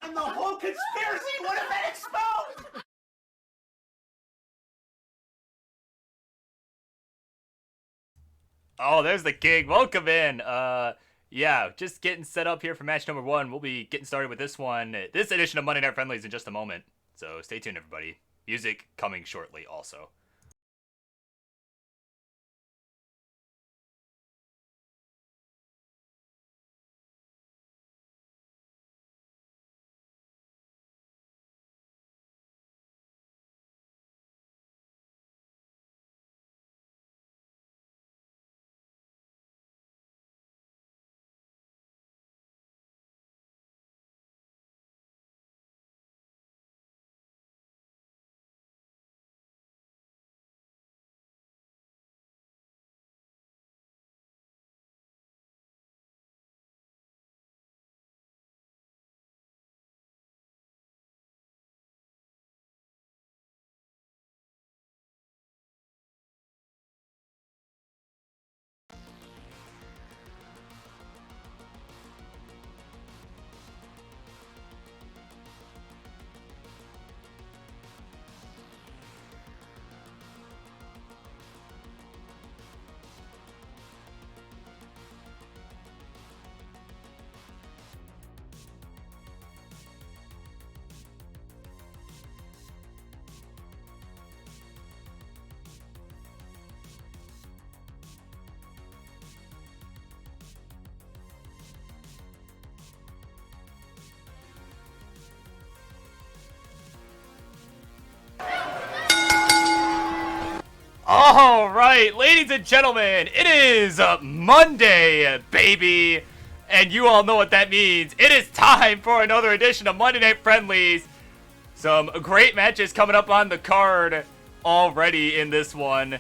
And the whole conspiracy would have been exposed! Oh, there's the king. Welcome in. Yeah, just getting set up here for match number 1. We'll be getting started with this one, this edition of Monday Night Friendlies in just a moment. So stay tuned, everybody. Music coming shortly also. All right, ladies and gentlemen, it is Monday, baby. And you all know what that means. It is time for another edition of Monday Night Friendlies. Some great matches coming up on the card already in this one.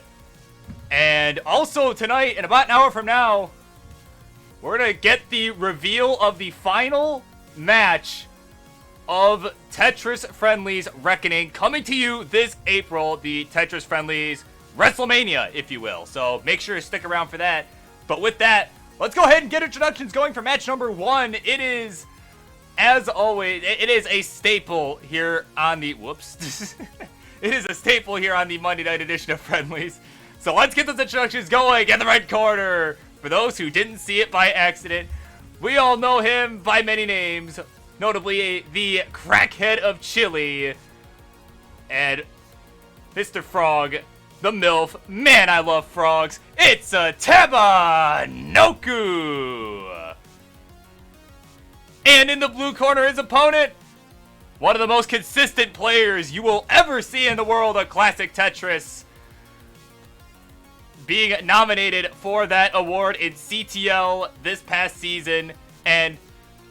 And also tonight, in about an hour from now, we're going to get the reveal of the final match of Tetris Friendlies Reckoning coming to you this April. The Tetris Friendlies WrestleMania, if you will. So make sure to stick around for that. But with that, let's go ahead and get introductions going for match number 1. It is, as always, it is a staple here on the, whoops. It is a staple here on the Monday night edition of Friendlies. So let's get those introductions going in the red corner. For those who didn't see it by accident, we all know him by many names. Notably, the crackhead of Chile. And Mr. Frog. The MILF. Man, I love frogs. It's a Tabanoku. And in the blue corner, his opponent, one of the most consistent players you will ever see in the world of Classic Tetris. Being nominated for that award in CTL this past season. And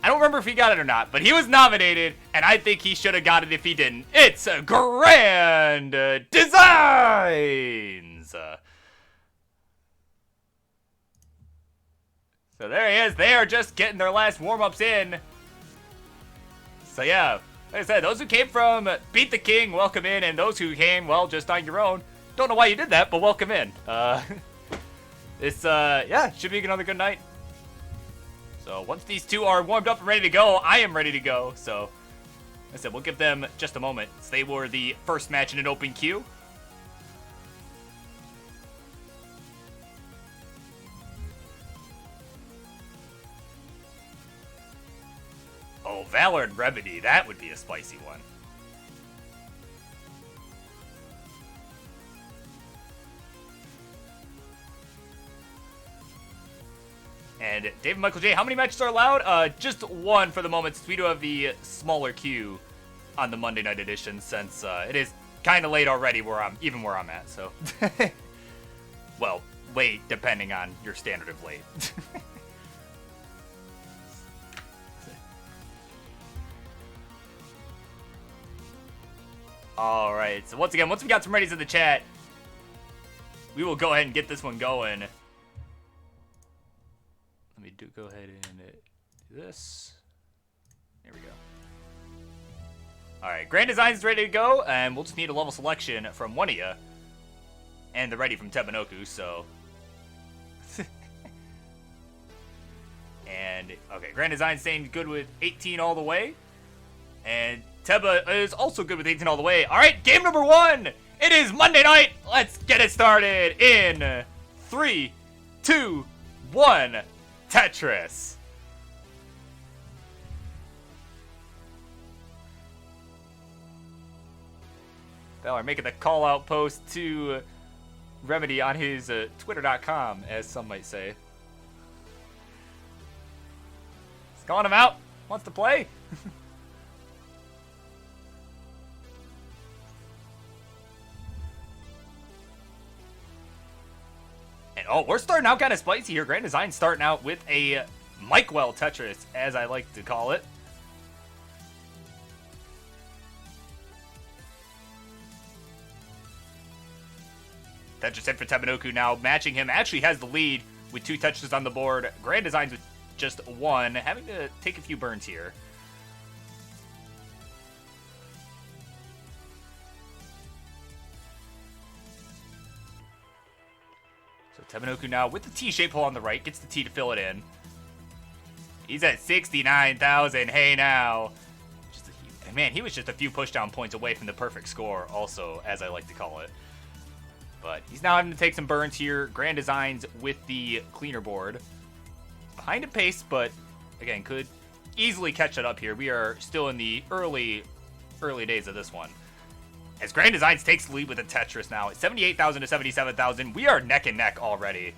I don't remember if he got it or not, but he was nominated, and I think he should have got it if he didn't. It's a Grand Designs! So there he is. They are just getting their last warm-ups in. So yeah, like I said, those who came from Beat the King, welcome in, and those who came, well, just on your own, don't know why you did that, but welcome in. Yeah, should be another good night. So once these two are warmed up and ready to go, I am ready to go. So, like I said, we'll give them just a moment. So they were the first match in an open queue. Oh, Valor and Remedy, that would be a spicy one. And David Michael J, how many matches are allowed? Just one for the moment, since we do have the smaller queue on the Monday night edition, since it is kind of late already where I'm at. So, well, late depending on your standard of late. All right. So once again, once we got some readies in the chat, we will go ahead and get this one going. Let me go ahead and do this. There we go. All right, Grand Designs is ready to go, and we'll just need a level selection from one of you, and the ready from Tabanoku. So, and okay, Grand Design staying good with 18 all the way. And Teba is also good with 18 all the way. All right, game number 1. It is Monday night. Let's get it started in 3, 2, 1. Tetris. Valor making the call-out post to Remedy on his Twitter.com, as some might say. He's calling him out. Wants to play. And oh, we're starting out kind of spicy here. Grand Design starting out with a Mikewell Tetris, as I like to call it. Tetris in for Tebanoku now, matching him. Actually has the lead with 2 touches on the board. Grand Designs with just 1, having to take a few burns here. So Tebanoku now with the T-shape hole on the right, gets the T to fill it in. He's at 69,000. Hey now. Man, he was just a few pushdown points away from the perfect score also, as I like to call it. But he's now having to take some burns here. Grand Designs with the cleaner board. Behind in pace, but again, could easily catch it up here. We are still in the early days of this one. As Grand Designs takes the lead with the Tetris now at 78,000 to 77,000. We are neck and neck already.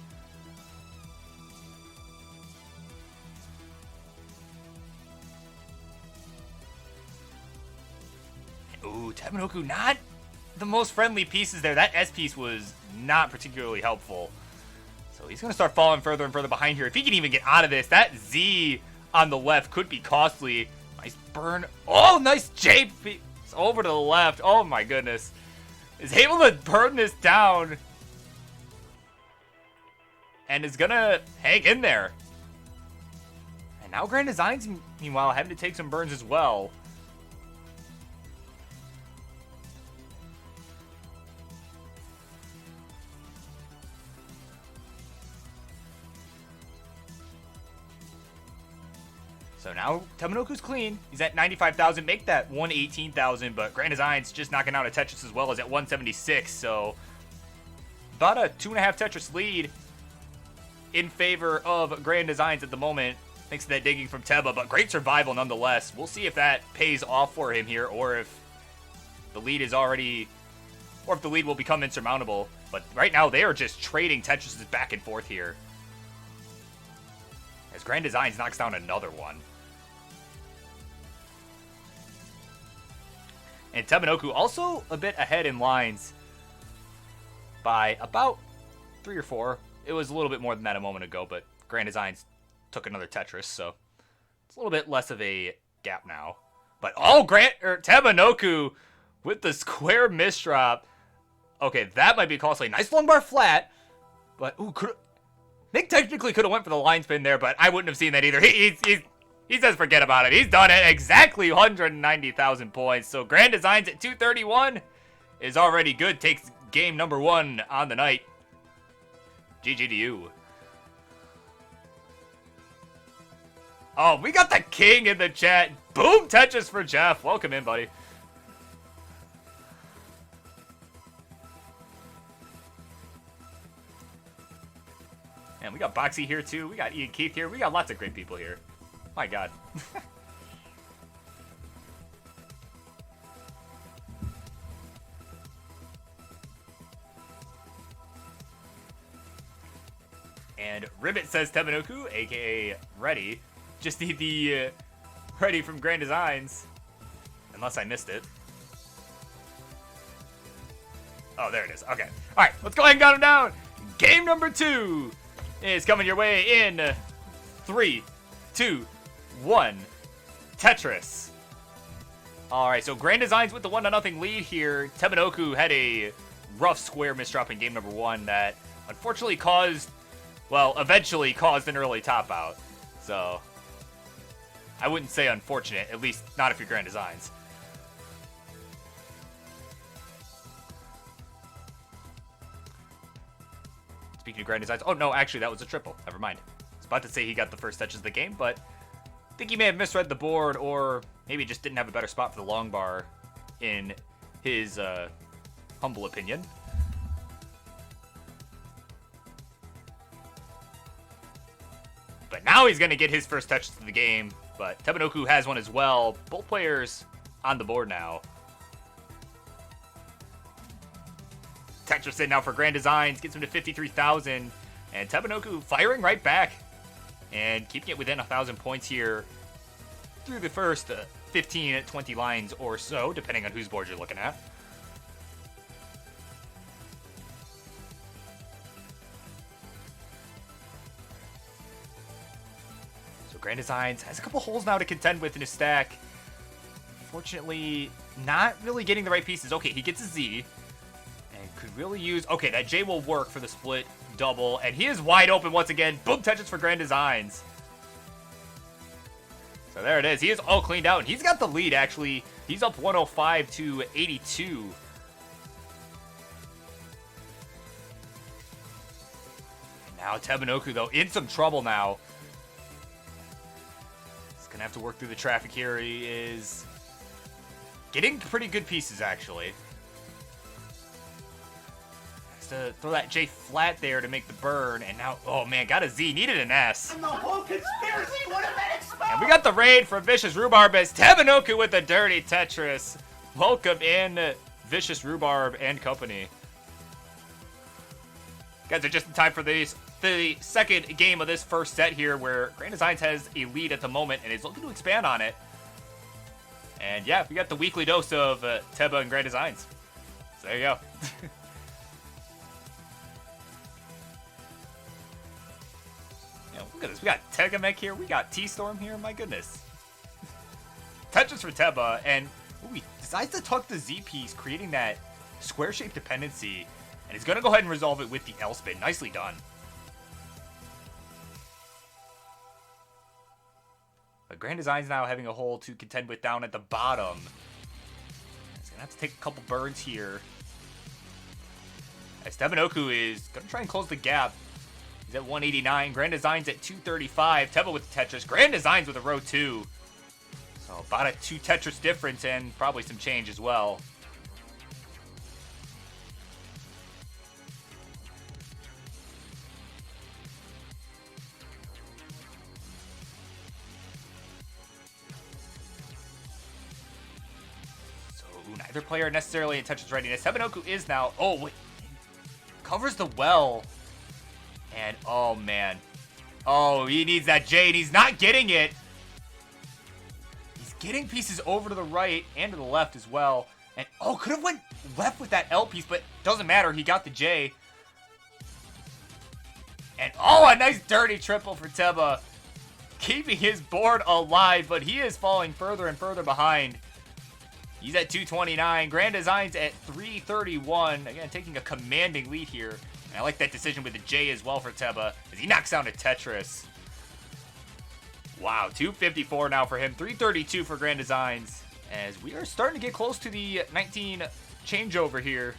Ooh, Tebanoku not the most friendly pieces there. That S piece was not particularly helpful. So he's going to start falling further and further behind here. If he can even get out of this, that Z on the left could be costly. Nice burn. Oh, nice J piece over to the left. Oh my goodness. Is able to burn this down. And is going to hang in there. And now Grand Designs, meanwhile, having to take some burns as well. So now Tebanoku's clean. He's at 95,000. Make that 118,000, but Grand Designs just knocking out a Tetris as well as at 176. So about a 2.5 Tetris lead in favor of Grand Designs at the moment. Thanks to that digging from Teba, but great survival nonetheless. We'll see if that pays off for him here, or if the lead is already, or if the lead will become insurmountable. But right now they are just trading Tetrises back and forth here. As Grand Designs knocks down another one. And Tebanoku also a bit ahead in lines by about 3 or 4. It was a little bit more than that a moment ago, but Grand Designs took another Tetris, so it's a little bit less of a gap now. But oh, Tebanoku with the square misdrop. Okay, that might be costly. Nice long bar flat, but ooh, Nick technically could have went for the line spin there, but I wouldn't have seen that either. He says forget about it. He's done it. Exactly 190,000 points. So Grand Designs at 231 is already good. Takes game number 1 on the night. GG to you. Oh, we got the king in the chat. Boom Tetris for Jeff. Welcome in, buddy. And we got Boxy here too. We got Ian Keith here. We got lots of great people here. My God. And Ribbit says Tebanoku, aka Ready. Just need the Ready from Grand Designs. Unless I missed it. Oh, there it is. Okay. Alright, let's go ahead and count him down. Game number 2 is coming your way in 3, 2, 1. Tetris. Alright, so Grand Designs with the 1-0 lead here. Tebanoku had a rough square misdrop in game number 1 that unfortunately caused, well, eventually caused an early top out. So, I wouldn't say unfortunate, at least not if you're Grand Designs. Speaking of Grand Designs, oh no, actually that was a triple. Never mind. I was about to say he got the first touches of the game, but I think he may have misread the board, or Maybe just didn't have a better spot for the long bar, in his humble opinion. But now he's going to get his first touches of the game. But Tebanoku has one as well. Both players on the board now. Tetris in now for Grand Designs. Gets him to 53,000. And Tebanoku firing right back. And keeping it within 1,000 points here through the first 15, 20 lines or so, depending on whose board you're looking at. So Grand Designs has a couple holes now to contend with in his stack. Fortunately, not really getting the right pieces. Okay, he gets a Z. And could really use... Okay, that J will work for the split double. And he is wide open once again. Boom touches for Grand Designs. So there it is. He is all cleaned out. And he's got the lead, actually. He's up 105 to 82. And now Tebanoku, though, in some trouble now. He's going to have to work through the traffic here. He is getting pretty good pieces, actually. Has to throw that J flat there to make the burn. And now, oh man, got a Z. Needed an S. And the whole conspiracy would have been exposed. And we got the raid for Vicious Rhubarb as Tebanoku with the dirty Tetris. Welcome in, Vicious Rhubarb and company. Guys are just in time for the second game of this first set here, where Grand Designs has a lead at the moment and is looking to expand on it. And yeah, we got the weekly dose of Teba and Grand Designs. So there you go. Look at this. We got Tegamek here. We got T-Storm here. My goodness. Tetris for Teba. And he decides to tuck the Z piece, creating that square-shaped dependency. And he's going to go ahead and resolve it with the L spin. Nicely done. But Grand Design's now having a hole to contend with down at the bottom. He's going to have to take a couple burns here. As Tebanoku is going to try and close the gap. He's at 189. Grand Designs at 235. Teba with the Tetris. Grand Designs with a row 2. So about a 2 Tetris difference and probably some change as well. So neither player necessarily in Tetris readiness. Tebanoku is now. Oh, wait. Covers the well. And, oh, man. Oh, he needs that J, and he's not getting it. He's getting pieces over to the right and to the left as well. And, oh, could have went left with that L piece, but doesn't matter. He got the J. And, oh, a nice dirty triple for Teba. Keeping his board alive, but he is falling further and further behind. He's at 229. Grand Designs at 331. Again, taking a commanding lead here. And I like that decision with the J as well for Teba, as he knocks down a Tetris. Wow, 254 now for him. 332 for Grand Designs. As we are starting to get close to the 19 changeover here.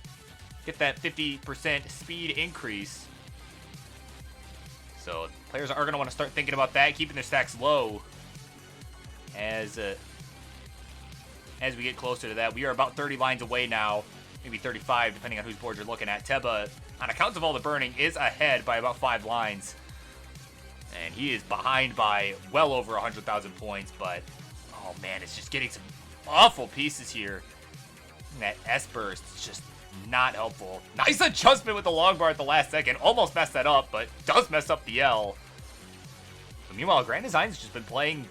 Get that 50% speed increase. So players are going to want to start thinking about that, keeping their stacks low. As we get closer to that, we are about 30 lines away now. Maybe 35, depending on whose board you're looking at. Teba, on account of all the burning, is ahead by about 5 lines. And he is behind by well over 100,000 points, but, oh man, it's just getting some awful pieces here. And that S-burst is just not helpful. Nice adjustment with the long bar at the last second. Almost messed that up, but does mess up the L. But meanwhile, Grand Design's just been playing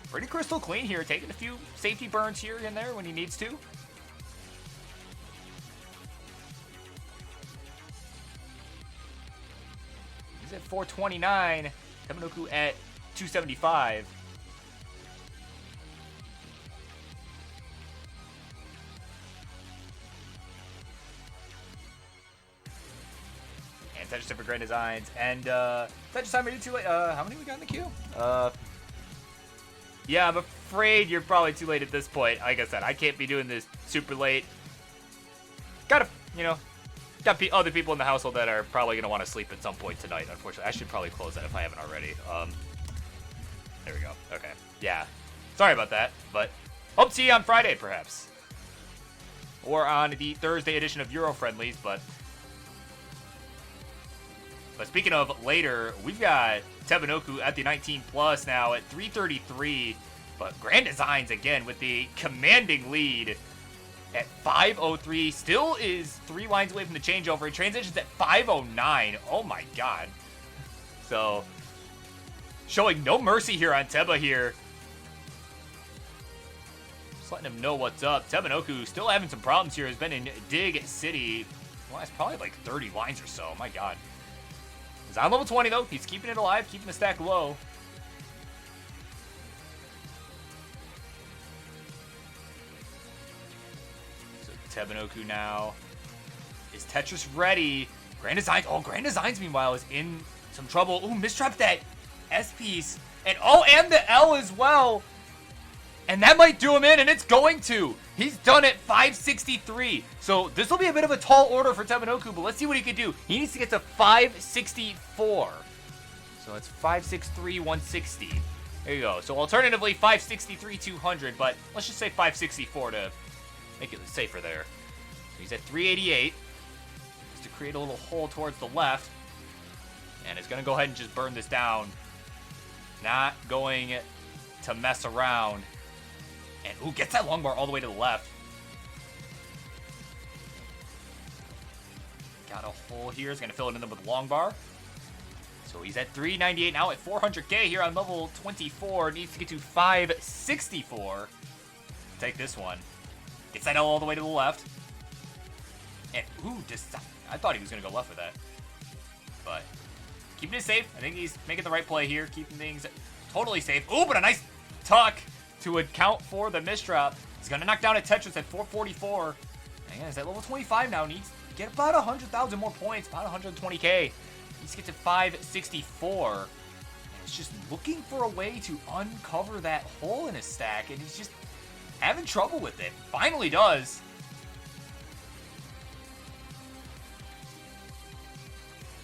pretty crystal clean here, taking a few safety burns here and there when he needs to. He's at 429. Tebanoku at 275. And Tetris for Grand Designs. And Tetris time, are you too late? How many we got in the queue? Yeah, I'm afraid you're probably too late at this point. Like I said, I can't be doing this super late. Got other people in the household that are probably going to want to sleep at some point tonight, unfortunately. I should probably close that if I haven't already. There we go. Okay. Yeah. Sorry about that, but Hope to see you on Friday, perhaps. Or on the Thursday edition of Euro Friendlies, but speaking of later, we've got Tebanoku at the 19 plus now at 333. But Grand Designs again with the commanding lead at 503. Still is 3 lines away from the changeover. He transitions at 509. Oh my god. So showing no mercy here on Teba here. Just letting him know what's up. Tebanoku still having some problems here. Has been in Dig City. Well, that's probably like 30 lines or so. My god. He's on level 20 though. He's keeping it alive, keeping the stack low. So Tebanoku now. Is Tetris ready? Grand Designs. Oh, Grand Designs meanwhile is in some trouble. Ooh, mistrapped that S piece. And oh, and the L as well. And that might do him in, and it's going to. He's done at 563. So this will be a bit of a tall order for Tebanoku, but let's see what he can do. He needs to get to 564. So it's 563, 160. There you go. So alternatively, 563, 200, but let's just say 564 to make it safer there. So he's at 388. Just to create a little hole towards the left. And it's going to go ahead and just burn this down. Not going to mess around. And, ooh, gets that long bar all the way to the left. Got a hole here. He's going to fill it in with long bar. So he's at 398 now at 400k here on level 24. Needs to get to 564. Take this one. Gets that L all the way to the left. And, ooh, I thought he was going to go left with that. But keeping it safe. I think he's making the right play here. Keeping things totally safe. Ooh, but a nice tuck to account for the misdrop. He's going to knock down a Tetris at 444. And he's at level 25 now. Needs to get about 100,000 more points. About 120k. Needs to get to 564. And he's just looking for a way to uncover that hole in his stack. And he's just having trouble with it. Finally does.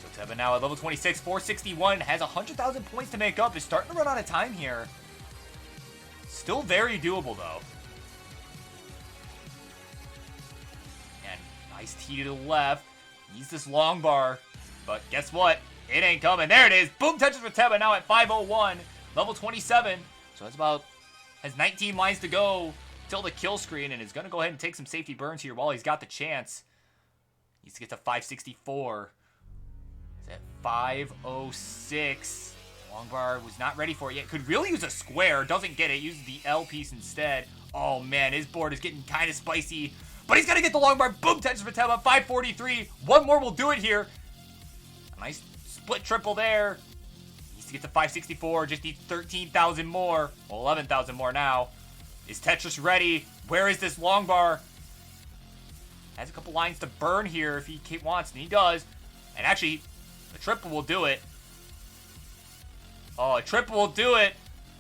So Teba now at level 26. 461. Has 100,000 points to make up. Is starting to run out of time here. Still very doable, though. And nice T to the left. Needs this long bar. But guess what? It ain't coming. There it is. Boom touches for Teba now at 501. Level 27. So that's about... has 19 lines to go till the kill screen. And is going to go ahead and take some safety burns here while he's got the chance. Needs to get to 564. He's at 506. Longbar was not ready for it yet. Could really use a square. Doesn't get it. Uses the L piece instead. Oh, man. His board is getting kind of spicy. But he's going to get the longbar. Boom. Touches for Teba. 543. One more will do it here. A nice split triple there. Needs to get to 564. Just needs 13,000 more. Well, 11,000 more now. Is Tetris ready? Where is this longbar? Has a couple lines to burn here if he wants. And he does. And actually, the triple will do it. Oh, a triple will do it.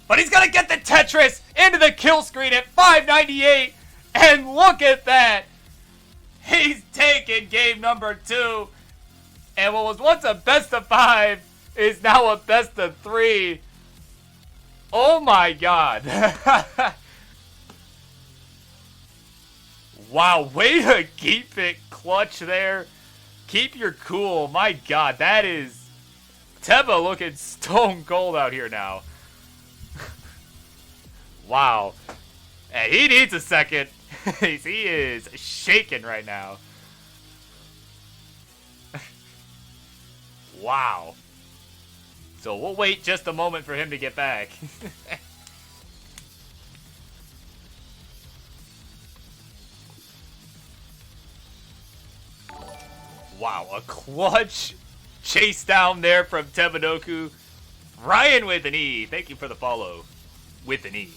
But he's going to get the Tetris into the kill screen at 598. And look at that. He's taking game number 2. And what was once a best of 5 is now a best of 3. Oh my god. Wow, way to keep it clutch there. Keep your cool. My god, that is... Teba looking stone cold out here now. Wow. And he needs a second. He is shaking right now. Wow. So we'll wait just a moment for him to get back. Wow, a clutch chase down there from Tebanoku. Ryan with an E. Thank you for the follow. With an E.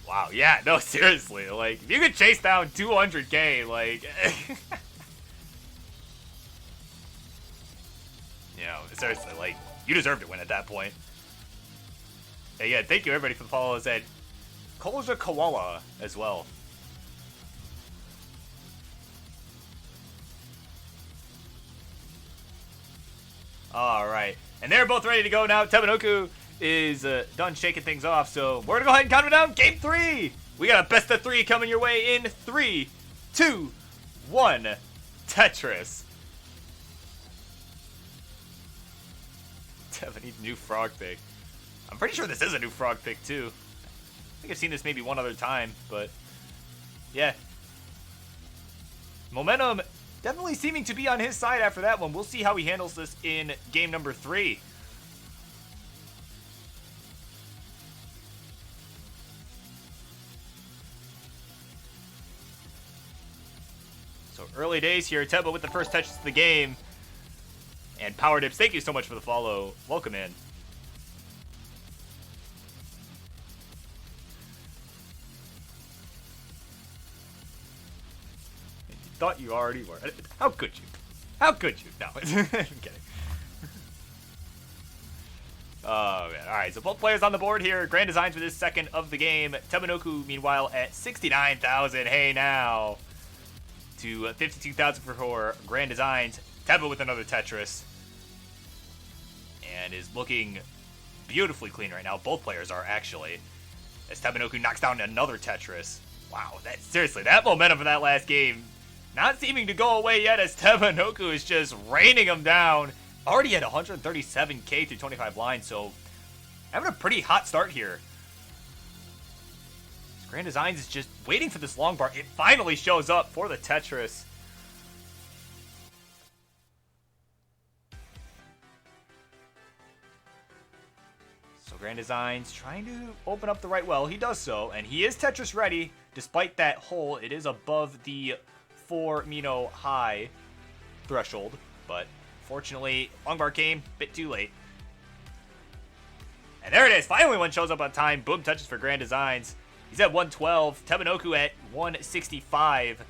Wow, yeah, no, seriously. Like, if you could chase down 200k, like... you know, seriously, like, you deserve to win at that point. Hey, yeah, thank you everybody for the follows at Kolja Koala as well. Alright. And they're both ready to go now. Tebanoku is done shaking things off, so we're gonna go ahead and count it down. Game 3. We got a best of 3 coming your way in 3, 2, 1. Tetris. Teba needs a new frog pick. I'm pretty sure this is a new frog pick too. I think I've seen this maybe one other time, but yeah. Momentum definitely seeming to be on his side after that one. We'll see how he handles this in game number 3. So early days here. Teba with the first touches of the game. And Power Dips, thank you so much for the follow. Welcome in. Thought you already were. How could you? How could you? No, I'm kidding. Oh, man. All right, so both players on the board here. Grand Designs for this second of the game. Tebanoku, meanwhile, at 69,000. Hey, now. To 52,000 for Grand Designs. Teba with another Tetris. And is looking beautifully clean right now. Both players are, actually. As Tebanoku knocks down another Tetris. Wow, seriously, that momentum for that last game not seeming to go away yet, as Tebanoku is just raining him down. Already at 137k through 25 lines, so having a pretty hot start here. Grand Designs is just waiting for this long bar. It finally shows up for the Tetris. So Grand Designs trying to open up the right well. He does so, and he is Tetris ready. Despite that hole, it is above the 4 Mino high threshold, but fortunately, long bar came a bit too late. And there it is. Finally, one shows up on time. Boom, touches for Grand Designs. He's at 112. Tebanoku at 165.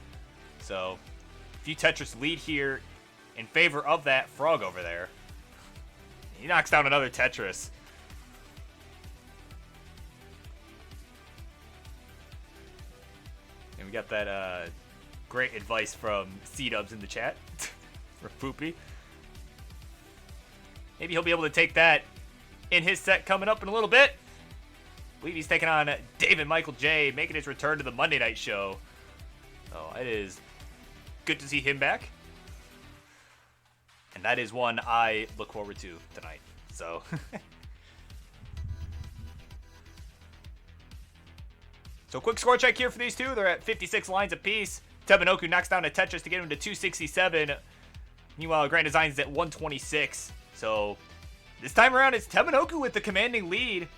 So, a few Tetris lead here in favor of that frog over there. He knocks down another Tetris. And we got that great advice from C-Dubs in the chat for Poopy. Maybe he'll be able to take that in his set coming up in a little bit. I believe he's taking on David Michael J, making his return to the Monday Night Show. So it is good to see him back. And that is one I look forward to tonight. So So quick score check here for these two. They're at 56 lines apiece. Tebanoku knocks down a Tetris to get him to 267. Meanwhile, Grand Designs is at 126. So this time around, it's Tebanoku with the commanding lead.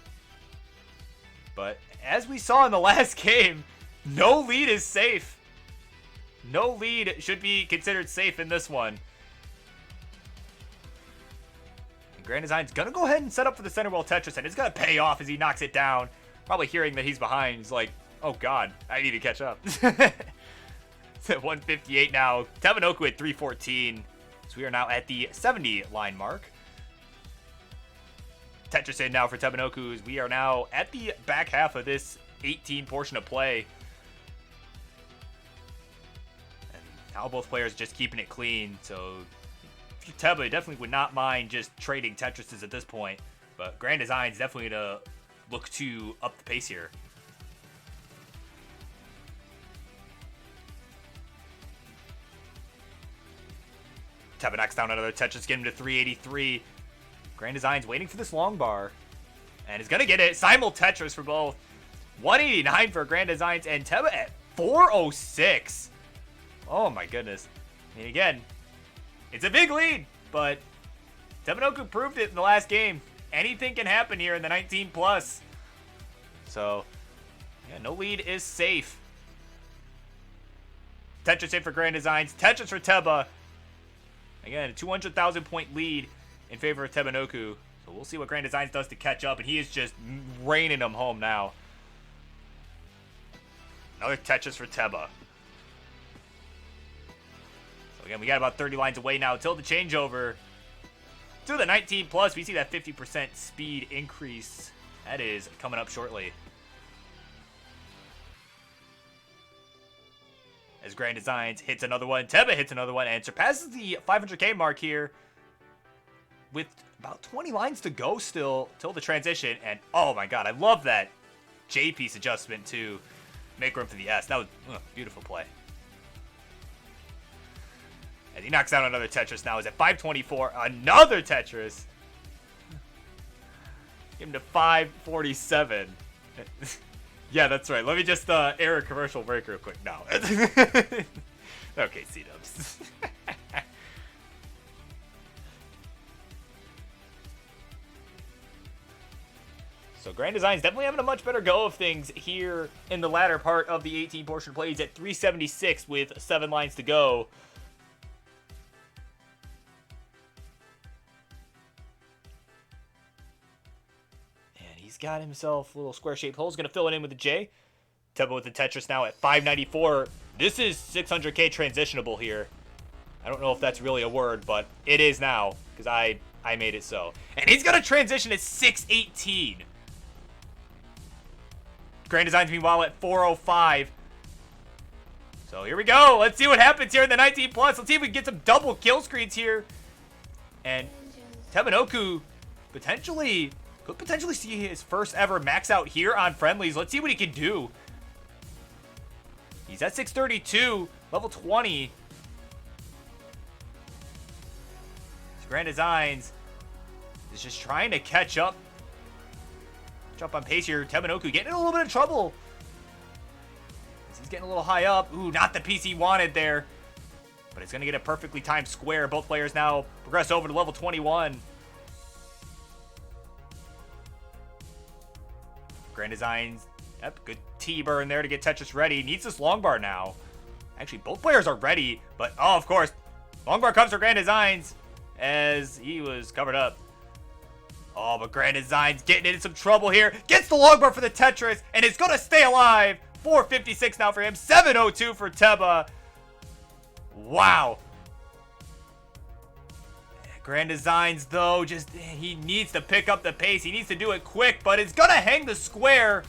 But as we saw in the last game, no lead is safe. No lead should be considered safe in this one. And Grand Design's going to go ahead and set up for the center wall Tetris, and it's going to pay off as he knocks it down. Probably hearing that he's behind. He's like, oh god, I need to catch up. It's at 158 now. Tebanoku at 314. So we are now at the 70 line mark. Tetris in now for Tebanoku as we are now at the back half of this 18 portion of play. And now both players just keeping it clean. So Teba definitely would not mind just trading Tetrises at this point. But Grand Designs definitely going to look to up the pace here. Teba knocks down another Tetris, get him to 383. Grand Design's waiting for this long bar. And is going to get it. Simul Tetris for both. 189 for Grand Designs and Teba at 406. Oh my goodness. I mean, again, it's a big lead, but Tebanoku proved it in the last game. Anything can happen here in the 19 plus. So, yeah, no lead is safe. Tetris in for Grand Designs. Tetris for Teba. Again, a 200,000 point lead in favor of Tebanoku. So we'll see what Grand Designs does to catch up, and he is just raining them home now. Another Tetris for Teba. So again, we got about 30 lines away now until the changeover. To the 19 plus, we see that 50% speed increase. That is coming up shortly. As Grand Designs hits another one, Teba hits another one, and surpasses the 500k mark here with about 20 lines to go still till the transition. And oh my god, I love that J piece adjustment to make room for the S. That was beautiful play. And he knocks out another Tetris now. He's at 524. Another Tetris. Give him to 547. Yeah, that's right. Let me just air a commercial break real quick. No. Okay, C-dubs. So Grand Design's definitely having a much better go of things here in the latter part of the 18 portion play. He's at 376 with 7 lines to go. He's got himself a little square-shaped hole. He's going to fill it in with the J. Teba with the Tetris now at 594. This is 600k transitionable here. I don't know if that's really a word, but it is now because I made it so. And he's going to transition at 618. Grand Designs, meanwhile, at 405. So here we go. Let's see what happens here in the 19+. Let's see if we can get some double kill screens here. And Tebanoku could potentially see his first ever max out here on friendlies. Let's see what he can do. He's at 632, level 20. Grand Designs is just trying to catch up. Jump on pace here. Tebanoku getting in a little bit of trouble. He's getting a little high up. Ooh, not the piece he wanted there. But it's going to get a perfectly timed square. Both players now progress over to level 21. Grand Designs, yep, good T-burn there to get Tetris ready. Needs this long bar now. Actually, both players are ready, but oh, of course, long bar comes for Grand Designs as he was covered up. Oh, but Grand Designs getting into some trouble here. Gets the long bar for the Tetris, and is going to stay alive. 456 now for him. 702 for Teba. Wow. Grand Designs, though, he needs to pick up the pace. He needs to do it quick, but it's going to hang the square.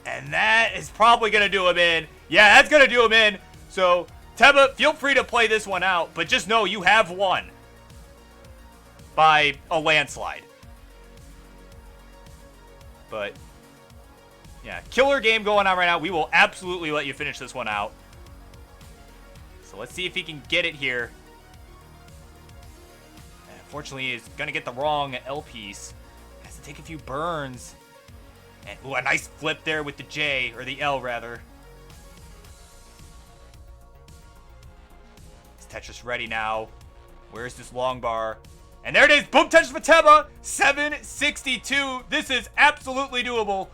And that is probably going to do him in. Yeah, that's going to do him in. So, Teba, feel free to play this one out, but just know you have won by a landslide. But, yeah, killer game going on right now. We will absolutely let you finish this one out. So let's see if he can get it here. Unfortunately, he's going to get the wrong L piece. Has to take a few burns. And, ooh, a nice flip there with the J, or the L, rather. Is Tetris ready now? Where's this long bar? And there it is! Boom Tetris for Teba! 762. This is absolutely doable.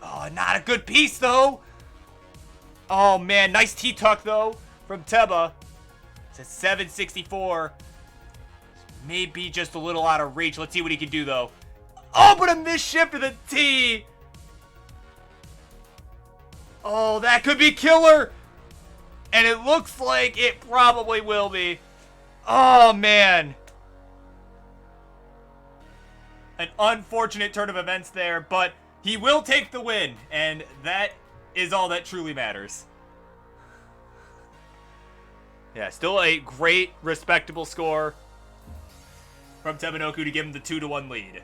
Oh, not a good piece, though. Oh, man. Nice T-tuck, though, from Teba. It's at 764. Maybe just a little out of reach. Let's see what he can do, though. Oh, but a missed shift to the T. Oh, that could be killer. And it looks like it probably will be. Oh, man. An unfortunate turn of events there, but he will take the win, and that is all that truly matters. Yeah, still a great, respectable score from Tebanoku to give him the 2-1 lead.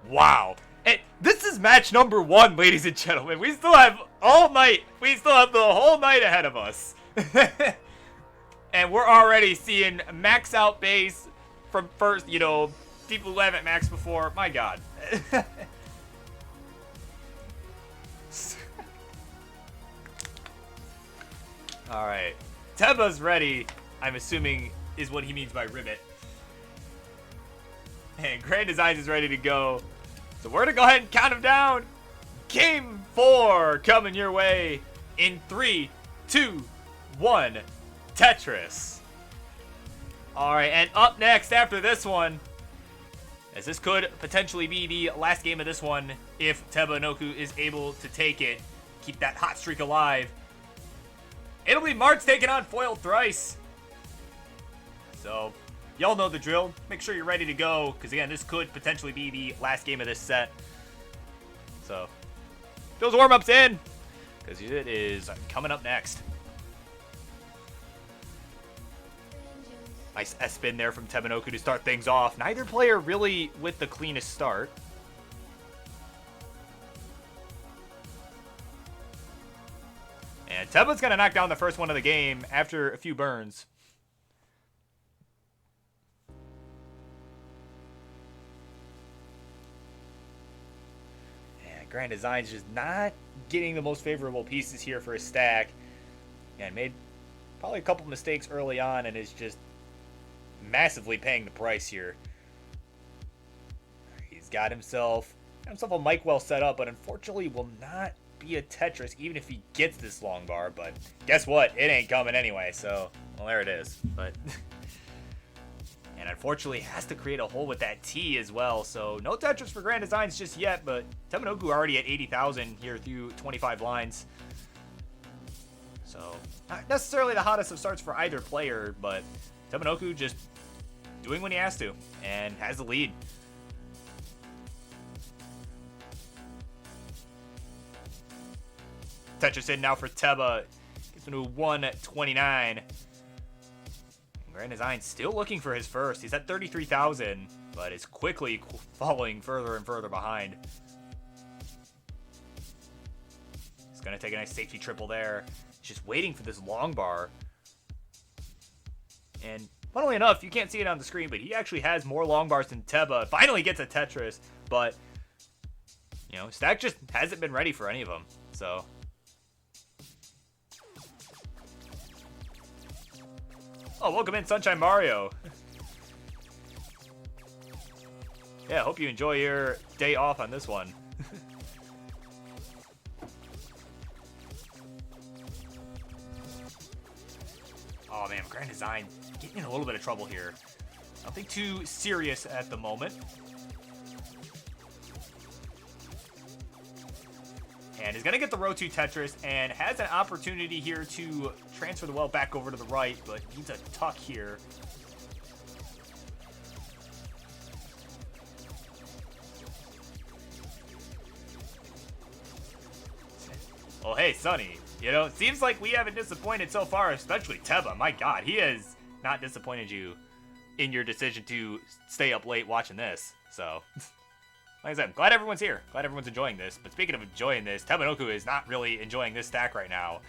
Wow. And this is match number 1, ladies and gentlemen. We still have all night. We still have the whole night ahead of us. And we're already seeing max out base from first, people who haven't maxed before. My God. All right. Teba's ready, I'm assuming, is what he means by ribbit. And Grand Designs is ready to go. So we're going to go ahead and count him down. Game 4 coming your way in 3, 2, 1. Tetris. All right, and up next after this one, as this could potentially be the last game of this one if Tebanoku is able to take it, keep that hot streak alive. It'll be Martz taking on Foil Thrice. So, y'all know the drill. Make sure you're ready to go, because again, this could potentially be the last game of this set. So, those warm-ups in, because it is coming up next. Nice S-spin there from Tebanoku to start things off. Neither player really with the cleanest start. And Teba's going to knock down the first one of the game after a few burns. And Grand Design's just not getting the most favorable pieces here for his stack. And made probably a couple mistakes early on and is just massively paying the price here. He's got himself a mic well set up, but unfortunately will not be a Tetris even if he gets this long bar. But guess what? It ain't coming anyway, so well, there it is. But and unfortunately has to create a hole with that T as well, so no Tetris for Grand Designs just yet. But Tebanoku already at 80,000 here through 25 lines, so not necessarily the hottest of starts for either player, but Tebanoku just doing what he has to and has the lead. Tetris in now for Teba. Gets him to 129. Grand Design still looking for his first. He's at 33,000, but is quickly falling further and further behind. He's going to take a nice safety triple there. He's just waiting for this long bar. And funnily enough, you can't see it on the screen, but he actually has more long bars than Teba. Finally gets a Tetris, but you know, Stack just hasn't been ready for any of them. So oh, welcome in, Sunshine Mario. Yeah, hope you enjoy your day off on this one. Oh man, Grand Design getting in a little bit of trouble here. Nothing too serious at the moment. And is going to get the row 2 Tetris and has an opportunity here to transfer the well back over to the right, but needs a tuck here. Well, hey, Sonny, you know, it seems like we haven't disappointed so far, especially Teba. My God, he has not disappointed you in your decision to stay up late watching this, so like I said, I'm glad everyone's here. Glad everyone's enjoying this. But speaking of enjoying this, Tebanoku is not really enjoying this stack right now,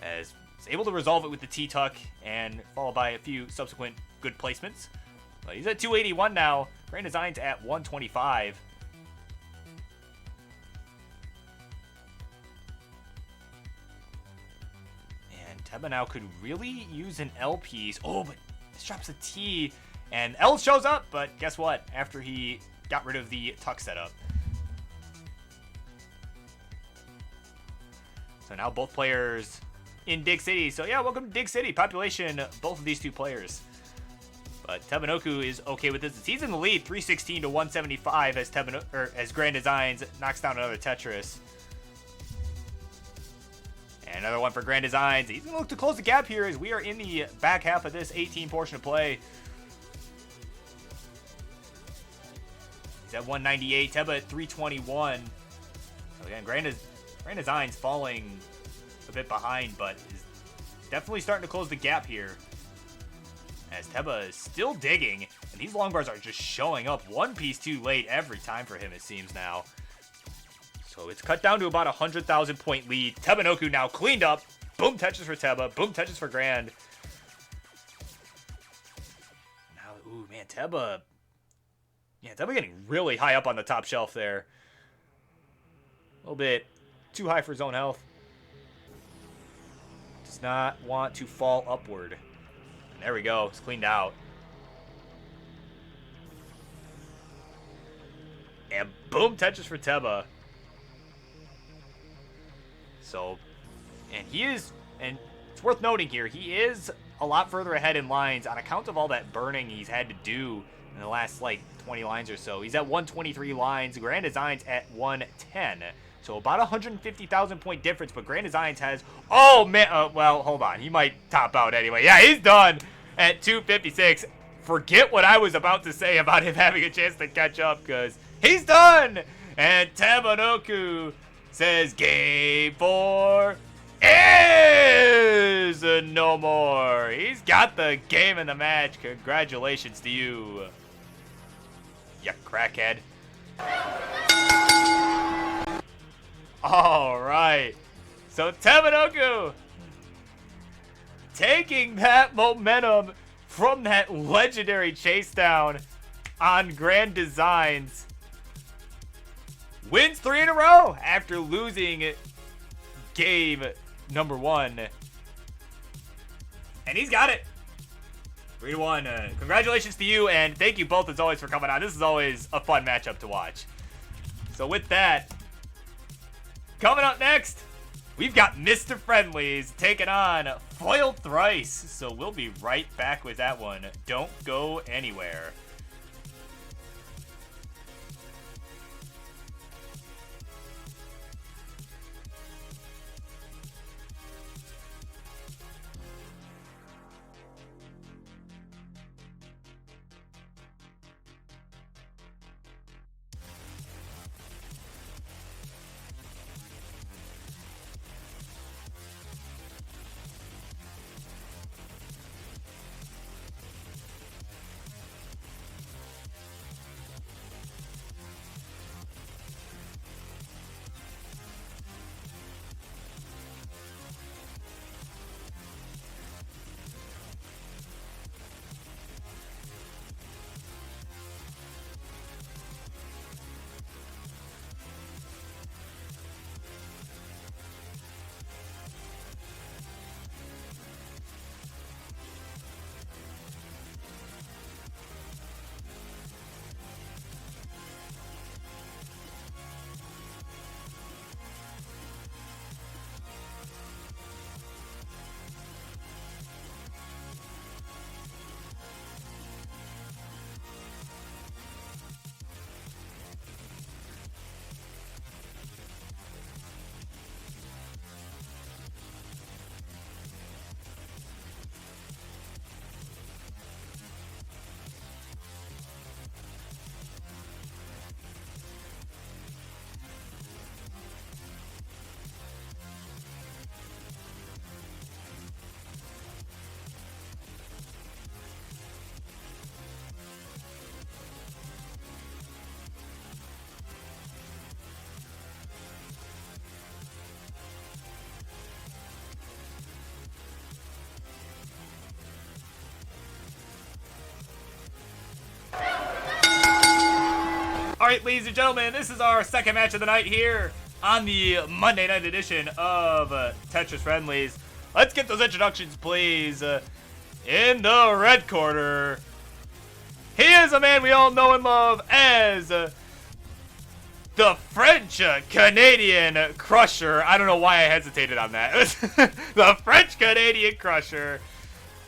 as he's able to resolve it with the T-Tuck and followed by a few subsequent good placements. But he's at 281 now. Grand Design's at 125. And Teba now could really use an L piece. Oh, but this drops a T. And L shows up, but guess what? After he got rid of the tuck setup. So now both players in Dig City. So yeah, welcome to Dig City. Population, both of these two players. But Tebanoku is okay with this. He's in the lead, 316 to 175 as Grand Designs knocks down another Tetris. And another one for Grand Designs. He's going to look to close the gap here as we are in the back half of this 18 portion of play. He's at 198, Teba at 321. So again, Grand Design's falling a bit behind, but is definitely starting to close the gap here. As Teba is still digging, and these long bars are just showing up one piece too late every time for him, it seems now. So it's cut down to about a 100,000 point lead. Tebanoku now cleaned up. Boom Tetris for Teba. Boom Tetris for Grand. Now, ooh, man, Teba. Yeah, Teba getting really high up on the top shelf there. A little bit too high for his own health. Does not want to fall upward. And there we go. It's cleaned out. And boom Tetris for Teba. So, and he is, and it's worth noting here, he is a lot further ahead in lines on account of all that burning he's had to do in the last, like, 20 lines or so. He's at 123 lines, Grand Designs at 110. So about 150,000 point difference, but Grand Designs has, oh man, well, hold on. He might top out anyway. Yeah, he's done at 256. Forget what I was about to say about him having a chance to catch up, because he's done. And Tebanoku says game 4 is lose no more. He's got the game in the match. Congratulations to you, you crackhead. All right. So Taminoku taking that momentum from that legendary chase down on Grand Designs. Wins 3 in a row after losing game number 1. And he's got it. 3-1. Congratulations to you, and thank you both as always for coming on. This is always a fun matchup to watch. So with that, coming up next, we've got Mr. Friendlies taking on Foil Thrice. So we'll be right back with that one. Don't go anywhere. Alright, ladies and gentlemen, this is our second match of the night here on the Monday night edition of Tetris Friendlies. Let's get those introductions, please. In the red corner, he is a man we all know and love as the French-Canadian Crusher. I don't know why I hesitated on that. The French-Canadian Crusher.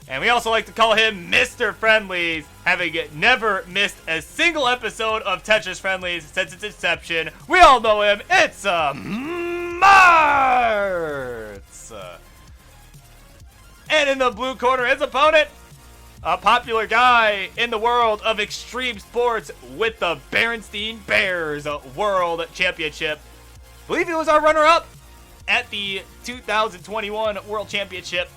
And we also like to call him Mr. Friendlies, having never missed a single episode of Tetris Friendlies since its inception. We all know him. It's Martz. And in the blue corner, his opponent, a popular guy in the world of extreme sports with the Berenstein Bears World Championship. I believe he was our runner-up at the 2021 World Championship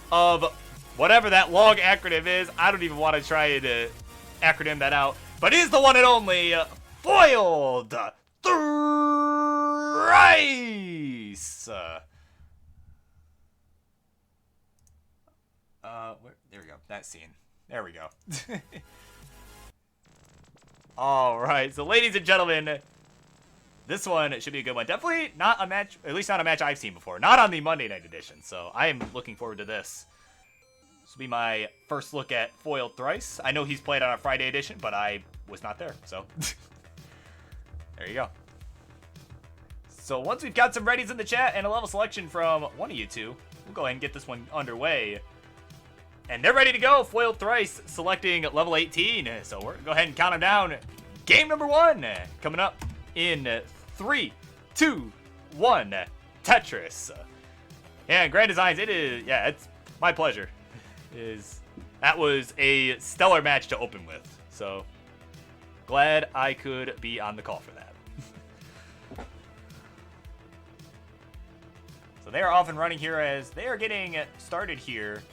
of whatever that long acronym is. I don't even want to try to acronym that out. But he's the one and only Foiled Thrice. There we go. That scene. There we go. All right. So, ladies and gentlemen, this one should be a good one. Definitely not a match, at least not a match I've seen before. Not on the Monday night edition. So, I am looking forward to this. This will be my first look at Foiled Thrice. I know he's played on a Friday edition, but I was not there, so there you go. So once we've got some readies in the chat and a level selection from one of you two, we'll go ahead and get this one underway. And they're ready to go. Foiled Thrice selecting level 18. So we're going to go ahead and count them down. Game number 1 coming up in 3, 2, 1. Tetris. Yeah, Grand Designs, it is, yeah, it's my pleasure. That was a stellar match to open with. So glad I could be on the call for that. So So they are off and running here as they are getting started here.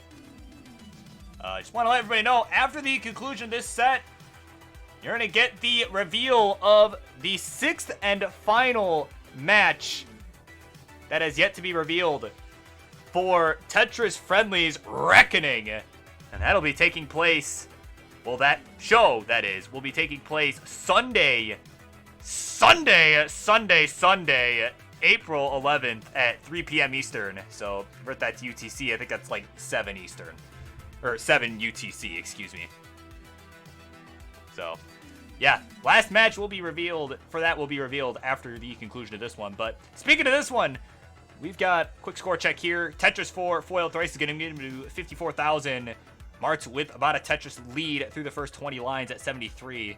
Just want to let everybody know, after the conclusion of this set, you're going to get the reveal of the 6th and final match that has yet to be revealed for Tetris Friendly's Reckoning. And that'll be taking place, well, that show, that is, will be taking place Sunday, April 11th at 3 p.m. Eastern. So, convert that to UTC, I think that's like 7 Eastern. Or 7 UTC, excuse me. So, yeah, last match will be revealed, will be revealed after the conclusion of this one. But speaking of this one, we've got quick score check here. Tetris 4, Foiled Thrice is going to get him to 54,000. Martz with about a Tetris lead through the first 20 lines at 73.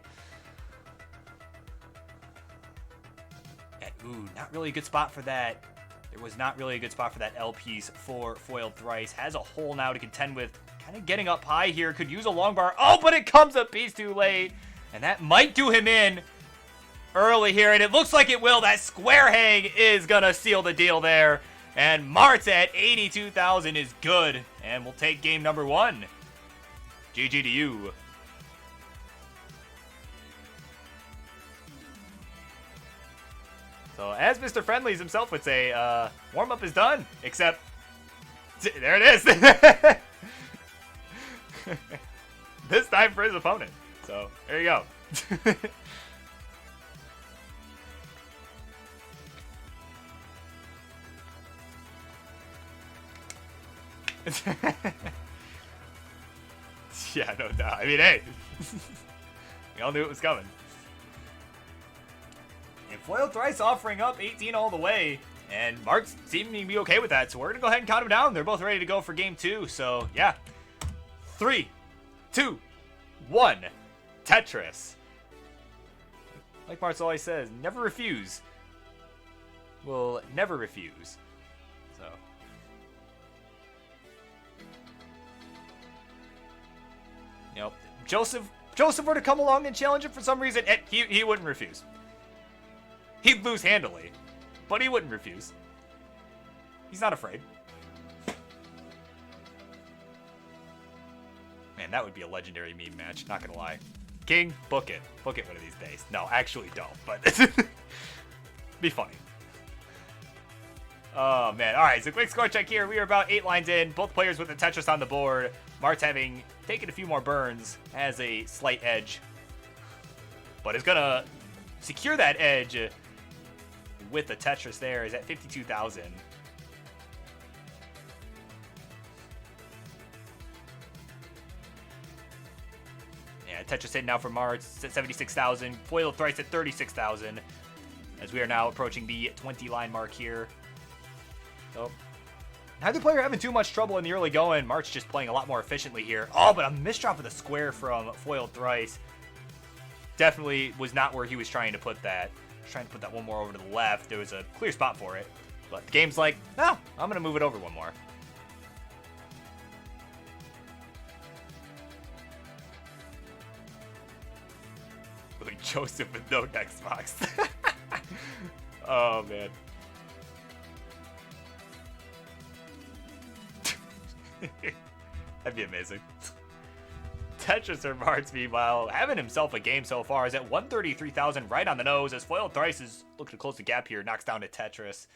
And, ooh, not really a good spot for that. There was not really a good spot for that L piece for Foiled Thrice. Has a hole now to contend with. Kind of getting up high here. Could use a long bar. Oh, but it comes a piece too late. And that might do him in early here. And it looks like it will. That square hang is going to seal the deal there. And Martz at 82,000 is good. And we'll take game number 1. GG to you. So, as Mr. Friendlies himself would say, warm-up is done. Except, there it is. This time for his opponent. So, there you go. Yeah, no doubt. I mean, hey. We all knew it was coming. And Foiled Thrice offering up 18 all the way. And Martz seeming to be okay with that. So we're going to go ahead and count him down. They're both ready to go for game 2. So, yeah. 3, 2, 1. Tetris. Like Martz always says, never refuse. Will never refuse. So. You know, Joseph were to come along and challenge him for some reason, he wouldn't refuse. He'd lose handily, but he wouldn't refuse. He's not afraid. Man, that would be a legendary meme match, not gonna lie. King, book it. Book it one of these days. No, actually don't, but be funny. Oh, man. All right, so quick score check here. We are about 8 lines in. Both players with the Tetris on the board. Martz having taken a few more burns, has a slight edge. But is going to secure that edge with the Tetris there. Is at 52,000. Yeah, Tetris hit now for Martz at 76,000. Foiled Thrice at 36,000. As we are now approaching the 20-line mark here. So, neither player having too much trouble in the early going. Martz just playing a lot more efficiently here. Oh, but a misdrop of the square from Foiled Thrice. Definitely was not where he was trying to put that. He was trying to put that one more over to the left. There was a clear spot for it. But the game's like, no, I'm going to move it over one more. Really, Joseph with no next box. Oh, man. That'd be amazing. Tetris or Martz, meanwhile, having himself a game so far, is at 133,000, right on the nose, as Foiled Thrice is looking to close the gap here, knocks down to Tetris.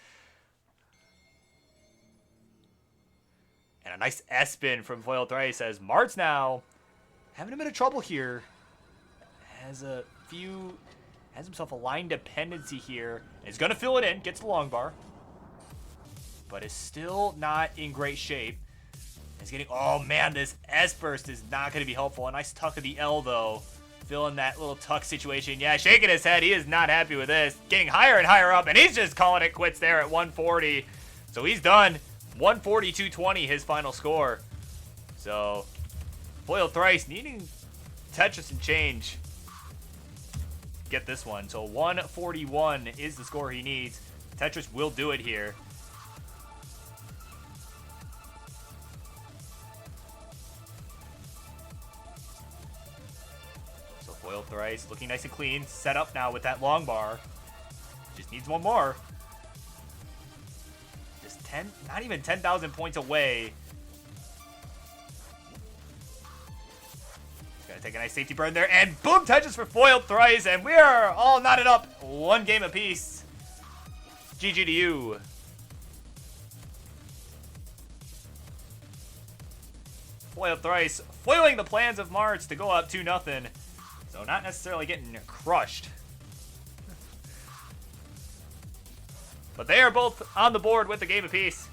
And a nice S-spin from Foiled Thrice, as Martz now having a bit of trouble here. Has himself a line dependency here. He's going to fill it in, gets the long bar, but is still not in great shape. He's getting, oh man, this S-burst is not going to be helpful. A nice tuck of the L, though. Filling that little tuck situation. Yeah, shaking his head. He is not happy with this. Getting higher and higher up, and he's just calling it quits there at 140. So he's done. 140-220, his final score. So, Foiled Thrice needing Tetris and change. Get this one. So 141 is the score he needs. Tetris will do it here. Foiled Thrice looking nice and clean. Set up now with that long bar. Just needs one more. Just not even 10,000 points away. Gonna take a nice safety burn there, and boom, touches for foiled thrice, and we are all knotted up. One game apiece. GG to you. Foiled thrice, foiling the plans of Martz to go up 2-0. So not necessarily getting crushed. But they are both on the board with the game apiece.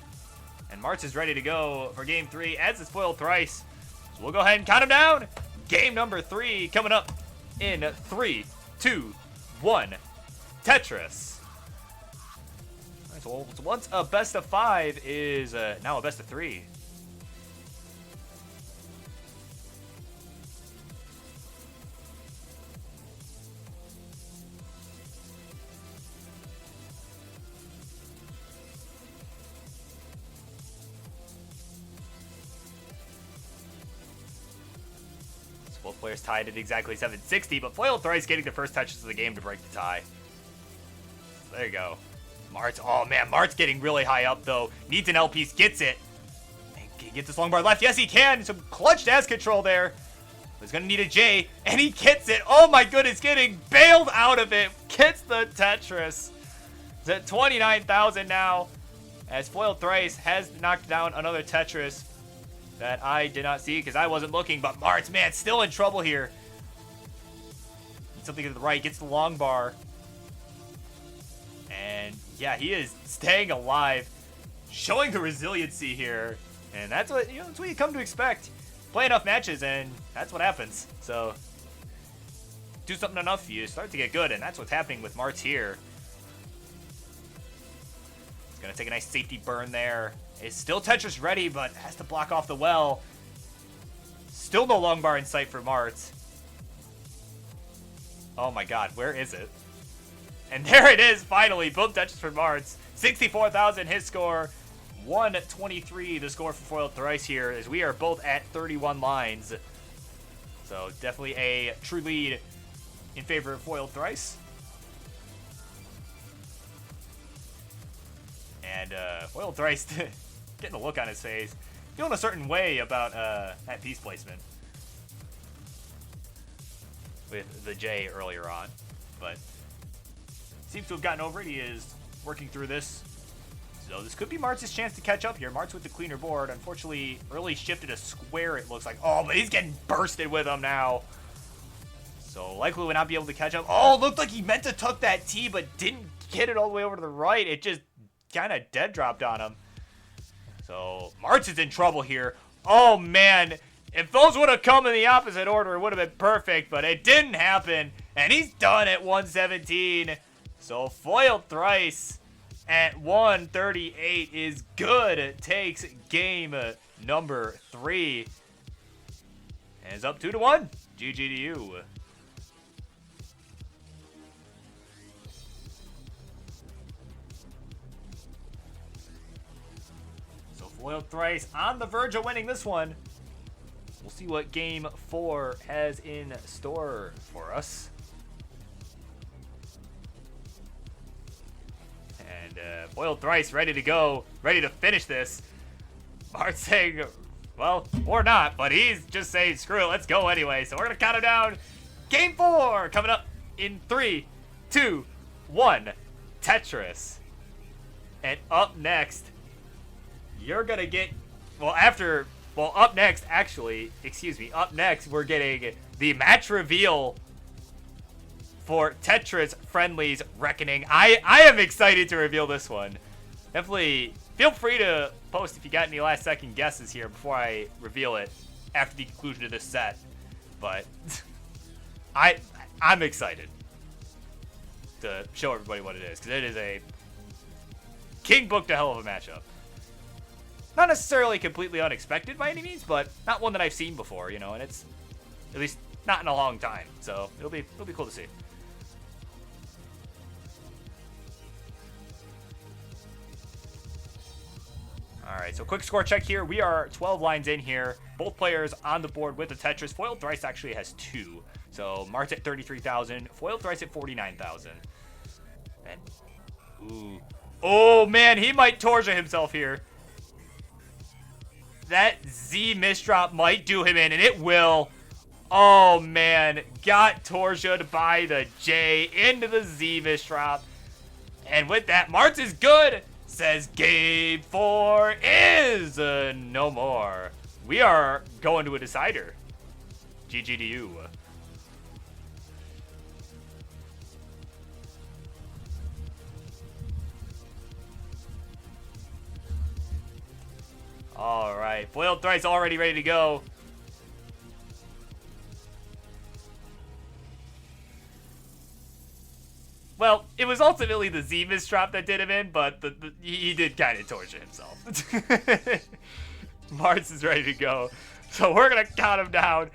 And Martz is ready to go for game 3 as is foiled thrice. So we'll go ahead and count him down. Game number 3 coming up in 3, 2, 1. Tetris. Alright, so once a best of 5 is now a best of 3. Both players tied at exactly 760, but foiled thrice getting the first touches of the game to break the tie. There you go. Martz, oh man, Martz getting really high up though. Needs an L piece, gets it. Can he get this long bar left? Yes, he can. Some clutch dash control there. He's gonna need a J, and he gets it. Oh my goodness, getting bailed out of it. Gets the Tetris. It's at 29,000 now, as foiled thrice has knocked down another Tetris that I did not see because I wasn't looking, but Martz, man, still in trouble here. Something to the right, gets the long bar. And yeah, he is staying alive, showing the resiliency here. And that's what, that's what you come to expect. Play enough matches and that's what happens. So do something enough, you start to get good, and that's what's happening with Martz here. He's gonna take a nice safety burn there. Is still Tetris ready, but has to block off the well. Still no long bar in sight for Martz. Oh my god, where is it? And there it is, finally. Boom touches for Martz. 64,000 his score. 123 the score for foiled thrice here, as we are both at 31 lines. So definitely a true lead in favor of foiled thrice. And foiled thrice getting a look on his face, feeling a certain way about that piece placement with the J earlier on, but seems to have gotten over it. He is working through this, so this could be Martz's chance to catch up here. Martz with the cleaner board, unfortunately early shifted a square, it looks like. Oh, but he's getting bursted with them now, so likely will not be able to catch up. Oh, looked like he meant to tuck that T but didn't get it all the way over to the right. It just kind of dead dropped on him. So Martz is in trouble here. Oh man, if those would have come in the opposite order, it would have been perfect, but it didn't happen, and he's done at 117. So foiled thrice at 138 is good. It takes game number 3, and it's up 2-1. GG to you. Foiled thrice on the verge of winning this one. We'll see what game 4 has in store for us. And foiled thrice ready to go, ready to finish this. Martz saying, well, or not, but he's just saying, screw it, let's go anyway. So we're going to count him down. Game 4 coming up in 3, 2, 1. Tetris. And up next, you're gonna get, up next, we're getting the match reveal for Tetris Friendlies Reckoning. I am excited to reveal this one. Definitely feel free to post if you got any last second guesses here before I reveal it after the conclusion of this set. But I'm excited to show everybody what it is, because it is a king booked a hell of a matchup. Not necessarily completely unexpected by any means, but not one that I've seen before, and it's at least not in a long time. So it'll be cool to see. All right, so quick score check here. We are 12 lines in here. Both players on the board with the Tetris. Foiled thrice actually has 2. So Martz at 33,000, foiled thrice at 49,000. And ooh, Oh, man, he might torture himself here. That Z misdrop might do him in, and it will. Oh, man. Got tortured by the J into the Z misdrop. And with that, Martz is good. Says game 4 is no more. We are going to a decider. GG to you. All right, Foiled Thrice already ready to go. Well, it was ultimately the Z misdrop that did him in, but he did kind of torture himself. Martz is ready to go. So we're going to count him down.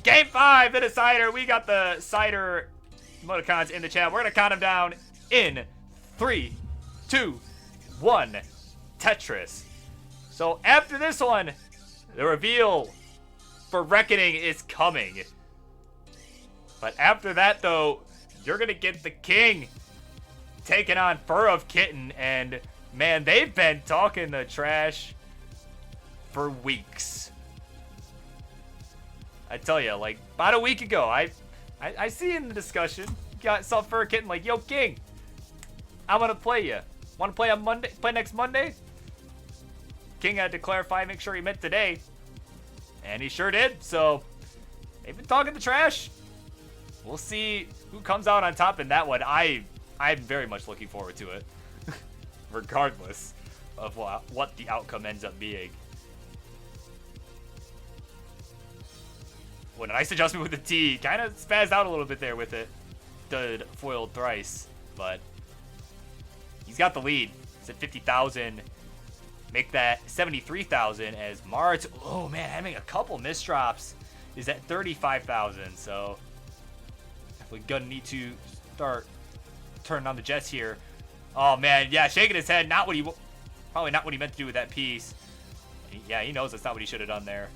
Game 5, the decider. We got the cider emoticons in the chat. We're going to count him down in 3, 2, 1. Tetris. So after this one, the reveal for Reckoning is coming. But after that, though, you're going to get the King taking on Fur of Kitten. And, man, they've been talking the trash for weeks. I tell you, like, about a week ago, I see in the discussion, got some Fur Kitten like, yo, King, I'm going to play you. Want to play on Monday? Play next Monday? King had to clarify, make sure he meant today. And he sure did. So, they've been talking the trash. We'll see who comes out on top in that one. I'm very much looking forward to it. Regardless of what the outcome ends up being. What a nice adjustment with the T. Kind of spazzed out a little bit there with it. Did Foiled Thrice. But he's got the lead. It's at 50,000. Make that 73,000 as Martz, oh man, having a couple misdrops, is at 35,000. So we're gonna need to start turning on the jets here. Oh man, yeah, shaking his head. Probably not what he meant to do with that piece. Yeah, he knows that's not what he should have done there.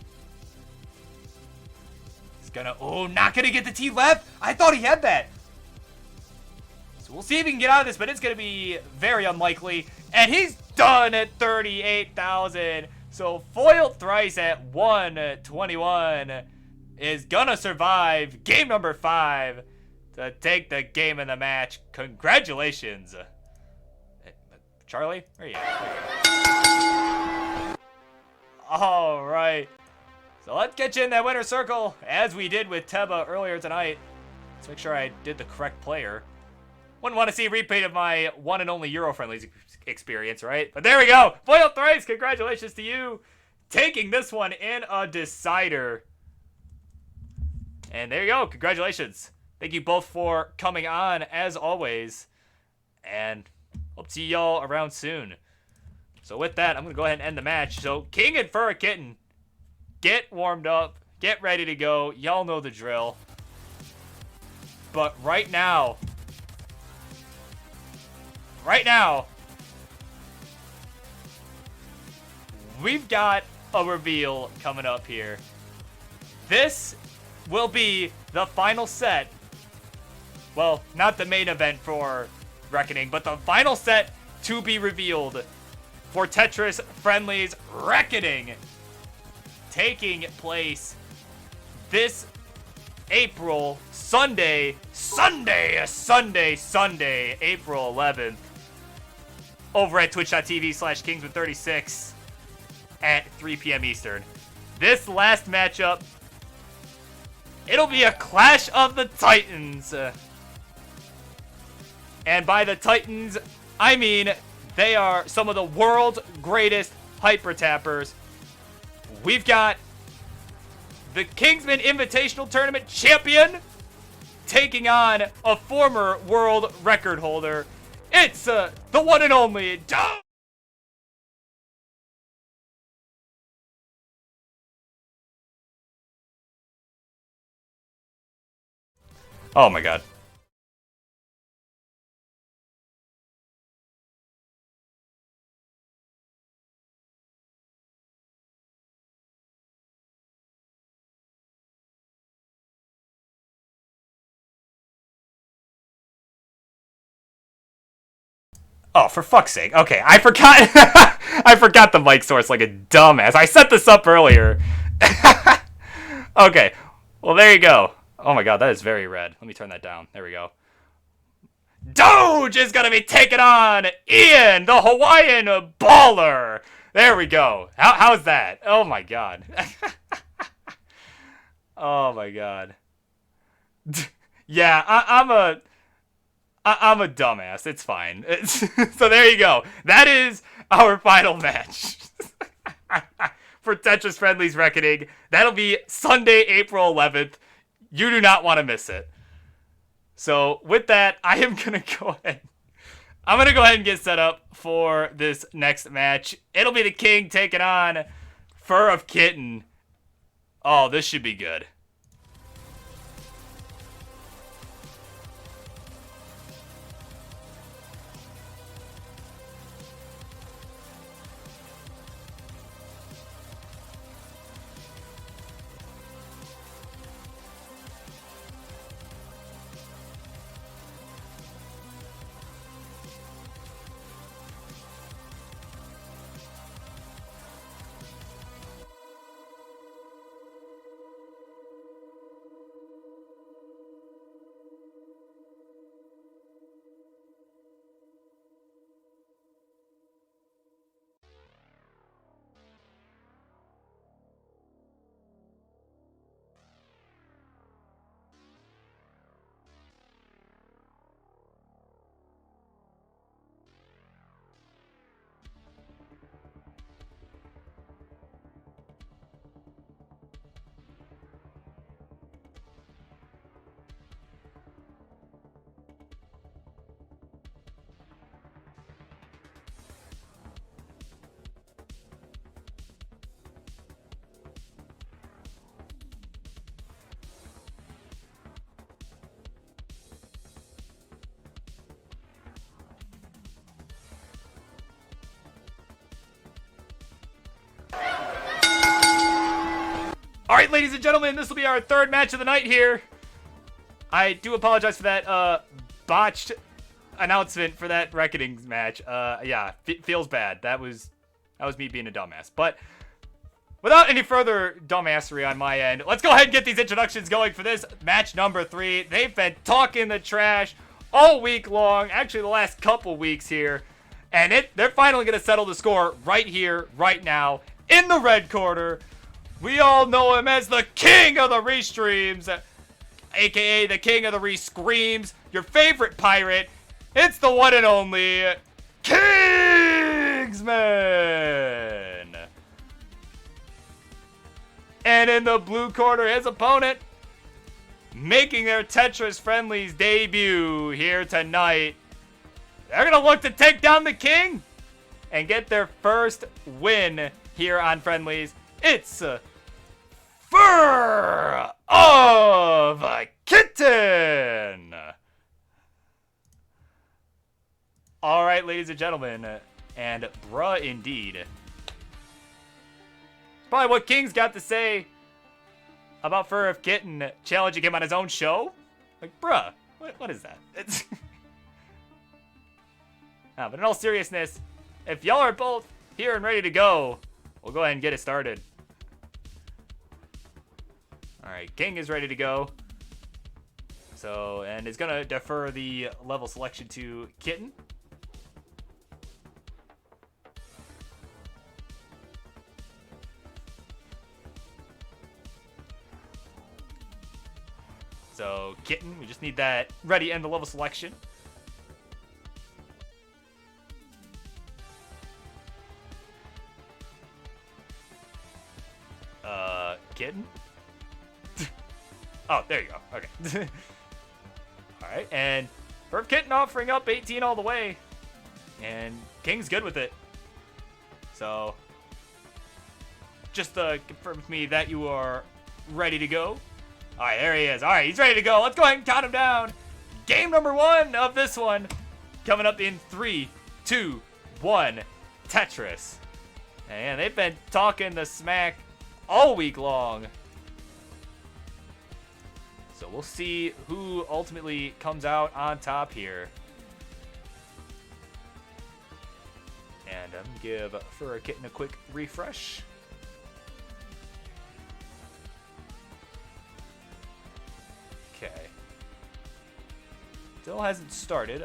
He's gonna, not gonna get the T left. I thought he had that. So we'll see if he can get out of this, but it's gonna be very unlikely. And he's done at 38,000. So Foiled Thrice at 121 is gonna survive game number 5 to take the game in the match. Congratulations. Charlie, where are you at? All right. So let's get you in that winner circle as we did with Teba earlier tonight. Let's make sure I did the correct player. Wouldn't want to see a repeat of my one and only Euro Friendlies experience, right? But there we go. Foiled Thrice, congratulations to you. Taking this one in a decider. And there you go. Congratulations. Thank you both for coming on, as always. And hope to see y'all around soon. So with that, I'm going to go ahead and end the match. So King and Fur Kitten, get warmed up. Get ready to go. Y'all know the drill. But right now, we've got a reveal coming up here. This will be the final set. Well, not the main event for Reckoning, but the final set to be revealed for Tetris Friendlies Reckoning, taking place this April, Sunday, April 11th, over at twitch.tv/Kingsman36 at 3 p.m. Eastern. This last matchup, it'll be a Clash of the Titans. And by the Titans, I mean they are some of the world's greatest hyper tappers. We've got the Kingsman Invitational Tournament champion taking on a former world record holder. It's the one and only Dom. Oh my god. Oh, for fuck's sake. Okay, I forgot. I forgot the mic source like a dumbass. I set this up earlier. Okay, well, there you go. Oh my god, that is very red. Let me turn that down. There we go. Doge is going to be taking on Ian, the Hawaiian baller. There we go. How's that? Oh my god. Oh my god. Yeah, I'm a dumbass. It's fine. So there you go. That is our final match for Tetris Friendly's Reckoning. That'll be Sunday, April 11th. You do not want to miss it. So with that, I am going to go ahead. I'm going to go ahead and get set up for this next match. It'll be the King taking on Fur of Kitten. Oh, this should be good. All right, ladies and gentlemen, this will be our third match of the night here. I do apologize for that botched announcement for that Reckoning match. Yeah, feels bad. That was me being a dumbass. But without any further dumbassery on my end, let's go ahead and get these introductions going for this match number 3. They've been talking the trash all week long, actually the last couple weeks here, and they're finally going to settle the score right here, right now, in the red corner. We all know him as the king of the restreams, aka the king of the rescreams, your favorite pirate. It's the one and only Kingsman. And in the blue corner, his opponent, making their Tetris Friendlies debut here tonight. They're going to look to take down the king and get their first win here on Friendlies. It's Fur of Kitten. All right, ladies and gentlemen, and bruh indeed. Probably what King's got to say about Fur of Kitten challenging him on his own show. Like, bruh, what is that? It's but in all seriousness, if y'all are both here and ready to go, we'll go ahead and get it started. All right, King is ready to go. So, and is gonna defer the level selection to Kitten. So, Kitten, we just need that ready and the level selection. Kitten? Oh, there you go. Okay. Alright, and Fur of Kitten offering up 18 all the way. And King's good with it. So, just confirm with me that you are ready to go. Alright, there he is. Alright, he's ready to go. Let's go ahead and count him down. Game number 1 of this one. Coming up in 3, 2, 1. Tetris. And they've been talking the smack all week long. So we'll see who ultimately comes out on top here. random. Give Fur Kitten a quick refresh. Okay. Still hasn't started.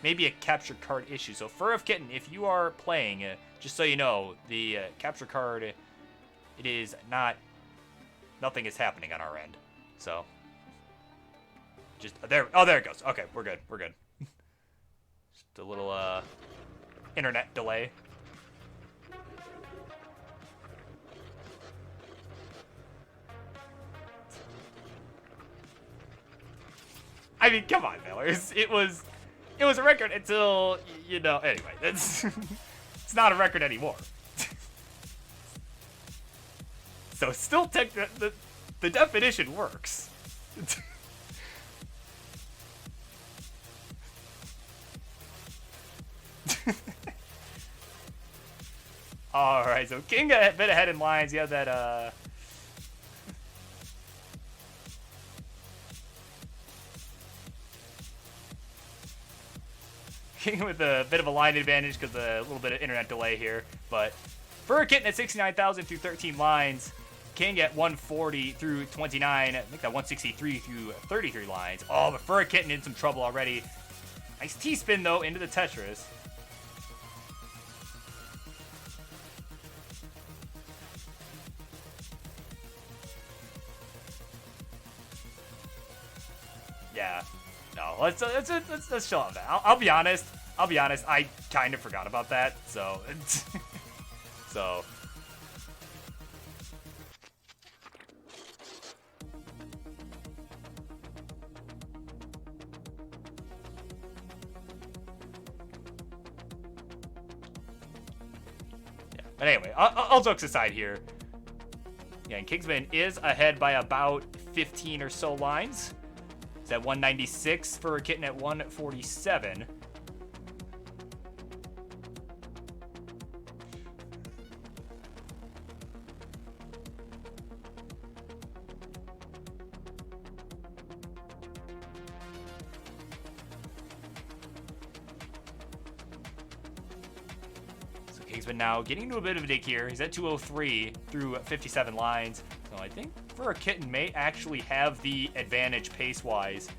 Maybe a capture card issue. So Fur of Kitten, if you are playing, just so you know, the capture card, it is not, nothing is happening on our end. So, just, there it goes. Okay, we're good, we're good. Just a little, internet delay. I mean, come on, Millers. It was a record until, you know, anyway, it's not a record anymore. So still the definition works. Alright, so King a bit ahead in lines. You have that, King with a bit of a line advantage because a little bit of internet delay here. But Fur Kitten at 69,000 through 13 lines. King at 140 through 29. I think that 163 through 33 lines. Oh, but Fur Kitten in some trouble already. Nice T-spin, though, into the Tetris. Yeah. No, let's chill on that. I'll be honest. I kind of forgot about that. So, so. Yeah. But anyway, all jokes aside here. Yeah, and Kingsman is ahead by about 15 or so lines. It's at 196 for a Kitten at 147. So Kingsman now getting into a bit of a dig here. He's at 203 through 57 lines. So I think Fur Kitten may actually have the advantage pace-wise,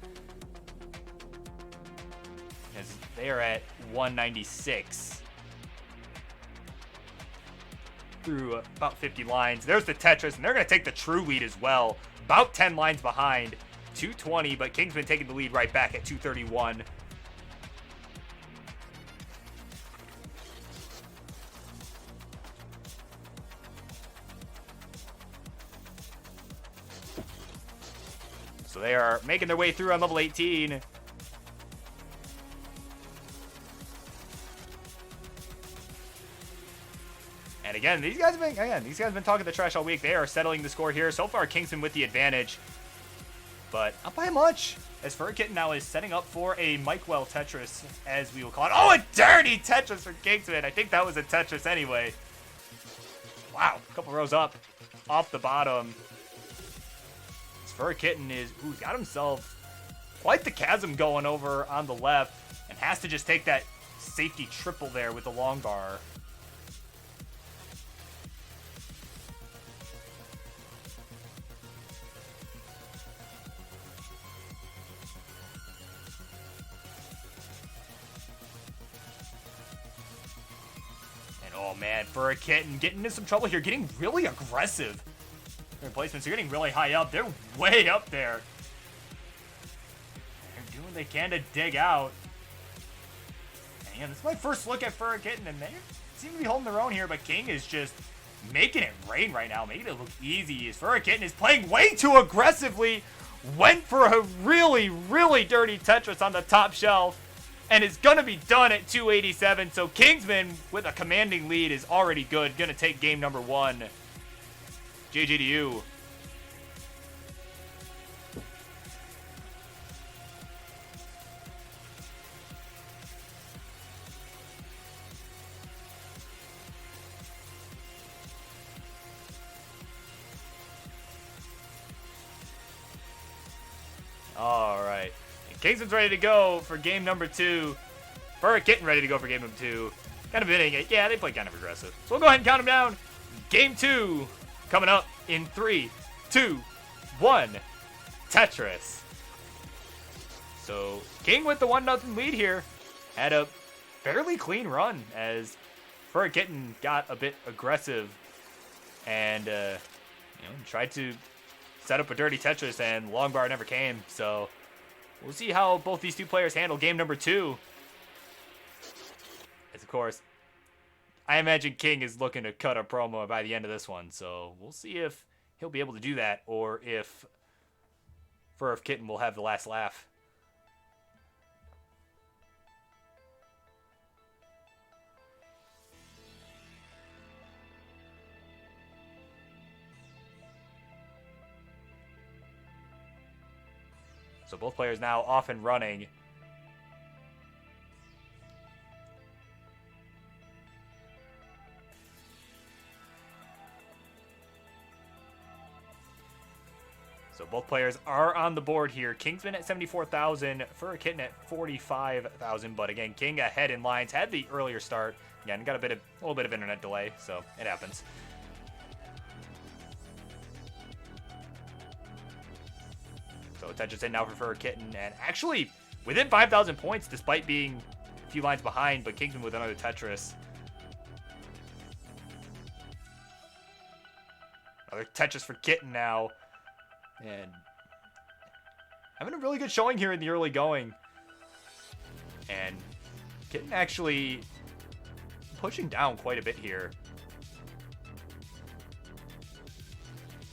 as they are at 196 through about 50 lines. There's the Tetris, and they're going to take the true lead as well. About 10 lines behind, 220, but Kingsman taking the lead right back at 231. So they are making their way through on level 18. And again, these guys have been talking the trash all week. They are settling the score here. So far, Kingsman with the advantage, but not by much. As Fur Kitten now is setting up for a Mike Well Tetris, as we will call it. Oh, a dirty Tetris for Kingsman. I think that was a Tetris anyway. Wow, a couple rows up, off the bottom. Fur Kitten is, ooh, got himself quite the chasm going over on the left, and has to just take that safety triple there with the long bar. And oh man, Fur Kitten getting into some trouble here, getting really aggressive. Replacements are getting really high up. They're way up there. They're doing what they can to dig out. And this is my first look at Fur Kitten, and they seem to be holding their own here, but King is just making it rain right now, making it look easy. As Fur Kitten is playing way too aggressively, went for a really, really dirty Tetris on the top shelf, and is going to be done at 287. So Kingsman, with a commanding lead, is already good. Going to take game number 1. GG to you. All right. And Kingsman's ready to go for game number 2. Fur Kitten ready to go for game number 2. Kind of hitting it. Yeah, they play kind of aggressive. So we'll go ahead and count them down. Game 2 coming up in 3, 2, 1. Tetris. So King with the 1-0 lead here had a fairly clean run as Fur Kitten got a bit aggressive and tried to set up a dirty Tetris, and Longbar never came. So we'll see how both these two players handle game number 2. As of course, I imagine King is looking to cut a promo by the end of this one. So we'll see if he'll be able to do that, or if Fur Kitten will have the last laugh. So both players now off and running. So both players are on the board here. King's been at 74,000, Fur Kitten at 45,000. But again, King ahead in lines, had the earlier start. Again, got a little bit of internet delay, so it happens. So Tetris in now for Fur Kitten, and actually within 5,000 points despite being a few lines behind, but Kingsman with another Tetris. Another Tetris for Kitten now. And having a really good showing here in the early going. And Kitten actually pushing down quite a bit here.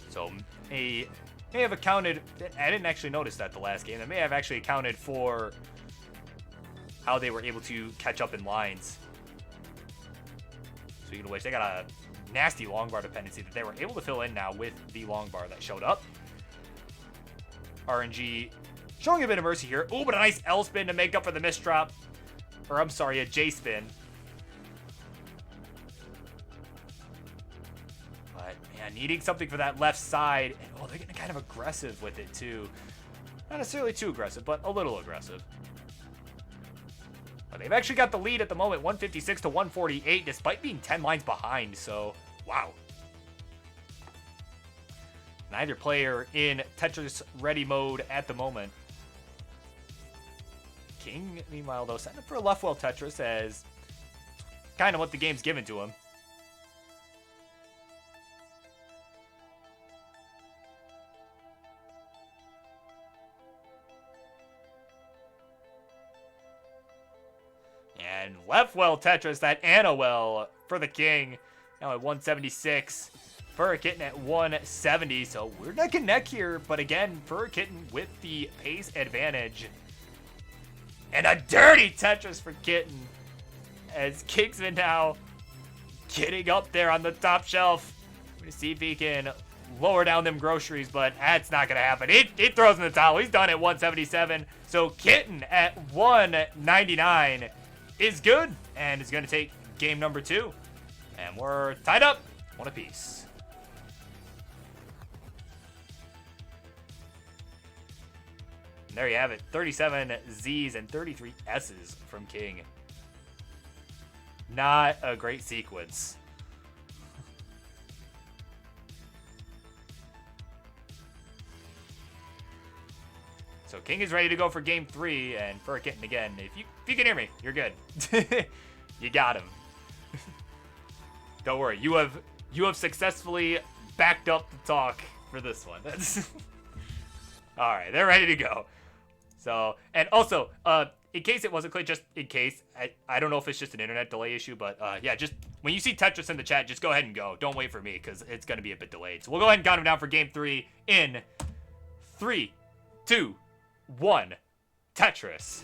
So may have accounted, I didn't actually notice that the last game, that may have actually accounted for how they were able to catch up in lines. Speaking of which, they got a nasty long bar dependency that they were able to fill in now with the long bar that showed up. RNG showing a bit of mercy here. Ooh, but a nice L spin to make up for the misdrop. Or I'm sorry, a J spin. But man, needing something for that left side. And oh, they're getting kind of aggressive with it too. Not necessarily too aggressive, but a little aggressive. But they've actually got the lead at the moment, 156 to 148, despite being 10 lines behind. So, wow. Neither player in Tetris ready mode at the moment. King, meanwhile, though, setting up for a left-well Tetris as kind of what the game's given to him. And left-well Tetris, that Anna-well for the King. Now at 176. Fur Kitten at 170, so we're neck and neck here, but again, Fur Kitten with the pace advantage. And a dirty Tetris for Kitten, as Kingsman now getting up there on the top shelf. We're gonna see if he can lower down them groceries, but that's not gonna happen. He throws in the towel. He's done at 177, so Kitten at 199 is good, and is gonna take game number 2. And we're tied up, one apiece. And there you have it, 37 Z's and 33 S's from King. Not a great sequence. So King is ready to go for game 3, and Fur Kitten again. If you can hear me, you're good. You got him. Don't worry, you have successfully backed up the talk for this one. All right, they're ready to go. So, and also, in case it wasn't clear, just in case, I don't know if it's just an internet delay issue, but yeah, just when you see Tetris in the chat, just go ahead and go. Don't wait for me, because it's going to be a bit delayed. So we'll go ahead and count him down for game 3 in 3, 2, 1, Tetris.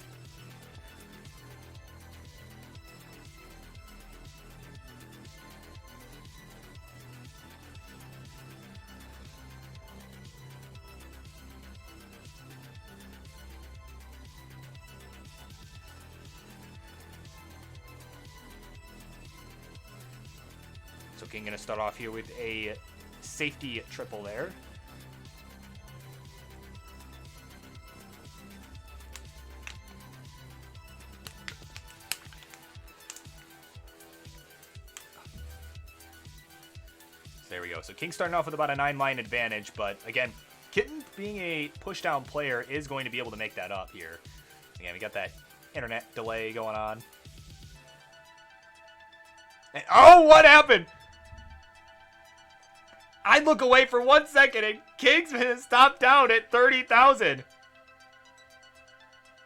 So King going to start off here with a safety triple there. There we go. So King starting off with about a 9-line advantage, but again, Kitten being a push-down player is going to be able to make that up here. Again, we got that internet delay going on. And, oh, what happened? I look away for 1 second, and Kingsman is stopped down at 30,000.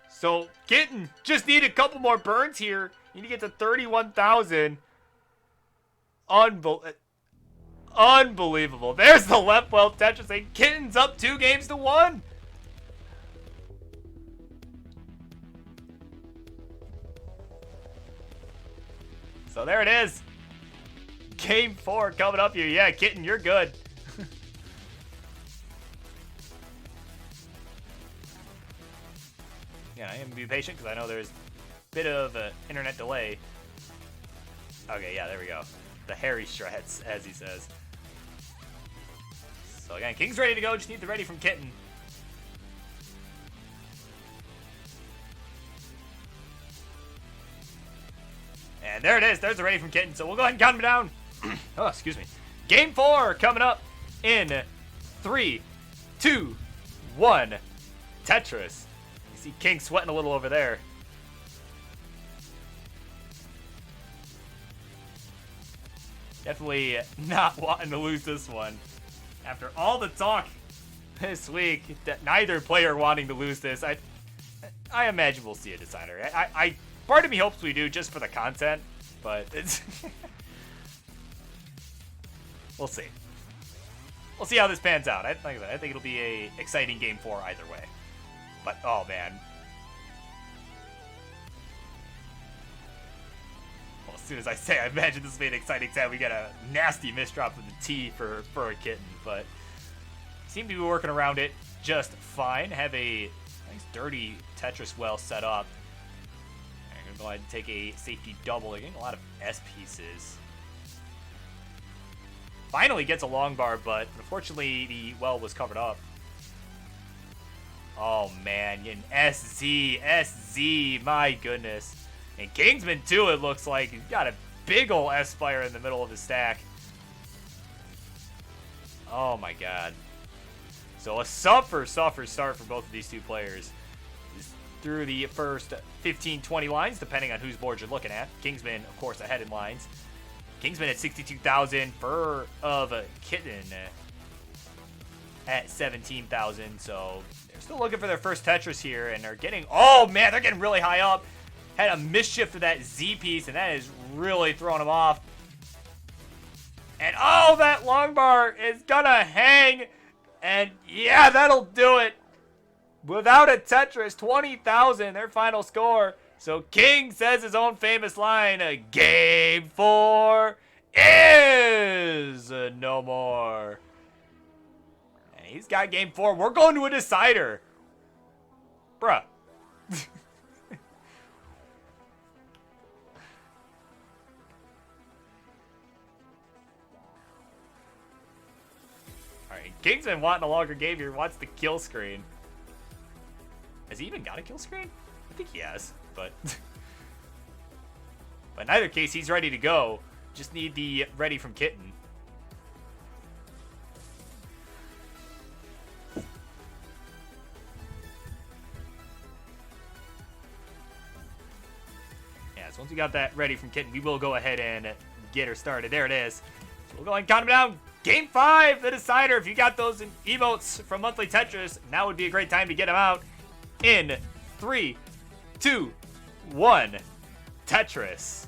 So Kitten just need a couple more burns here. You need to get to 31,000. Unbelievable. There's the left well Tetris, and Kitten's up 2-1. So there it is. Game 4 coming up here. Yeah, Kitten, you're good. Yeah, I am be patient because I know there's a bit of an internet delay. Okay, yeah, there we go. The hairy shreds, as he says. So again, King's ready to go. Just need the ready from Kitten. And there it is. There's the ready from Kitten. So we'll go ahead and count him down. Oh, excuse me. Game 4 coming up in 3, 2, 1. Tetris. You see King sweating a little over there. Definitely not wanting to lose this one. After all the talk this week, that neither player wanting to lose this, I imagine we'll see a decider. Part of me hopes we do just for the content, but it's we'll see. We'll see how this pans out. I think it'll be a exciting game 4 either way. But oh man. Well, as soon as I say I imagine this will be an exciting time, we get a nasty misdrop of the T for a Kitten, but seem to be working around it just fine. Have a nice dirty Tetris well set up. I'm gonna go ahead and take a safety double. They're getting a lot of S pieces. Finally gets a long bar, but unfortunately the well was covered up. Oh man, an SZ, my goodness. And Kingsman too, it looks like. He's got a big ol' S-Fire in the middle of his stack. Oh my god. So a suffer start for both of these two players. Through the first 15-20 lines, depending on whose board you're looking at. Kingsman, of course, ahead in lines. Kingsman at 62,000, Fur of Kitten at 17,000. So they're still looking for their first Tetris here, and they're getting, oh man, they're getting really high up. Had a misshift to that Z piece, and that is really throwing them off. And oh, that long bar is gonna hang. And yeah, that'll do it. Without a Tetris, 20,000, their final score. So King says his own famous line, Game 4 is no more. And he's got Game 4. We're going to a decider. Bruh. Alright, Kingsman wanting a longer game here, wants the kill screen. Has he even got a kill screen? I think he has, but but in either case, he's ready to go. Just need the ready from Kitten. Yeah, so once we got that ready from Kitten, we will go ahead and get her started. There it is. So we'll go ahead and count him down. Game 5, the decider. If you got those emotes from Monthly Tetris, now would be a great time to get them out. In 3, 2, 1, Tetris.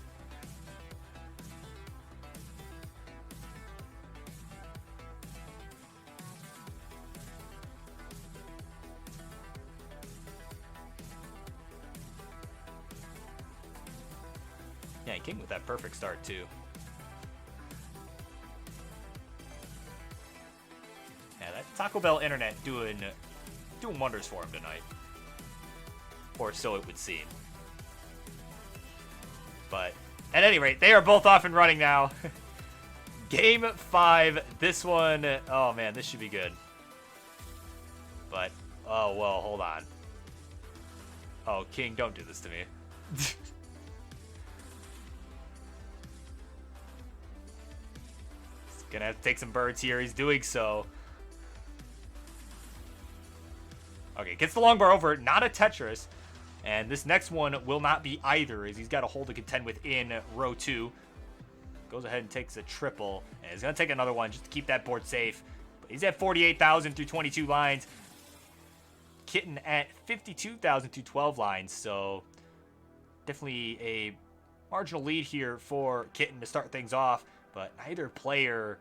Yeah, he came with that perfect start too. Yeah, that Taco Bell internet doing wonders for him tonight. Or so it would seem. But at any rate, they are both off and running now. Game 5. This one, oh man, this should be good. But, oh well, hold on. Oh, King, don't do this to me. Gonna have to take some birds here. He's doing so. Okay, gets the long bar over. Not a Tetris. And this next one will not be either, as he's got a hole to contend with in row 2. Goes ahead and takes a triple. And he's going to take another one just to keep that board safe. But he's at 48,000 through 22 lines. Kitten at 52,000 through 12 lines. So definitely a marginal lead here for Kitten to start things off. But neither player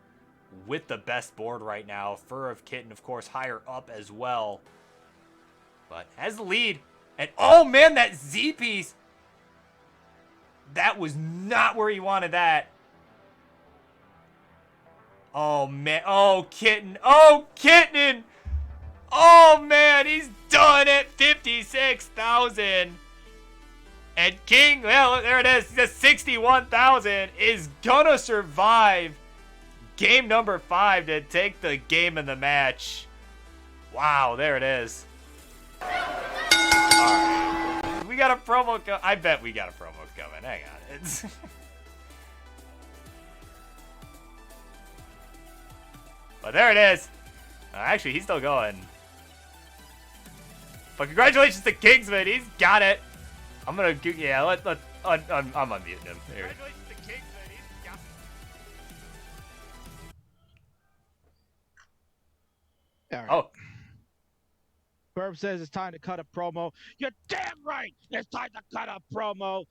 with the best board right now. Fur of Kitten, of course, higher up as well. But has the lead. And oh man, that Z piece. That was not where he wanted that. Oh man. Oh, Kitten. Oh, Kitten. Oh man, he's done at 56,000. And King, well, there it is. He's at 61,000. Is gonna survive game number 5 to take the game in the match. Wow, there it is. Alright. We got a promo I bet we got a promo coming. Hang on. It's but there it is. Actually, he's still going. But congratulations to Kingsman. He's got it. I'm gonna yeah, I'm unmuting him. Here. Congratulations to Kingsman. He's got it. All right. Oh. Burb says it's time to cut a promo. You're damn right. It's time to cut a promo.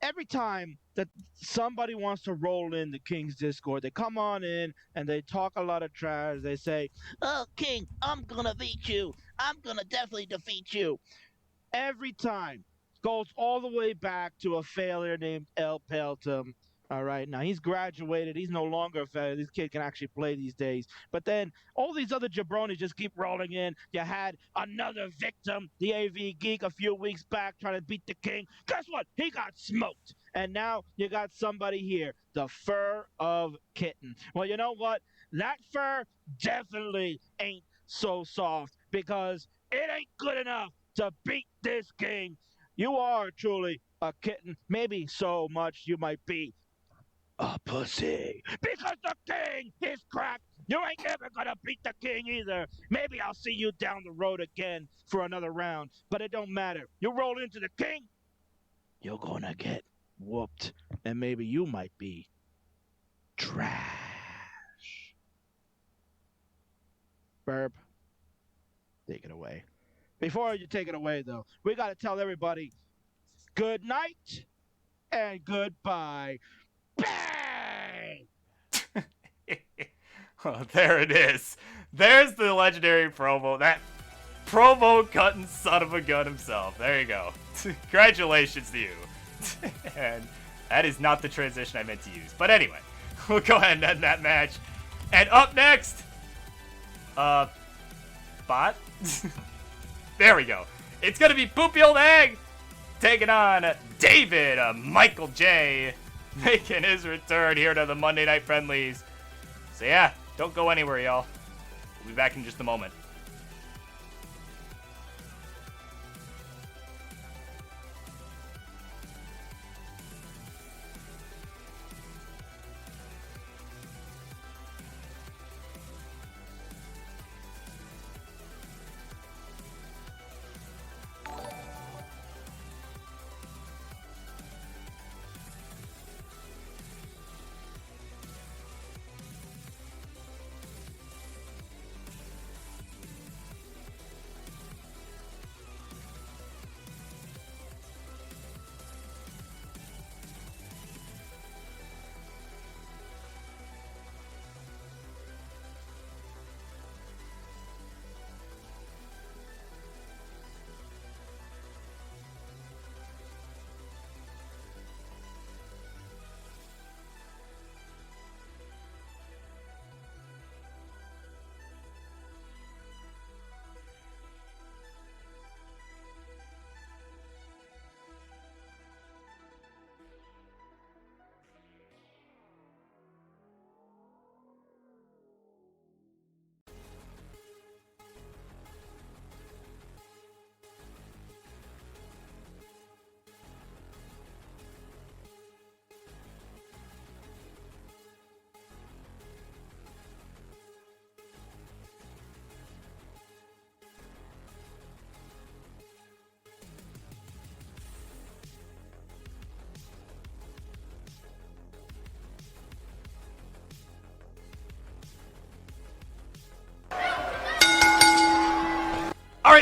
Every time that somebody wants to roll in the King's Discord, they come on in and they talk a lot of trash. They say, "Oh, King, I'm gonna beat you. I'm gonna definitely defeat you." Every time goes all the way back to a failure named El Peltum. All right, now he's graduated. He's no longer a failure. This kid can actually play these days. But then all these other jabronis just keep rolling in. You had another victim, the AV Geek, a few weeks back trying to beat the King. Guess what? He got smoked. And now you got somebody here, the Fur of Kitten. Well, you know what? That fur definitely ain't so soft because it ain't good enough to beat this King. You are truly a kitten. Maybe so much you might be a pussy. Because the King is cracked. You ain't ever gonna beat the King either. Maybe I'll see you down the road again for another round. But it don't matter. You roll into the King, you're gonna get whooped. And maybe you might be trash. Burb, take it away. Before you take it away, though, we gotta tell everybody good night and goodbye. Bang! Oh, there it is. There's the legendary promo. That promo cutting son of a gun himself. There you go. Congratulations to you. And that is not the transition I meant to use. But anyway, we'll go ahead and end that match. And up next, Bot. There we go. It's gonna be Poopy Old Egg taking on David Michael J, making his return here to the Monday Night Friendlies. So yeah, don't go anywhere, y'all. We'll be back in just a moment.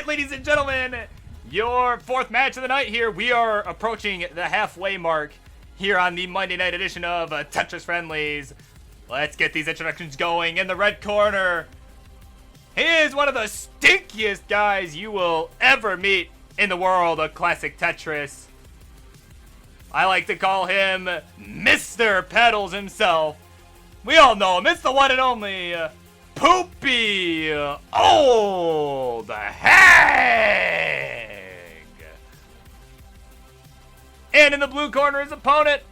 ladies and gentlemen, your fourth match of the night here. We are approaching the halfway mark here on the Monday night edition of Tetris Friendlies. Let's get these introductions going. In the red corner, he is one of the stinkiest guys you will ever meet in the world of classic Tetris. I like to call him Mr. Pedals himself. We all know him. It's the one and only Poopy Old Hag. And in the blue corner, his opponent,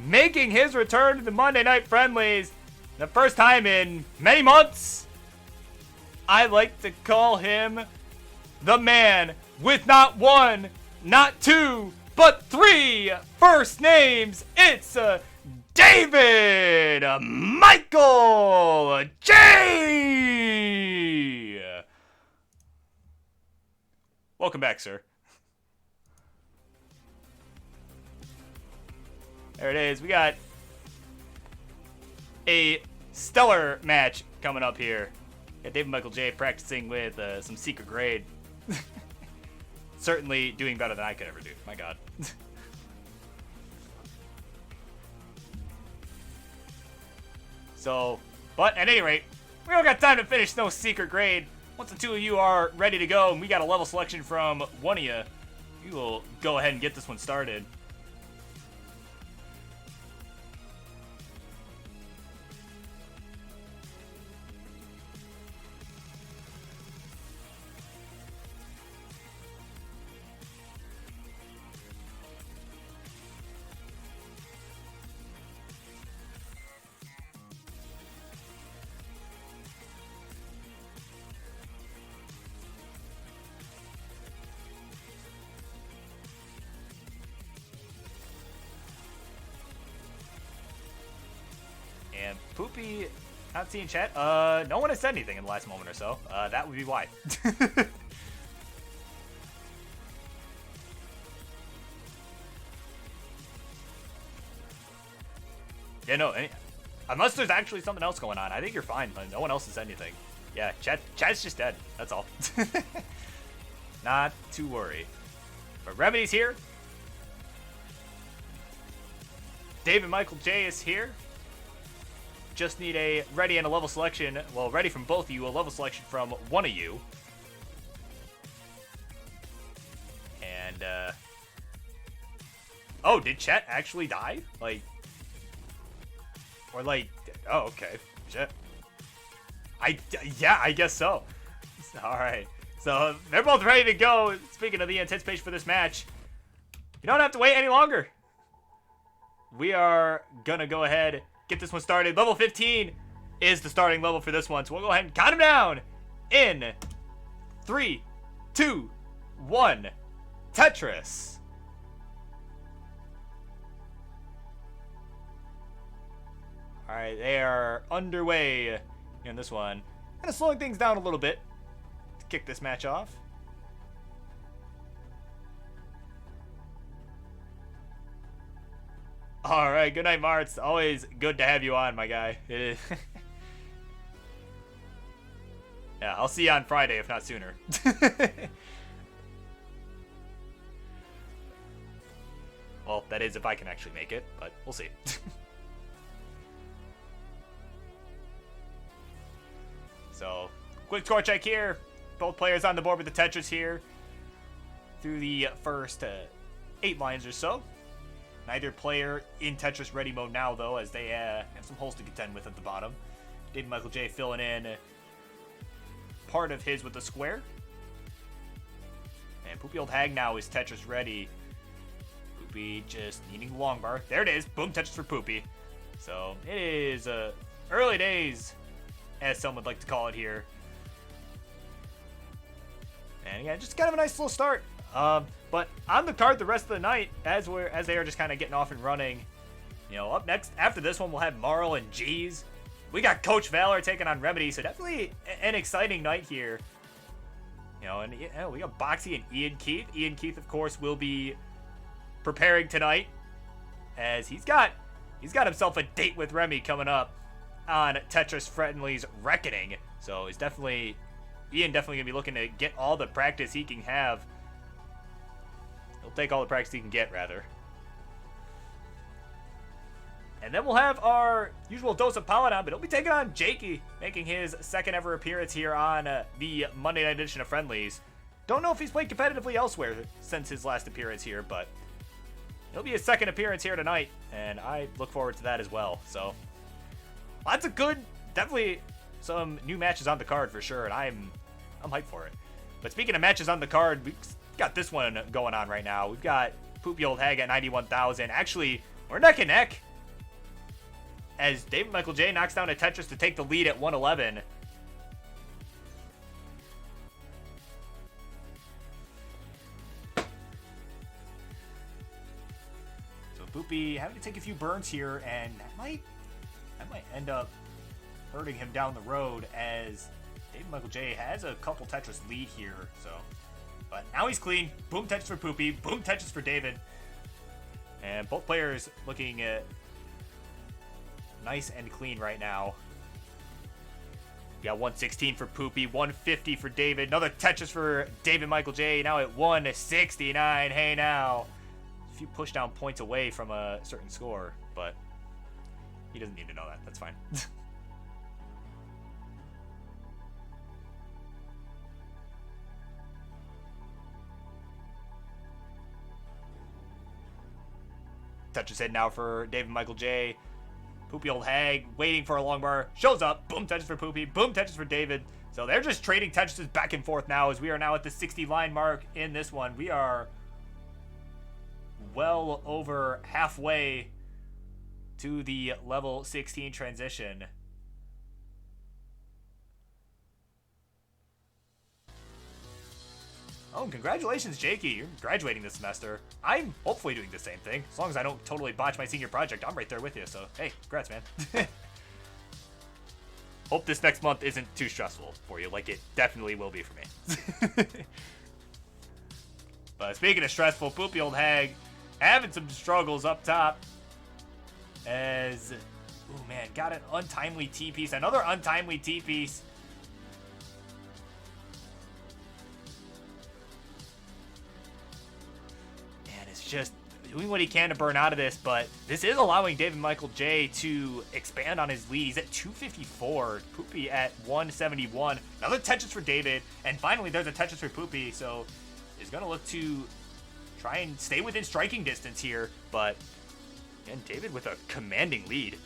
making his return to the Monday Night Friendlies, the first time in many months. I like to call him the man with not one, not two, but three first names. It's David Michael J. Welcome back, sir. There it is. We got a stellar match coming up here. Got David Michael J practicing with some secret grade. Certainly doing better than I could ever do. My God. So, but at any rate, we don't got time to finish no secret grade. Once the two of you are ready to go, and we got a level selection from one of you, we will go ahead and get this one started. And Poopy, not seeing chat. No one has said anything in the last moment or so. That would be why. Yeah, no. Unless there's actually something else going on, I think you're fine. No one else has said anything. Yeah, chat's just dead. That's all. Not to worry. But Remedy's here. David Michael J is here. Just need a ready and a level selection. Well, ready from both of you, a level selection from one of you. And, oh, did chat actually die? Like, or like, oh, okay. Shit. Yeah, I guess so. Alright. So, they're both ready to go. Speaking of the anticipation for this match, you don't have to wait any longer. We are gonna go ahead, get this one started. Level 15 is the starting level for this one. So we'll go ahead and count them down in 3, 2, 1. Tetris. Alright, they are underway in this one. Kind of slowing things down a little bit to kick this match off. Alright, good night, Martz. Always good to have you on, my guy. Yeah, I'll see you on Friday, if not sooner. Well, that is if I can actually make it, but we'll see. So, quick score check here. Both players on the board with the Tetris here through the first 8 lines or so. Neither player in Tetris ready mode now, though, as they have some holes to contend with at the bottom. David Michael J filling in part of his with the square. And Poopy Old Hag now is Tetris ready. Poopy just needing the long bar. There it is. Boom, Tetris for Poopy. So it is early days, as some would like to call it here. And yeah, just kind of a nice little start. But on the card the rest of the night, as they are just kind of getting off and running, you know, up next after this one we'll have Marl and G's. We got Coach Valor taking on Remedy, so definitely an exciting night here. You know, and we got Boxy and Ian Keith. Ian Keith, of course, will be preparing tonight, as he's got himself a date with Remy coming up on Tetris Friendly's Reckoning. So he's definitely Ian definitely going to be looking to get all the practice he can have. He'll take all the practice he can get, rather. And then we'll have our usual dose of Paladin, but he'll be taking on Jakey, making his second ever appearance here on the Monday night edition of Friendlies. Don't know if he's played competitively elsewhere since his last appearance here, but it'll be his second appearance here tonight, and I look forward to that as well. So, lots of good, definitely some new matches on the card for sure, and I'm hyped for it. But speaking of matches on the card, we've got this one going on right now. We've got Poopy Old Hag at 91,000. Actually, we're neck and neck, as David Michael J knocks down a Tetris to take the lead at 111. So Poopy having to take a few burns here, and that might end up hurting him down the road, as David Michael J has a couple Tetris lead here. So, but now he's clean. Boom Tetris for Poopy. Boom Tetris for David. And both players looking nice and clean right now. We got 116 for Poopy, 150 for David. Another Tetris for David Michael J. Now at 169. Hey now. A few push down points away from a certain score, but he doesn't need to know that. That's fine. Tetris head now for David Michael J. Poopy Old Hag waiting for a long bar. Shows up. Boom Tetris for Poopy. Boom Tetris for David. So they're just trading Tetrises back and forth now, as we are now at the 60 line mark in this one. We are well over halfway to the level 16 transition. Oh, congratulations, Jakey. You're graduating this semester. I'm hopefully doing the same thing. As long as I don't totally botch my senior project, I'm right there with you. So, hey, congrats, man. Hope this next month isn't too stressful for you, like it definitely will be for me. But speaking of stressful, Poopy Old Hag having some struggles up top. As, oh man, got an untimely T-piece. Another untimely T-piece. Just doing what he can to burn out of this, but this is allowing David Michael J to expand on his lead. He's at 254, Poopy at 171. Another Tetris for David, and finally there's a Tetris for Poopy, so he's going to look to try and stay within striking distance here, but again, David with a commanding lead.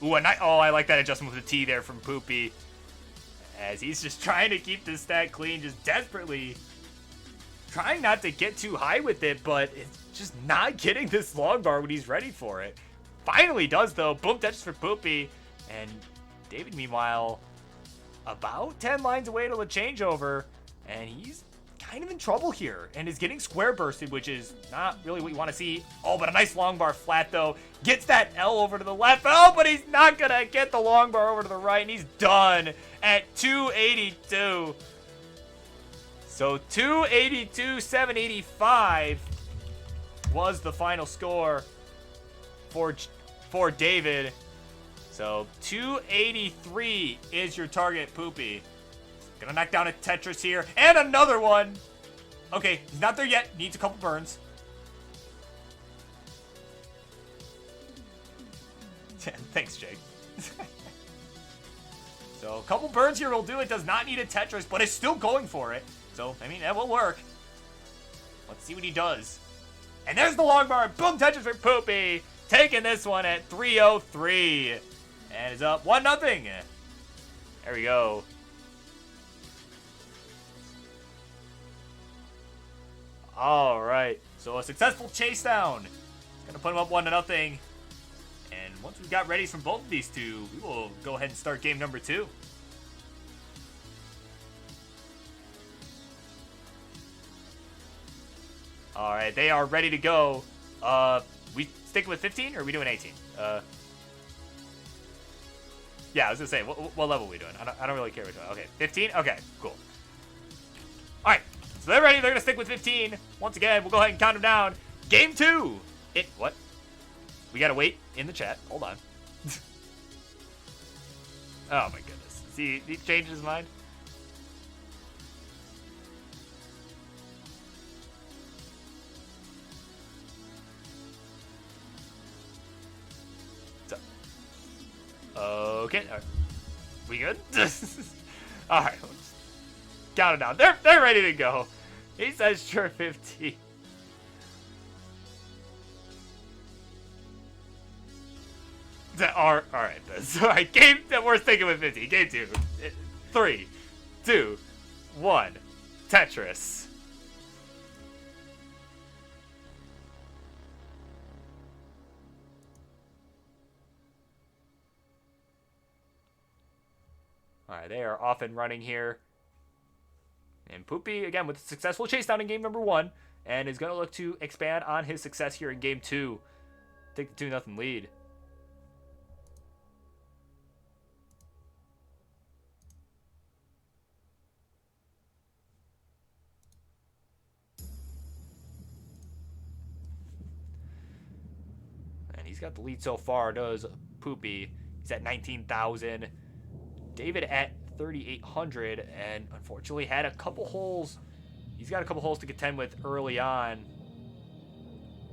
Ooh, I like that adjustment with the T there from Poopy, as he's just trying to keep this stack clean, just desperately trying not to get too high with it, but it's just not getting this long bar when he's ready for it. Finally does, though. Boom Tetris for Poopy, and David, meanwhile, about 10 lines away to the changeover, and he's kind of in trouble here, and is getting square bursted, which is not really what you want to see. Oh, but a nice long bar flat, though. Gets that L over to the left. Oh, but he's not going to get the long bar over to the right, and he's done at 282. So 282, 785 was the final score for David. So 283 is your target, Poopy. Gonna knock down a Tetris here, and another one. Okay, he's not there yet. Needs a couple burns. Thanks, Jake. So a couple burns here will do it. Does not need a Tetris, but is still going for it. So, I mean, that will work. Let's see what he does. And there's the long bar. Boom, Tetris for Poopy. Taking this one at 303. And is up 1-0. There we go. All right. So a successful chase down. Gonna put him up 1-0. And once we've got readies from both of these two, we will go ahead and start game number 2. All right, they are ready to go. We sticking with 15 or are we doing 18? Yeah, I was gonna say, what level are we doing? I don't really care which one. Okay, 15? Okay, cool. All right, So they're ready. They're going to stick with 15. Once again, we'll go ahead and count them down. Game 2. What? We got to wait in the chat. Hold on. Oh, my goodness. See, he changed his mind. So, okay. All right. We good? All right. Let's count it down. They're ready to go. He says sure 15. All right, then. All right, game that we're thinking with 50. Game 2. 3, 2, 1. Tetris. All right, they are off and running here. And Poopy, again, with a successful chase down in game number 1, and is going to look to expand on his success here in game 2. Take the 2-0 lead. He's got the lead so far, does Poopy. He's at 19,000. David at 3,800, and unfortunately had a couple holes. He's got a couple holes to contend with early on.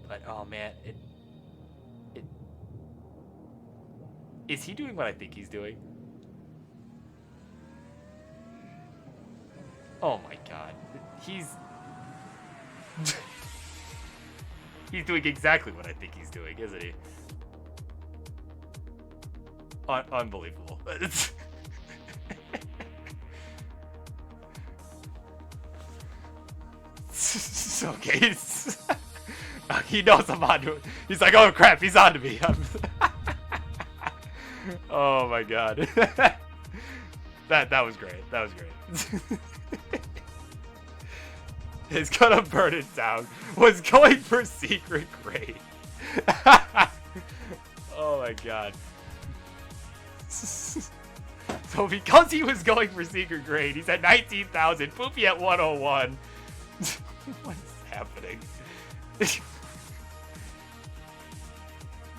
But, oh man, is he doing what I think he's doing? Oh my god. He's doing exactly what I think he's doing, isn't he? Unbelievable. Okay. He knows I'm onto it. He's like, oh crap, he's onto me. Oh my god. That was great. That was great. Is gonna burn it down. Was going for secret grade. Oh my god. So because he was going for secret grade, he's at 19,000. Poopy at 101. What is happening?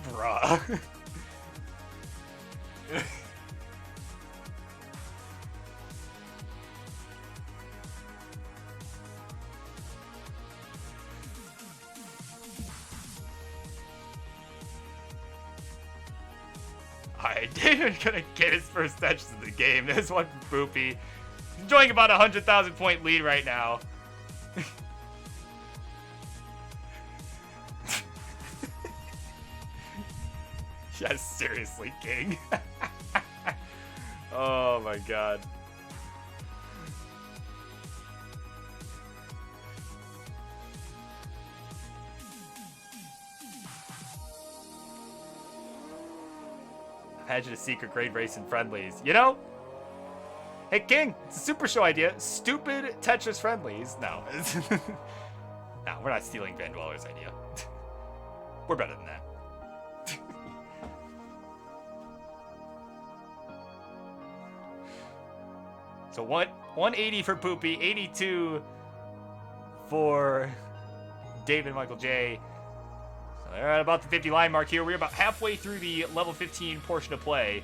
Bruh. Alright, David's gonna get his first touches of the game. There's one for Poopy. Enjoying about a 100,000 point lead right now. Yes, seriously, King. Oh my god. Imagine a secret grade race in friendlies. You know? Hey, King, it's a super show idea. Stupid Tetris friendlies. No. No, we're not stealing Van Dweller's idea. We're better than that. So 180 for Poopy, 82 for David Michael J. So they're at about the 50 line mark here. We're about halfway through the level 15 portion of play.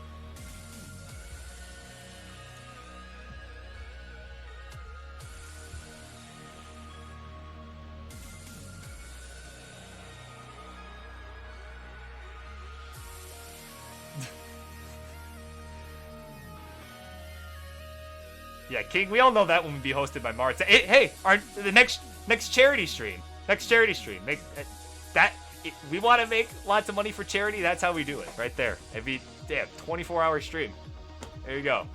Yeah, King, we all know that one would be hosted by Martz. Hey, the next charity stream. Make that we want to make lots of money for charity. That's how we do it, right there. Every 24-hour stream. There you go.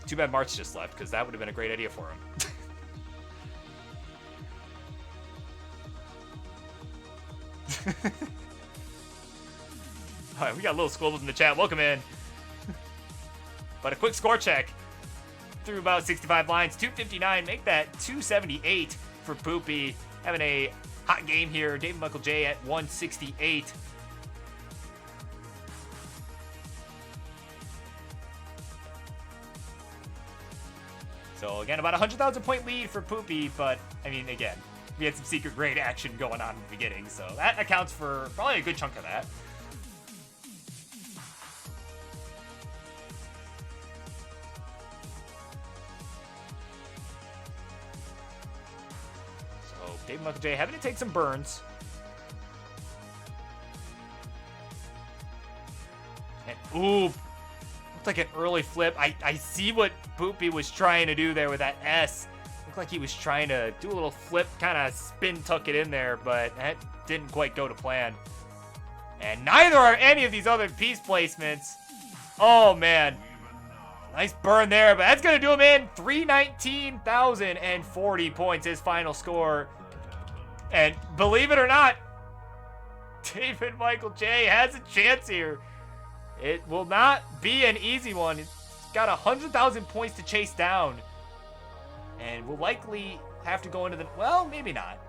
Too bad Martz just left, because that would have been a great idea for him. All right, we got little squibbles in the chat. Welcome in. But a quick score check. Through about 65 lines, 259, make that 278 for Poopy. Having a hot game here. David Michael J at 168. So again, about 100,000 point lead for Poopy, but I mean, again, we had some secret grade action going on in the beginning, so that accounts for probably a good chunk of that. So David Michael J having to take some burns. And ooh, looked like an early flip. I see what Poopy was trying to do there with that S. Looked like he was trying to do a little flip, kind of spin tuck it in there, but that didn't quite go to plan. And neither are any of these other piece placements. Oh, man. Nice burn there, but that's going to do him in. 319,040 points, his final score. And believe it or not, David Michael J has a chance here. It will not be an easy one. He's got 100,000 points to chase down. And will likely have to go into the... Well, maybe not.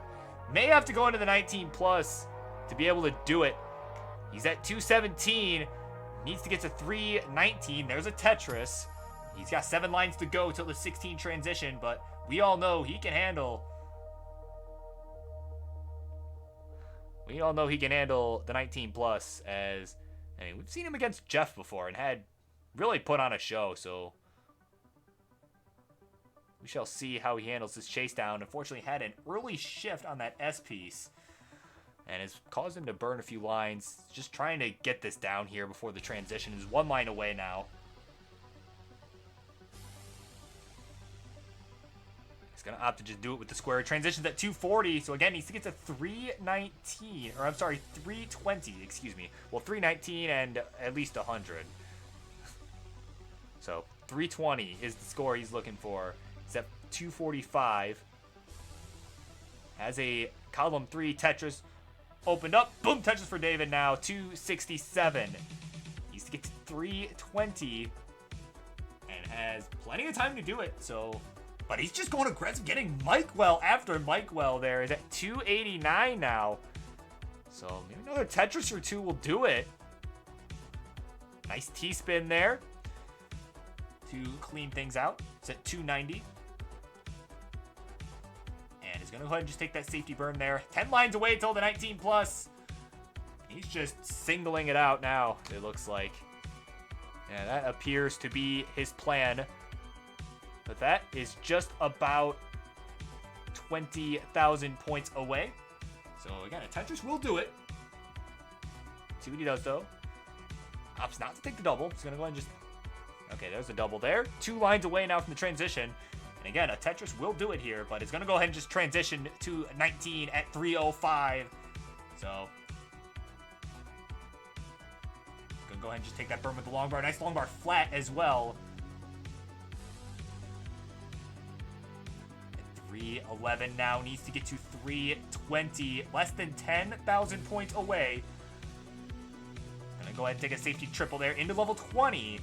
May have to go into the 19 plus to be able to do it. He's at 217. Needs to get to 319. There's a Tetris. He's got 7 lines to go till the 16 transition, but we all know he can handle... We all know he can handle the 19 plus as... I mean, we've seen him against Jeff before and had really put on a show, so... We shall see how he handles this chase down. Unfortunately, had an early shift on that S piece. And has caused him to burn a few lines. Just trying to get this down here before the transition. Is 1 line away now. He's going to opt to just do it with the square. Transitions at 240. So again, he needs to get to 319. Or I'm sorry, 320. Excuse me. Well, 319 and at least 100. So 320 is the score he's looking for. He's at 245. Has a column 3 Tetris opened up. Boom, Tetris for David now. 267. Needs to get to 320. And has plenty of time to do it. So, but he's just going aggressive. Getting Mikewell after Mikewell there. Is at 289 now. So maybe another Tetris or 2 will do it. Nice T-spin there to clean things out. It's at 290. And he's going to go ahead and just take that safety burn there. 10 lines away till the 19 plus. He's just singling it out now, it looks like. Yeah, that appears to be his plan. But that is just about 20,000 points away. So again, a Tetris will do it. See what he does though. Opts not to take the double. He's going to go ahead and just... Okay, there's a double there. 2 lines away now from the transition. And again, a Tetris will do it here, but it's going to go ahead and just transition to 19 at 305. So, going to go ahead and just take that burn with the long bar. Nice long bar flat as well. At 311 now, needs to get to 320. Less than 10,000 points away. Going to go ahead and take a safety triple there into level 20.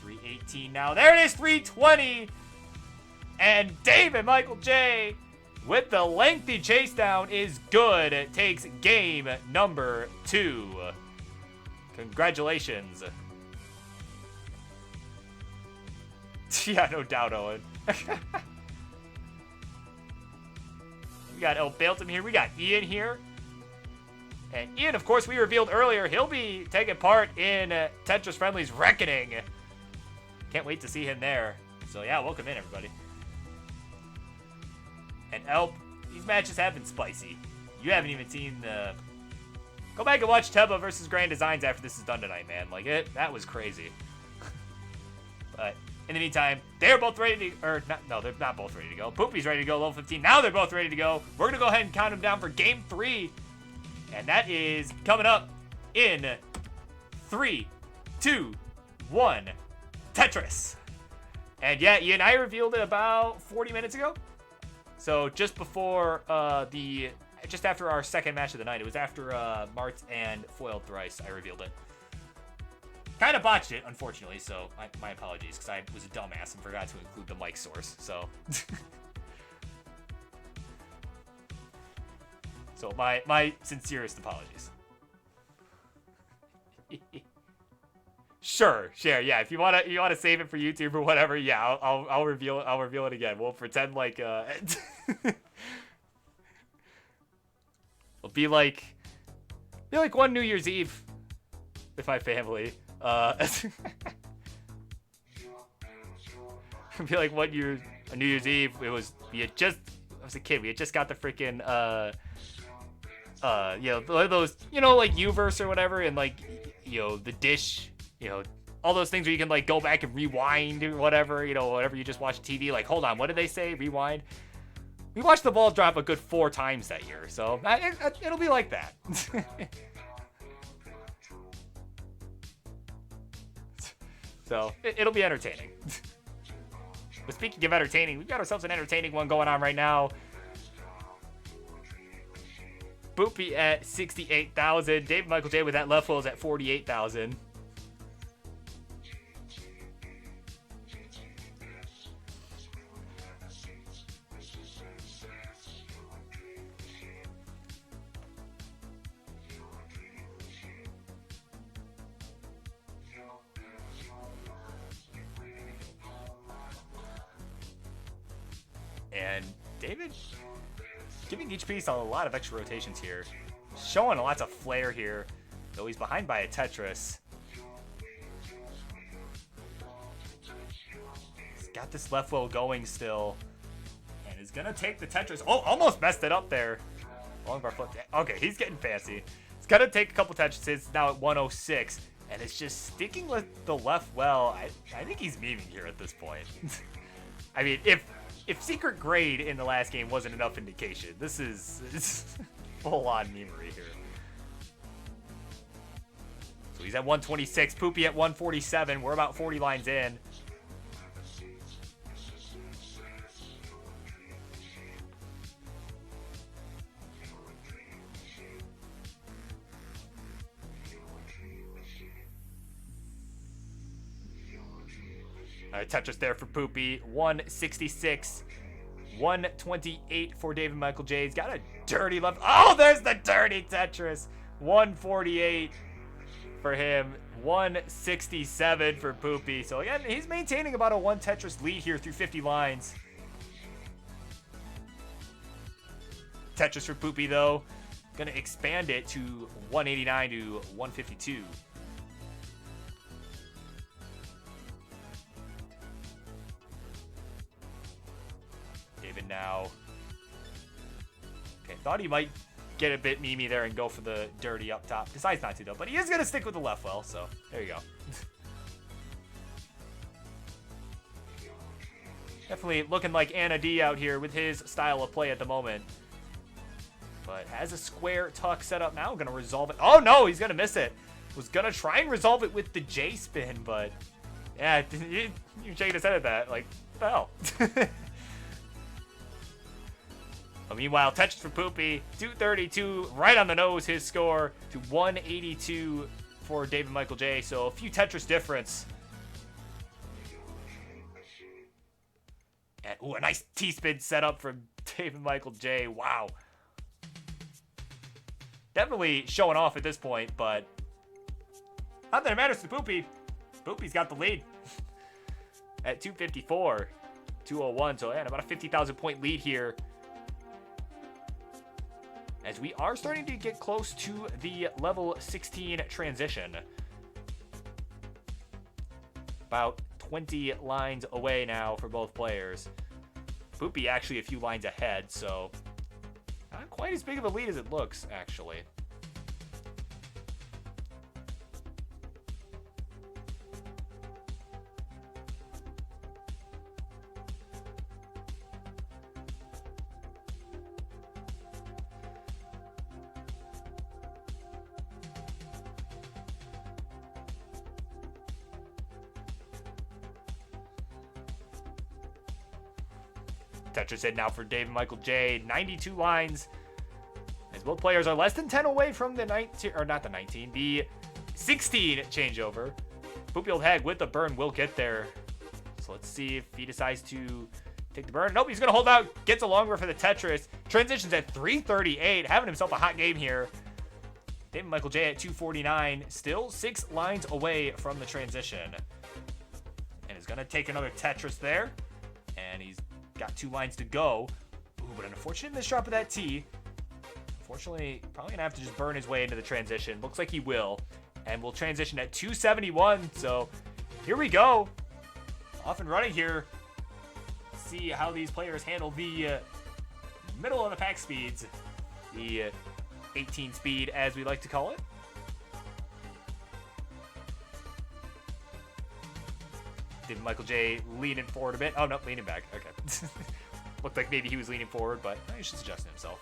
318 now. There it is, 320. And David Michael J with the lengthy chase down is good. It takes game number 2. Congratulations. Yeah, no doubt, Owen. We got El Belton here. We got Ian here. And Ian, of course, we revealed earlier, he'll be taking part in Tetris Friendly's Reckoning. Can't wait to see him there. So yeah, welcome in, everybody. And Elp, these matches have been spicy. You haven't even seen the... Go back and watch Teba versus Grand Designs after this is done tonight, man. Like, that was crazy. But in the meantime, they're both ready to... Or, no, they're not both ready to go. Poopy's ready to go, level 15. Now they're both ready to go. We're going to go ahead and count them down for Game 3. And that is coming up in 3, 2, 1... Tetris. And yeah, Ian, I revealed it about 40 minutes ago. So just before just after our second match of the night. It was after Mart and Foiled Thrice I revealed it. Kind of botched it, unfortunately, so my apologies, because I was a dumbass and forgot to include the mic source, so. So my sincerest apologies. Sure, yeah. If you wanna save it for YouTube or whatever, yeah, I'll reveal it again. We'll pretend like it'll be like one New Year's Eve with my family. It'd be like a New Year's Eve. I was a kid. We had just got the freaking those like Uverse or whatever, and like the dish. All those things where you can like go back and rewind or whatever, whatever you just watch TV. Like, hold on, what did they say? Rewind. We watched the ball drop a good 4 times that year, so it'll be like that. So it'll be entertaining. But speaking of entertaining, we've got ourselves an entertaining one going on right now. Boopy at 68,000. David Michael J with that left full is at 48,000. And David giving each piece a lot of extra rotations here. Showing lots of flair here, though he's behind by a Tetris. He's got this left wheel going still. And is going to take the Tetris. Oh, almost messed it up there. Long bar flip. Okay, he's getting fancy. He's going to take a couple Tetrises. It's now at 106. And it's just sticking with the left well. I think he's memeing here at this point. I mean, if secret grade in the last game wasn't enough indication, this is full-on memery here. So he's at 126, Poopy at 147. We're about 40 lines in. All right, Tetris there for Poopy. 166. 128 for David Michael J. He's got a dirty left. Oh, there's the dirty Tetris. 148 for him. 167 for Poopy. So again, he's maintaining about a 1 Tetris lead here through 50 lines. Tetris for Poopy, though, going to expand it to 189 to 152. David now. Okay, thought he might get a bit memey there and go for the dirty up top. Decides not to, though, but he is going to stick with the left well, so there you go. Definitely looking like Anna D out here with his style of play at the moment. But has a square tuck set up now. Going to resolve it. Oh, no, he's going to miss it. Was going to try and resolve it with the J spin, but yeah, you're shaking his head at that. Like, what the hell? But meanwhile, Tetris for Poopy, 232, right on the nose, his score to 182 for David Michael J. So a few Tetris difference. And, ooh, a nice T-spin setup from David Michael J. Wow. Definitely showing off at this point, but not that it matters to Poopy. Poopy's got the lead at 254, 201. So, yeah, about a 50,000 point lead here. As we are starting to get close to the level 16 transition. About 20 lines away now for both players. Poopy actually a few lines ahead, so not quite as big of a lead as it looks, actually. Tetris hit now for David Michael J. 92 lines. As both players are less than 10 away from the 19, or not the 19, the 16 changeover. Poopy Old Hag with the burn will get there. So let's see if he decides to take the burn. Nope, he's going to hold out. Gets a longer for the Tetris. Transitions at 338. Having himself a hot game here. David Michael J at 249, still 6 lines away from the transition. And is going to take another Tetris there. And he's got 2 lines to go. Ooh, but an unfortunate misdrop of that T. Unfortunately, probably going to have to just burn his way into the transition. Looks like he will. And we'll transition at 271. So here we go. Off and running here. See how these players handle the middle of the pack speeds. The 18 speed, as we like to call it. David Michael J leaning forward a bit. Oh, no, leaning back. Okay. Looked like maybe he was leaning forward, but he's just adjusting himself.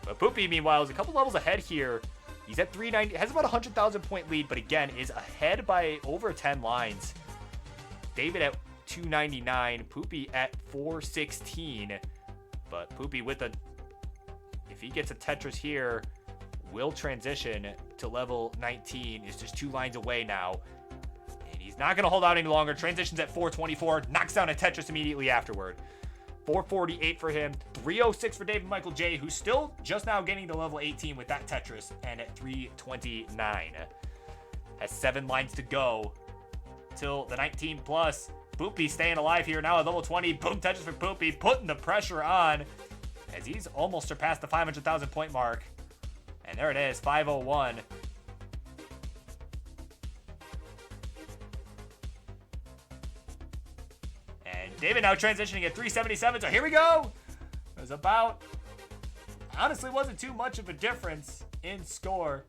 But Poopy, meanwhile, is a couple levels ahead here. He's at 390, has about a 100,000 point lead, but again, is ahead by over 10 lines. David at 299, Poopy at 416. But Poopy with a, if he gets a Tetris here, will transition to level 19. Is just 2 lines away now. And he's not going to hold out any longer. Transitions at 424, knocks down a Tetris immediately afterward. 448 for him, 306 for David Michael J, who's still just now getting to level 18 with that Tetris, and at 329. Has 7 lines to go till the 19 plus. Poopy staying alive here now at level 20. Boom, Tetris for Poopy, putting the pressure on as he's almost surpassed the 500,000 point mark. And there it is, 501. David now transitioning at 377, so here we go. It was about, honestly wasn't too much of a difference in score.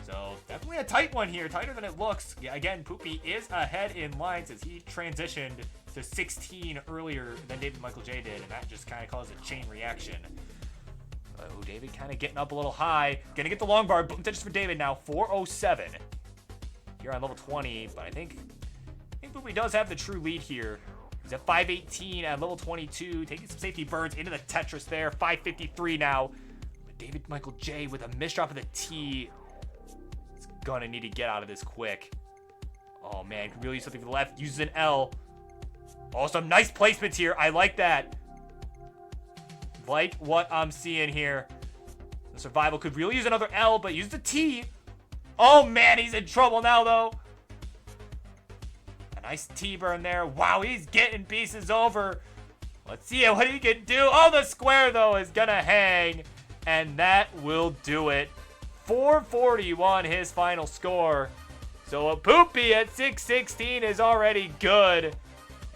So definitely a tight one here, tighter than it looks. Yeah, again, Poopy is ahead in lines as he transitioned to 16 earlier than David Michael J did, and that just kind of caused a chain reaction. Oh, David kind of getting up a little high. Gonna get the long bar, boom, just for David now, 407. Here on level 20, but I think Poopy does have the true lead here. He's at 518 at level 22, taking some safety burns into the Tetris there. 553 now. But David Michael J with a misdrop of the T. He's gonna need to get out of this quick. Oh man, can really use something for the left. Uses an L. Oh, some nice placements here. I like that. Like what I'm seeing here. The survival could really use another L, but use the T. Oh man, he's in trouble now though. Nice T-burn there. Wow, he's getting pieces over. Let's see what he can do. Oh, the square, though, is going to hang. And that will do it. 441, his final score. So a Poopy at 616 is already good.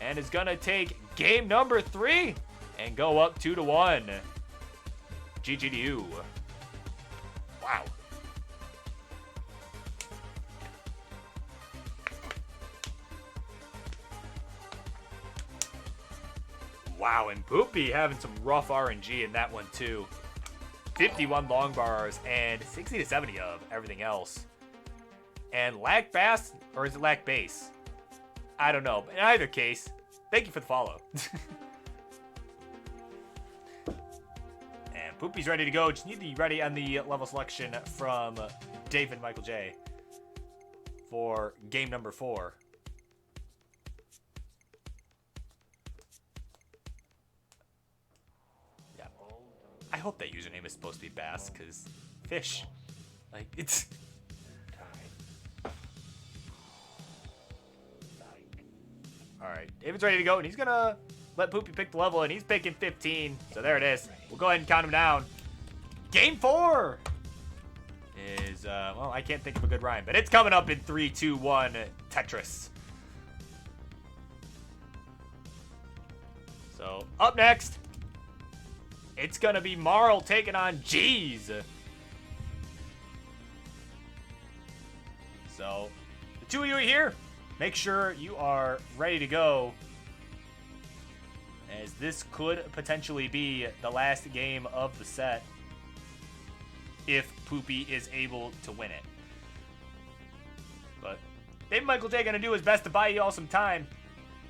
And is going to take game number 3 and go up 2-1. GG to you. Wow. Wow, and Poopy having some rough RNG in that one too. 51 long bars and 60 to 70 of everything else. And Lack Bass, or is it Lack Base? I don't know, but in either case, thank you for the follow. And Poopy's ready to go. Just need to be ready on the level selection from David Michael J for game number 4. I hope that username is supposed to be Bass, because fish. Like, it's... Alright, David's ready to go, and he's gonna let Poopy pick the level, and he's picking 15. So there it is. We'll go ahead and count him down. Game 4 is, well, I can't think of a good rhyme, but it's coming up in 3, 2, 1, Tetris. So, up next, it's going to be Marl taking on Jeez. So, the two of you are here. Make sure you are ready to go, as this could potentially be the last game of the set if Poopy is able to win it. But David Michael J going to do his best to buy you all some time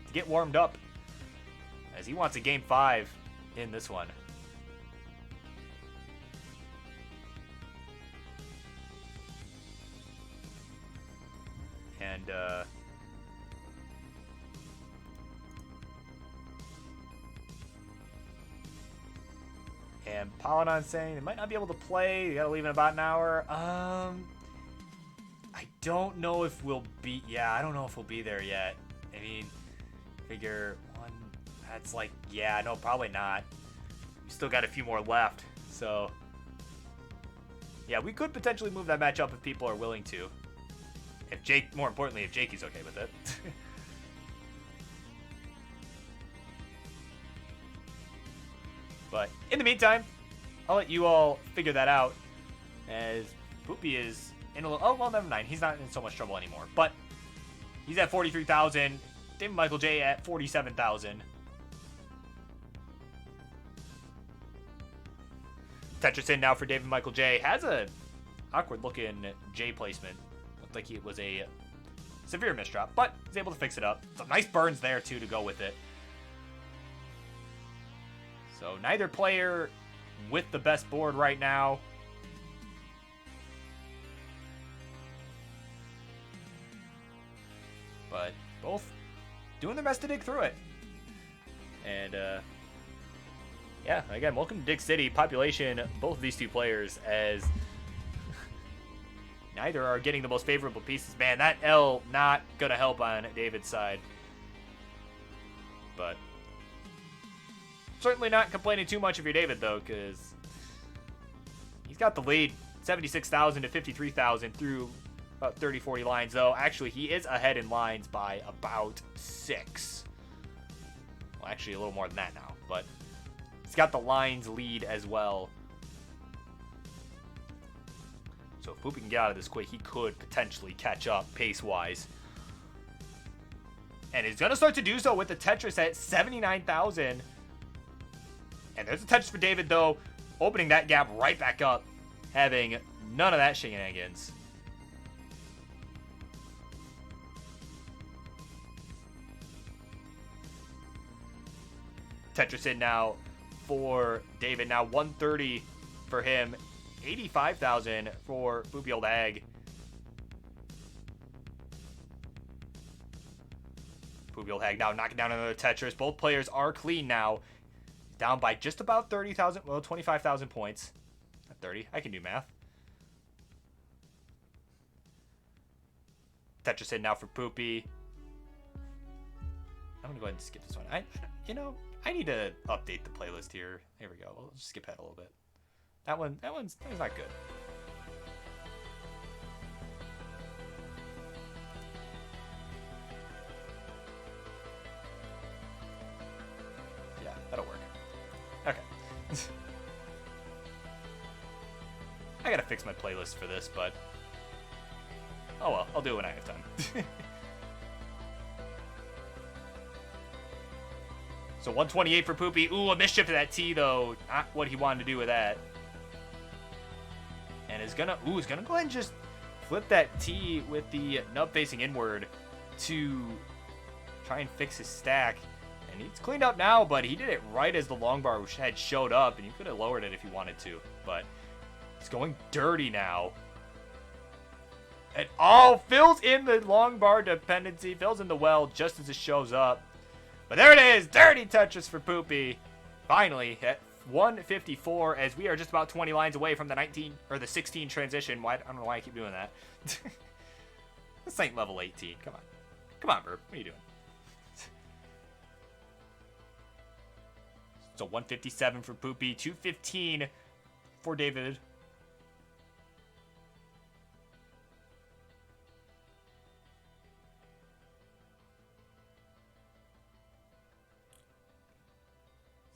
to get warmed up, as he wants a game 5 in this one. And Paladon saying they might not be able to play. You gotta leave in about an hour. I don't know if we'll be... Yeah, I don't know if we'll be there yet. I mean, figure one... That's like... Yeah, no, probably not. We still got a few more left. So... Yeah, we could potentially move that match up if people are willing to. If Jake... More importantly, if Jakey's okay with it. But in the meantime, I'll let you all figure that out. As Poopy is... in a little, oh, well, never mind. He's not in so much trouble anymore. But he's at 43,000. David Michael J at 47,000. Tetris in now for David Michael J. Has a awkward-looking J placement. Looked like it was a severe misdrop, but he's able to fix it up. Some nice burns there, too, to go with it. So neither player with the best board right now. But both doing their best to dig through it. And, yeah, again, welcome to Dig City. Population, both of these two players, as neither are getting the most favorable pieces. Man, that L not going to help on David's side. But certainly not complaining too much of your David, though, because he's got the lead, 76,000 to 53,000 through about 30, 40 lines, though. Actually, he is ahead in lines by about 6. Well, actually, a little more than that now, but he's got the lines lead as well. So if Poopy can get out of this quick, he could potentially catch up pace-wise. And he's going to start to do so with the Tetris at 79,000. And there's a Tetris for David, though, opening that gap right back up, having none of that shenanigans. Tetris in now for David. Now 130 for him. 85,000 for Poopy Old Hag. Poopy Old Hag now knocking down another Tetris. Both players are clean now. Down by just about 30,000, well, 25,000 points. Not 30, I can do math. Tetris in now for Poopy. I'm gonna go ahead and skip this one. I need to update the playlist here. Here we go. We'll just skip ahead a little bit. That one's not good. Yeah, that'll work. Okay. I gotta fix my playlist for this, but oh well, I'll do it when I have time. So 128 for Poopy. Ooh, a mischief to that T, though. Not what he wanted to do with that. And is gonna go ahead and just flip that T with the nub facing inward to try and fix his stack. And he's cleaned up now, but he did it right as the long bar had showed up, and you could have lowered it if you wanted to. But he's going dirty now. And fills in the long bar dependency, fills in the well just as it shows up. But there it is, dirty Tetris for Poopy. Finally, at 154, as we are just about 20 lines away from the 19 or the 16 transition. I don't know why I keep doing that. This ain't level 18. Come on, Burp. What are you doing? So 157 for Poopy, 215 for David.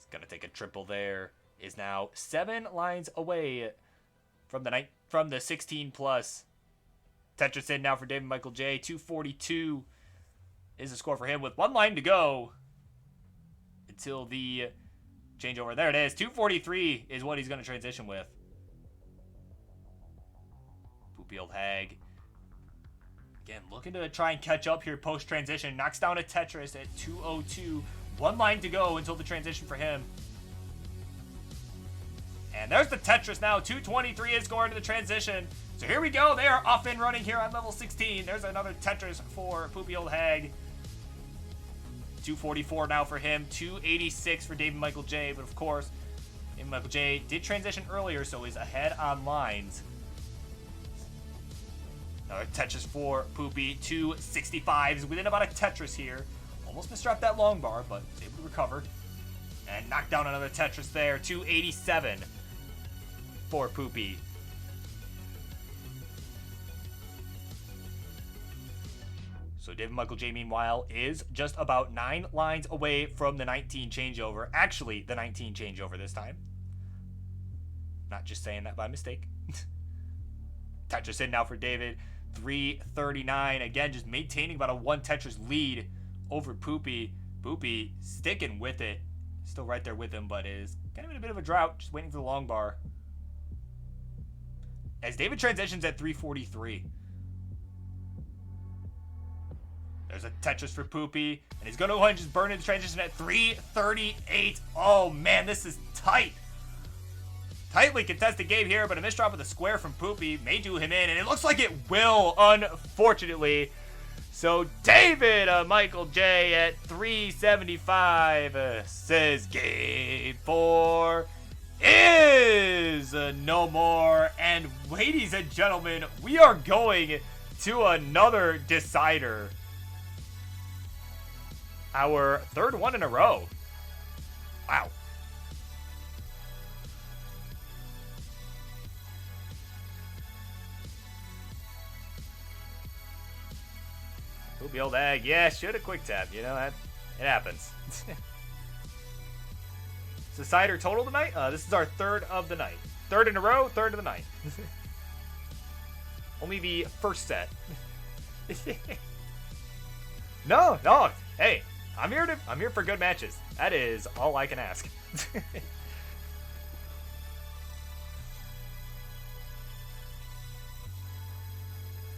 Gonna take a triple there. Is now 7 lines away from the 16 plus. Tetris in now for David Michael J. 242 is the score for him with 1 line to go until the changeover. There it is. 243 is what he's gonna transition with. Poopy Old Hag. Again, looking to try and catch up here post transition. Knocks down a Tetris at 202. 1 line to go until the transition for him. And there's the Tetris now. 223 is going to the transition. So here we go. They are off and running here on level 16. There's another Tetris for Poopy Old Hag. 244 now for him. 286 for David Michael J. But of course, And Michael J did transition earlier, so he's ahead on lines. Another Tetris for Poopy. 2 65s within about a Tetris here. Almost misstrapped that long bar, but was able to recover. And knocked down another Tetris there. 287 for Poopy. So David Michael J, meanwhile, is just about 9 lines away from the 19 changeover. Actually, the 19 changeover this time. Not just saying that by mistake. Tetris in now for David. 339. Again, just maintaining about a 1 Tetris lead over Poopy. Poopy sticking with it. Still right there with him, but is kind of in a bit of a drought. Just waiting for the long bar. As David transitions at 343. There's a Tetris for Poopy. And he's going to go ahead and just burn in the transition at 338. Oh, man, this is tight. Tightly contested game here, but a misdrop with a square from Poopy may do him in. And it looks like it will, unfortunately. So David Michael J at 375 says game 4 is no more. And ladies and gentlemen, we are going to another decider. Our third one in a row. Wow. Poopy old egg. Yeah, should have quick tap. You know, that it happens. It's a cider total tonight. This is our third of the night. Third in a row, third of the night. Only the first set. No. Hey, I'm here for good matches. That is all I can ask.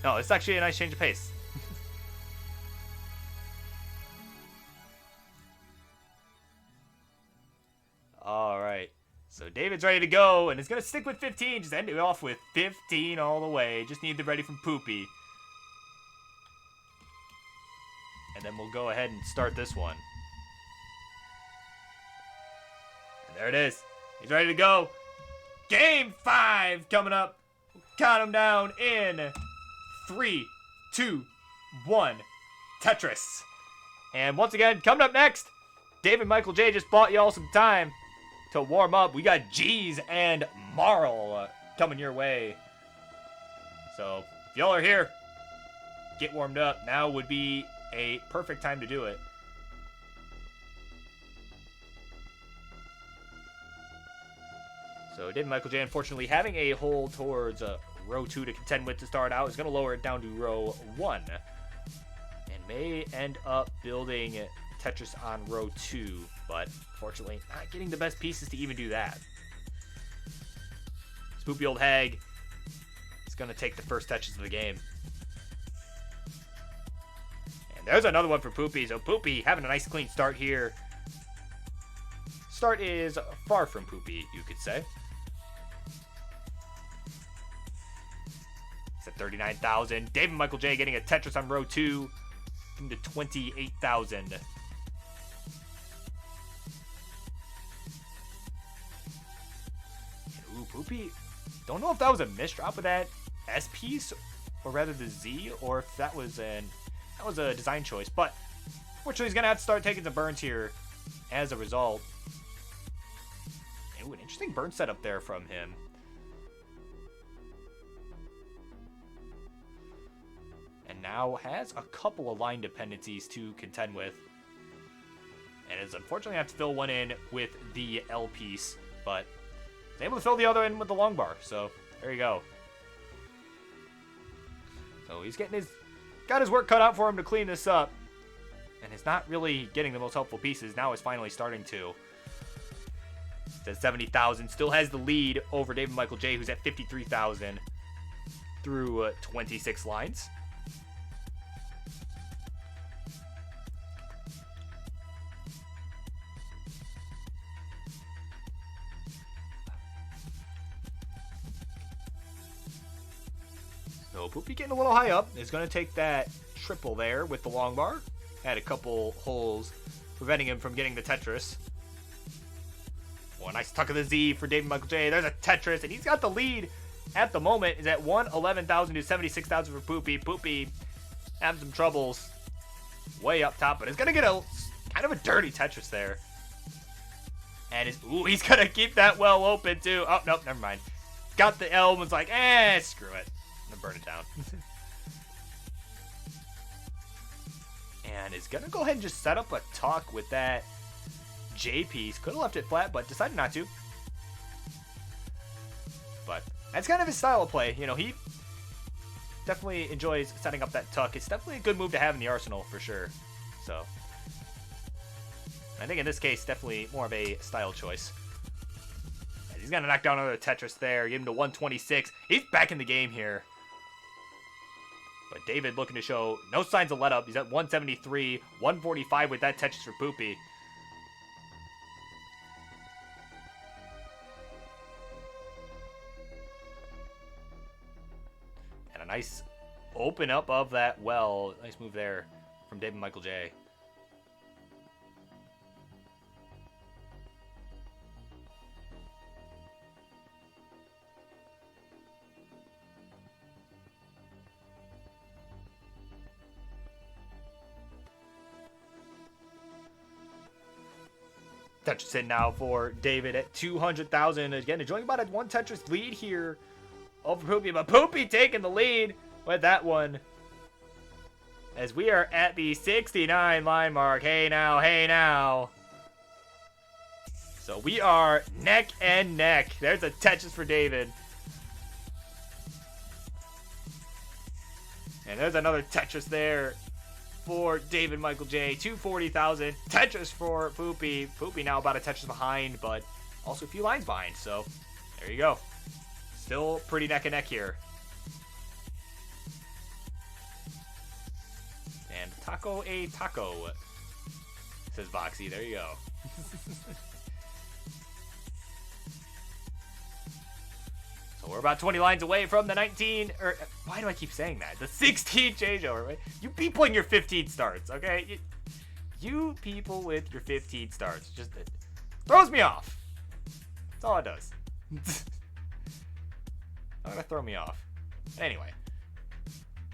No, it's actually a nice change of pace. All right. So David's ready to go, and is going to stick with 15. Just end it off with 15 all the way. Just need the ready from Poopy. And then we'll go ahead and start this one. And there it is. He's ready to go. Game 5 coming up. Count him down in 3, 2, 1. Tetris. And once again, coming up next, David Michael J just bought y'all some time to warm up. We got G's and Marl coming your way. So if y'all are here, get warmed up. Now would be a perfect time to do it. So David Michael J, unfortunately, having a hole towards row 2 to contend with to start out, is going to lower it down to row 1. And may end up building Tetris on row 2, but unfortunately not getting the best pieces to even do that. Spoopy old hag is going to take the first Tetris of the game. And there's another one for Poopy. So Poopy having a nice clean start here. Start is far from Poopy, you could say. It's at 39,000. David Michael J getting a Tetris on row 2 into 28,000. Ooh, Poopy. Don't know if that was a misdrop of that S piece, or rather the Z, or if that was a design choice. But fortunately, he's gonna have to start taking some burns here as a result. Ooh, an interesting burn setup there from him. And now has a couple of line dependencies to contend with. And is unfortunately have to fill one in with the L piece, but is able to fill the other in with the long bar. So there you go. So he's got his work cut out for him to clean this up. And is not really getting the most helpful pieces. Now is finally starting to. It's at 70,000. Still has the lead over David Michael J, who's at 53,000 through 26 lines. So Poopy getting a little high up. Is going to take that triple there with the long bar. Had a couple holes preventing him from getting the Tetris. a nice tuck of the Z for David Michael J. There's a Tetris, and he's got the lead at the moment. Is at 111,000 to 76,000 for Poopy. Poopy having some troubles way up top, but is going to get a kind of a dirty Tetris there. And he's going to keep that well open, too. Oh, nope, never mind. Got the L and was like, screw it. I'm going to burn it down. And is going to go ahead and just set up a tuck with that J piece. Could have left it flat, but decided not to. But that's kind of his style of play. You know, he definitely enjoys setting up that tuck. It's definitely a good move to have in the arsenal for sure. So I think in this case, definitely more of a style choice. And he's going to knock down another Tetris there. Get him to 126. He's back in the game here. But David looking to show no signs of let up. He's at 173, 145 with that Tetris for Poopy. And a nice open up of that well. Nice move there from David Michael J. Tetris in now for David at 200,000. Again, enjoying about a one Tetris lead here over Poopy. But Poopy taking the lead with that one. As we are at the 69 line mark. Hey now, hey now. So we are neck and neck. There's a Tetris for David. And there's another Tetris there for David Michael J. 240,000. Tetris for Poopy. Poopy now about a Tetris behind, but also a few lines behind. So there you go. Still pretty neck and neck here. And taco a taco, says Boxy. There you go. So we're about 20 lines away from the 19, or why do I keep saying that? The 16 changeover, right? You people in your 15 starts, okay? You people with your 15 starts. Just it throws me off. That's all it does. Not gonna throw me off. Anyway.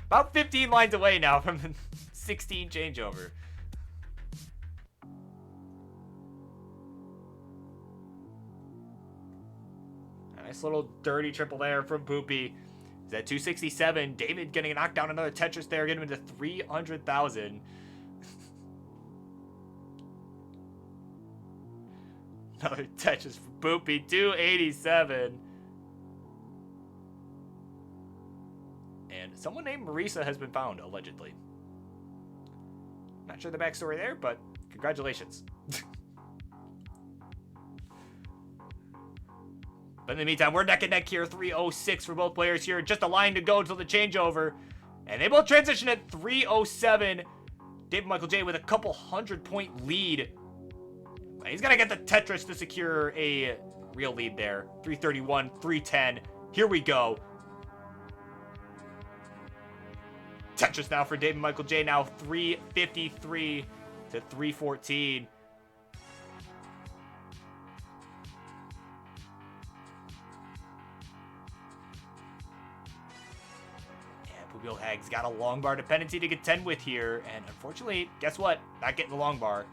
About 15 lines away now from the 16 changeover. Nice little dirty triple there from Poopy. He's at 267. David getting knocked down another Tetris there, getting him into 300,000. Another Tetris for Poopy, 287. And someone named Marisa has been found, allegedly. Not sure the backstory there, but congratulations. But in the meantime, we're neck and neck here. 306 for both players here. Just a line to go until the changeover. And they both transition at 307. David Michael J with a couple 100-point lead. But he's going to get the Tetris to secure a real lead there. 331, 310. Here we go. Tetris now for David Michael J. Now 353 to 314. Poopy Hag's got a long bar dependency to contend with here, and unfortunately, guess what? Not getting the long bar.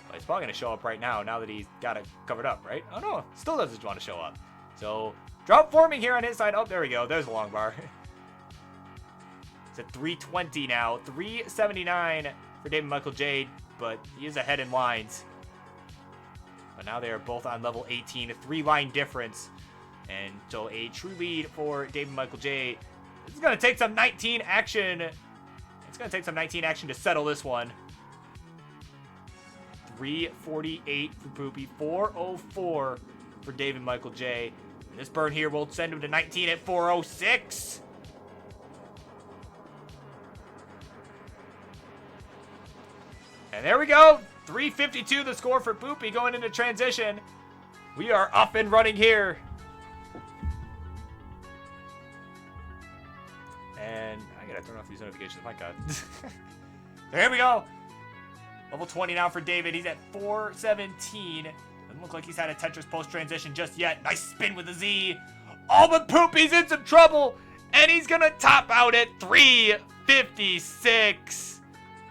But he's probably going to show up right now that he's got it covered up, right? Oh no, still doesn't want to show up. So, drop forming here on his side. Oh, there we go. There's a long bar. It's at 320 now. 379 for David Michael J, but he is ahead in lines. But now they are both on level 18, a 3-line difference. And so a true lead for David Michael J. This is going to take some 19 action. It's going to take some 19 action to settle this one. 348 for Poopy. 404 for David Michael J. And this burn here will send him to 19 at 406. And there we go. 352 the score for Poopy going into transition. We are up and running here. And I gotta turn off these notifications. My God. There we go. Level 20 now for David. He's at 417. Doesn't look like he's had a Tetris post-transition just yet. Nice spin with a Z. Oh, but Poopy's in some trouble. And he's going to top out at 356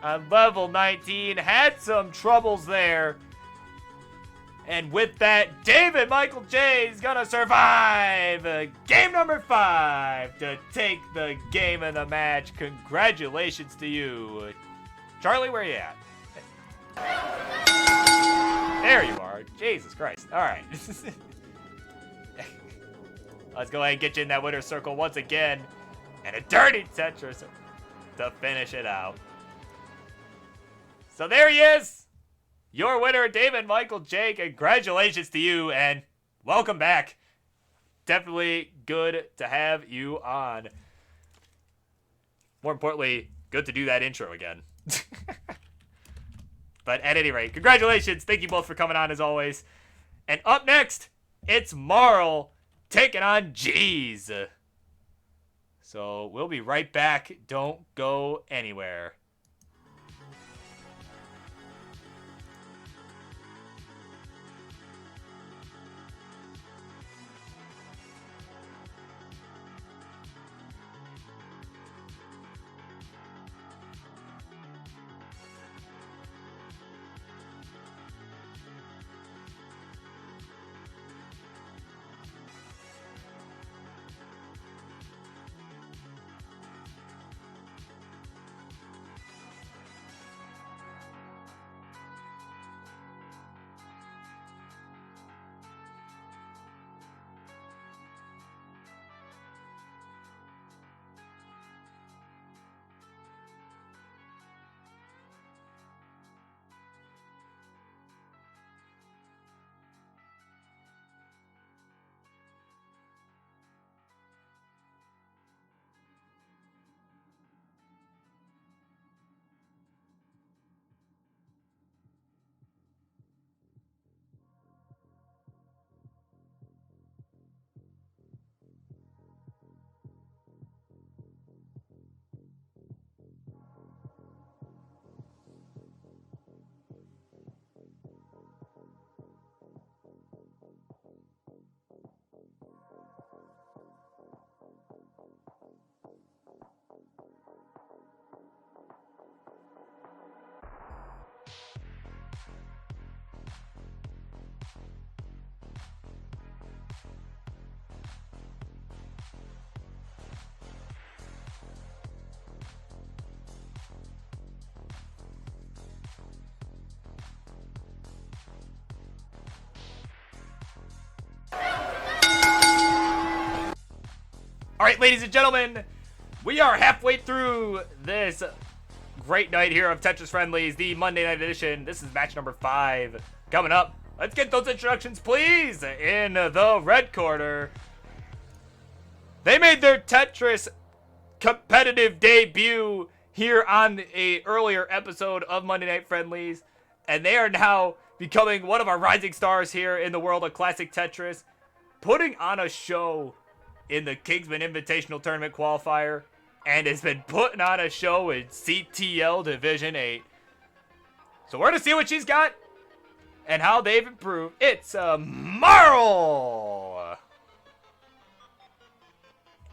on level 19. Had some troubles there. And with that, David Michael J is going to survive game number 5 to take the game of the match. Congratulations to you. Charlie, where you at? There you are. Jesus Christ. All right. Let's go ahead and get you in that winner's circle once again. And a dirty Tetris to finish it out. So there he is. Your winner, David Michael J. Congratulations to you, and welcome back. Definitely good to have you on. More importantly, good to do that intro again. But at any rate, congratulations. Thank you both for coming on as always. And up next, it's Marl taking on Jeez. So we'll be right back. Don't go anywhere. All right, ladies and gentlemen, we are halfway through this great night here of Tetris Friendlies, the Monday Night Edition. This is match number 5. Coming up, let's get those introductions, please. In the red corner, they made their Tetris competitive debut here on a earlier episode of Monday Night Friendlies, and they are now becoming one of our rising stars here in the world of classic Tetris, putting on a show in the Kingsman Invitational Tournament qualifier, and has been putting on a show in CTL Division 8. So we're going to see what she's got and how they've improved. It's Marl!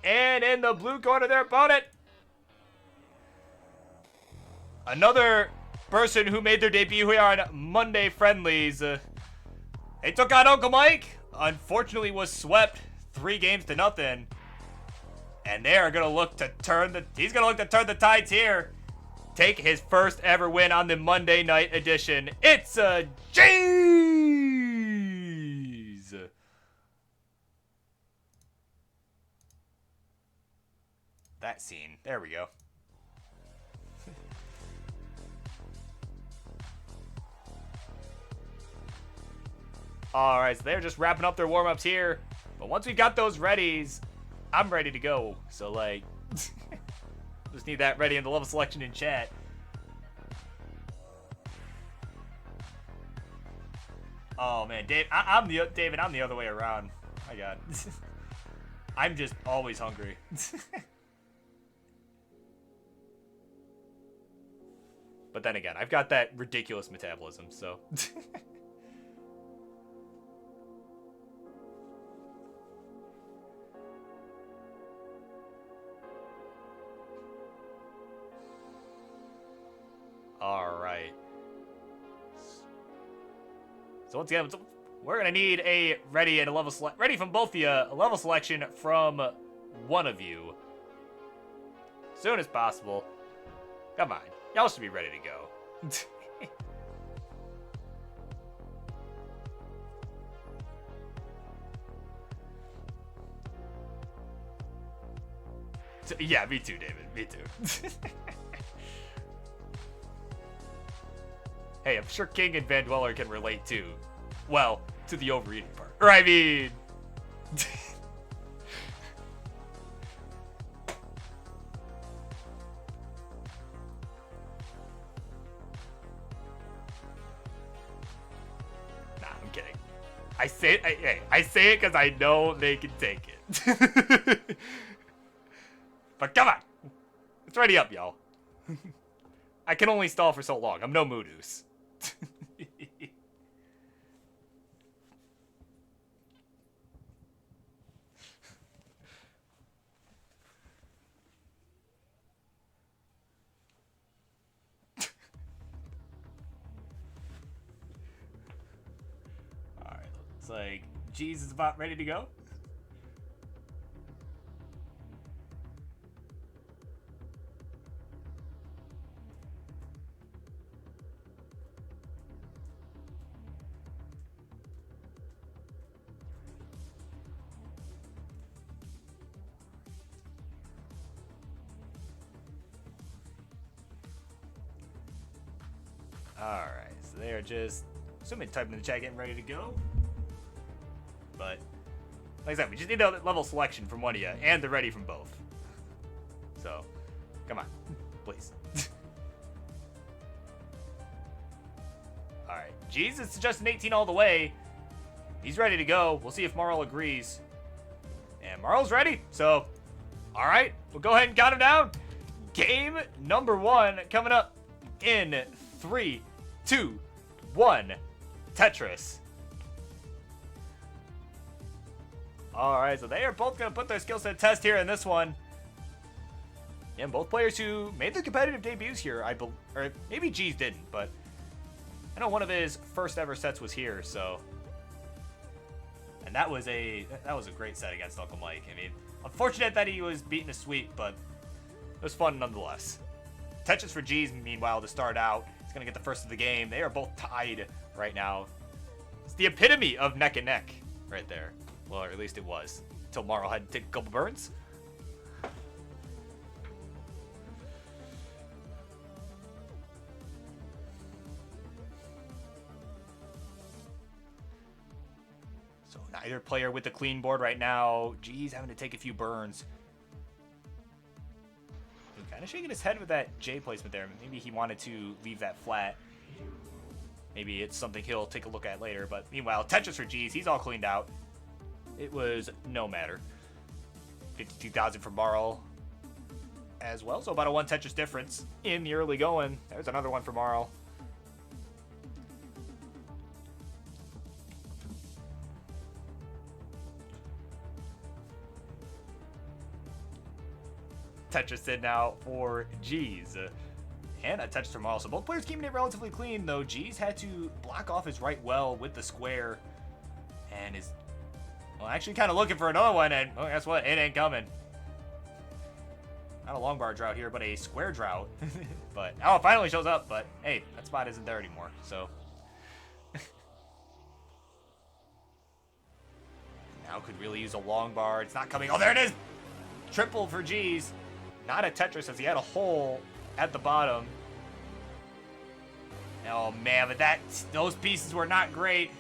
And in the blue corner, their opponent, another person who made their debut here on Monday Friendlies. They took on Uncle Mike. Unfortunately was swept 3-0. And they are going to look to he's going to look to turn the tides here. Take his first ever win on the Monday Night Edition. It's Jeez. That scene. There we go. Alright, so they're just wrapping up their warm-ups here. But once we've got those readies, I'm ready to go. So, like, just need that ready in the level selection in chat. Oh, man. David, I'm the other way around. My God. I'm just always hungry. But then again, I've got that ridiculous metabolism, so... All right. So once again, we're gonna need a ready and a level ready from both of you. A level selection from one of you, as soon as possible. Come on, y'all should be ready to go. Yeah, me too, David. Me too. Hey, I'm sure King and Van Dweller can relate too. Well, to the overeating part. Or I mean... Nah, I'm kidding. I say it because I know they can take it. But come on. Let's ready up, y'all. I can only stall for so long. I'm no Moodoos. Alright, looks like G's is about ready to go. Alright, so they are just, assuming typing in the chat, getting ready to go. But, like I said, we just need a level selection from one of you, and they're ready from both. So, come on, please. Alright, Jesus suggesting 18 all the way. He's ready to go. We'll see if Marl agrees. And Marl's ready, so, alright, we'll go ahead and count him down. Game number 1 coming up in 3, 2, 1, Tetris. Alright, so they are both going to put their skill set test here in this one. And both players who made their competitive debuts here, or maybe G's didn't, but I know one of his first ever sets was here, so. And that was a great set against Uncle Mike. I mean, unfortunate that he was beaten a sweep, but it was fun nonetheless. Tetris for G's, meanwhile, to start out. He's going to get the first of the game. They are both tied right now. It's the epitome of neck and neck right there. Well, or at least it was. Until Marl had to take a couple burns. So neither player with the clean board right now. G's having to take a few burns. Kind of shaking his head with that J placement there. Maybe he wanted to leave that flat. Maybe it's something he'll take a look at later. But meanwhile, Tetris for G's, he's all cleaned out. It was no matter. 52,000 for Marl as well. So about a 1 Tetris difference in the early going. There's another one for Marl. Tetris in now for G's. And a Tetris from Marl. So both players keeping it relatively clean, though G's had to block off his right well with the square. And is, well, actually kind of looking for another one, and well, guess what? It ain't coming. Not a long bar drought here, but a square drought. But, oh, it finally shows up, but hey, that spot isn't there anymore, so. Now could really use a long bar. It's not coming. Oh, there it is! Triple for G's. Not a Tetris, as he had a hole at the bottom. Oh man, but those pieces were not great.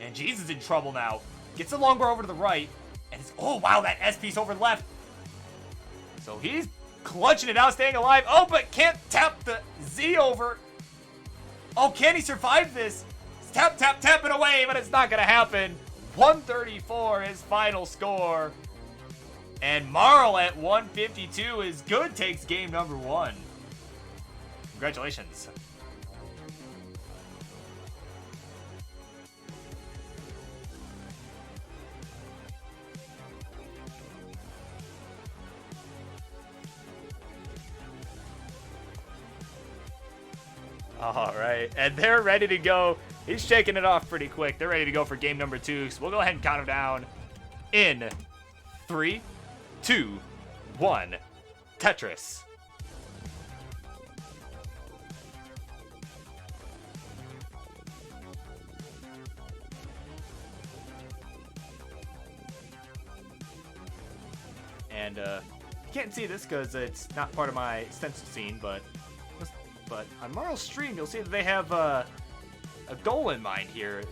And G's is in trouble now. Gets the long bar over to the right. And it's, oh wow, that S piece over left. So he's clutching it out, staying alive. Oh, but can't tap the Z over. Oh, can he survive this? Tap, tap, tap it away, but it's not gonna happen. 134, his final score. And Marl at 152 is good, takes game number 1. Congratulations. All right, and they're ready to go. He's shaking it off pretty quick. They're ready to go for game number 2. So we'll go ahead and count him down in 3, 2, 1. Tetris. And you can't see this because it's not part of my stencil scene, but on Marl's stream, you'll see that they have a goal in mind here.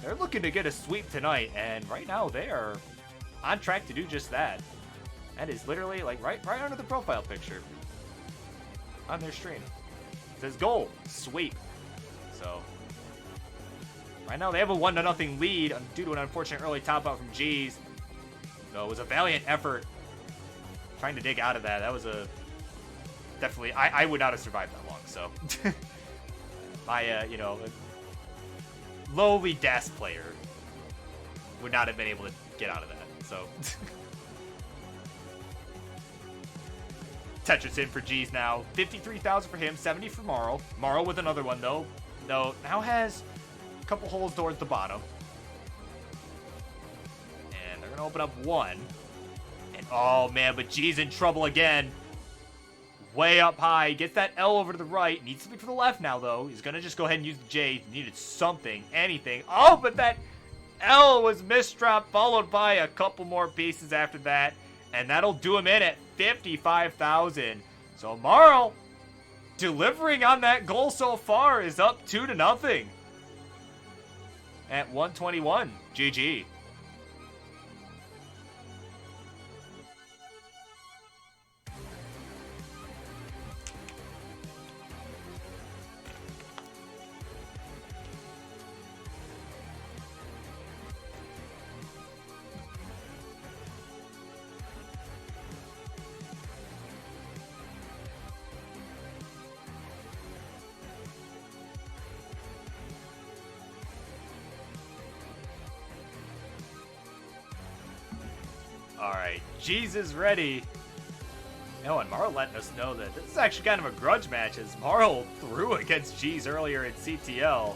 They're looking to get a sweep tonight, and right now they are on track to do just that. That is literally like right under the profile picture on their stream. It says goal, sweep. So right now they have a 1-0 lead due to an unfortunate early top out from G's. So it was a valiant effort trying to dig out of that. That was a definitely I would not have survived that long. So my you know, lowly DAS player would not have been able to get out of that. So Tetris in for G's now. 53,000 for him, 70 for Marl. Marl with another one though. Now has a couple holes towards the bottom. And they're gonna open up one. And oh man, but G's in trouble again. Way up high, gets that L over to the right. Needs something for the left now though. He's gonna just go ahead and use the J. He needed something, anything. Oh, but that L was misdropped, followed by a couple more pieces after that. And that'll do him in at 55,000. So Marl, delivering on that goal so far, is up 2-0 at 121. GG. Alright, G's is ready. Oh, and Marl letting us know that this is actually kind of a grudge match as Marl threw against G's earlier in CTL.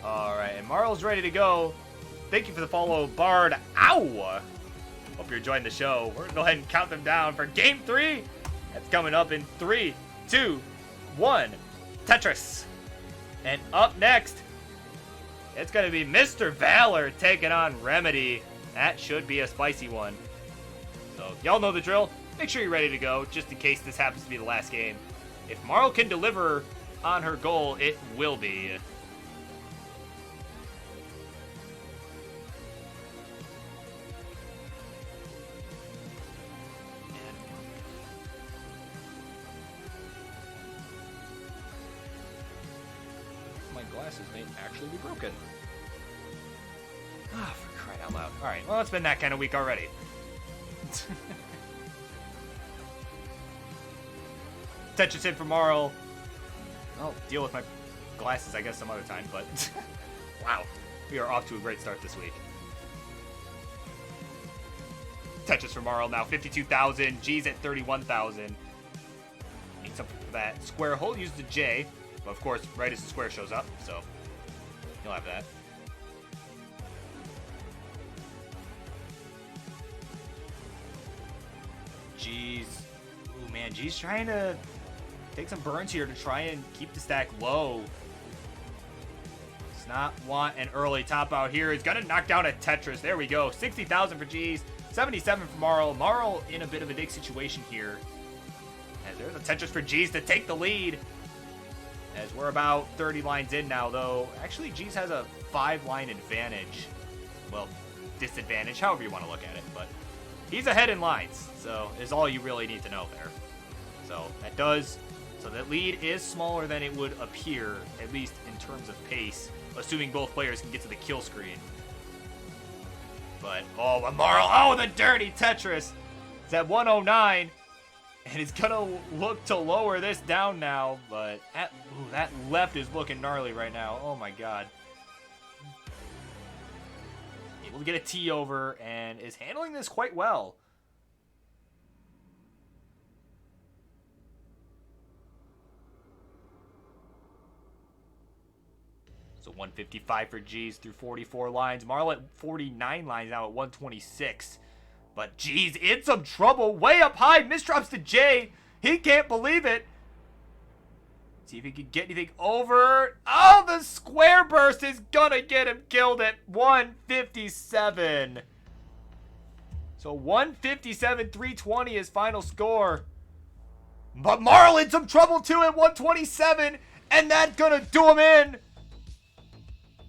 Alright, and Marl's ready to go. Thank you for the follow, Bard. Ow! Hope you're enjoying the show. We're going to go ahead and count them down for Game 3. That's coming up in 3, 2, 1. Tetris. And up next, it's going to be Mr. Valor taking on Remedy. That should be a spicy one. So, y'all know the drill. Make sure you're ready to go, just in case this happens to be the last game. If Marl can deliver on her goal, it will be. Glasses may actually be broken. Ah, for crying out loud. Alright, well, it's been that kind of week already. Tetris in for Marl. I'll deal with my glasses, I guess, some other time, but wow, we are off to a great start this week. Tetris for Marl now, 52,000. G's at 31,000. Need something for that square hole. Use the J. But of course, right as the square shows up, so you'll have that. Jeez. Ooh, man, G's trying to take some burns here to try and keep the stack low. Does not want an early top out here. He's gonna knock down a Tetris. There we go. 60,000 for G's, 77 for Marl. Marl in a bit of a dig situation here. And there's a Tetris for G's to take the lead. As we're about 30 lines in now, though. Actually, G's has a 5-line advantage. Well, disadvantage, however you want to look at it. But he's ahead in lines, so is all you really need to know there. So that does. So that lead is smaller than it would appear, at least in terms of pace, assuming both players can get to the kill screen. But, oh, Marl, oh, the dirty Tetris. It's at 109. And he's gonna look to lower this down now, but that left is looking gnarly right now. Oh my god. Able to get a tee over and is handling this quite well. So 155 for G's through 44 lines. Marl at 49 lines now at 126. But G's in some trouble. Way up high. Misdrops to J. He can't believe it. See if he can get anything over. Oh, the square burst is gonna get him killed at 157. So 157, 320 is final score. But Marl in some trouble too at 127. And that's gonna do him in.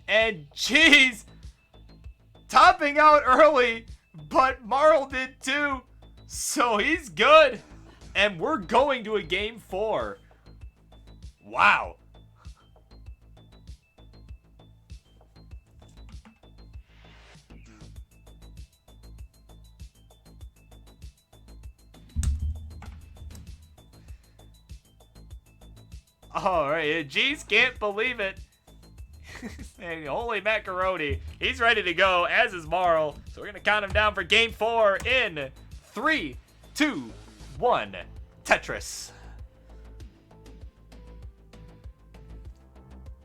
And G's topping out early. But Marl did too. So he's good. And we're going to a game 4. Wow. Alright, G's can't believe it. Holy macaroni. He's ready to go, as is Marl. So we're going to count him down for game 4 in 3, 2, 1. Tetris.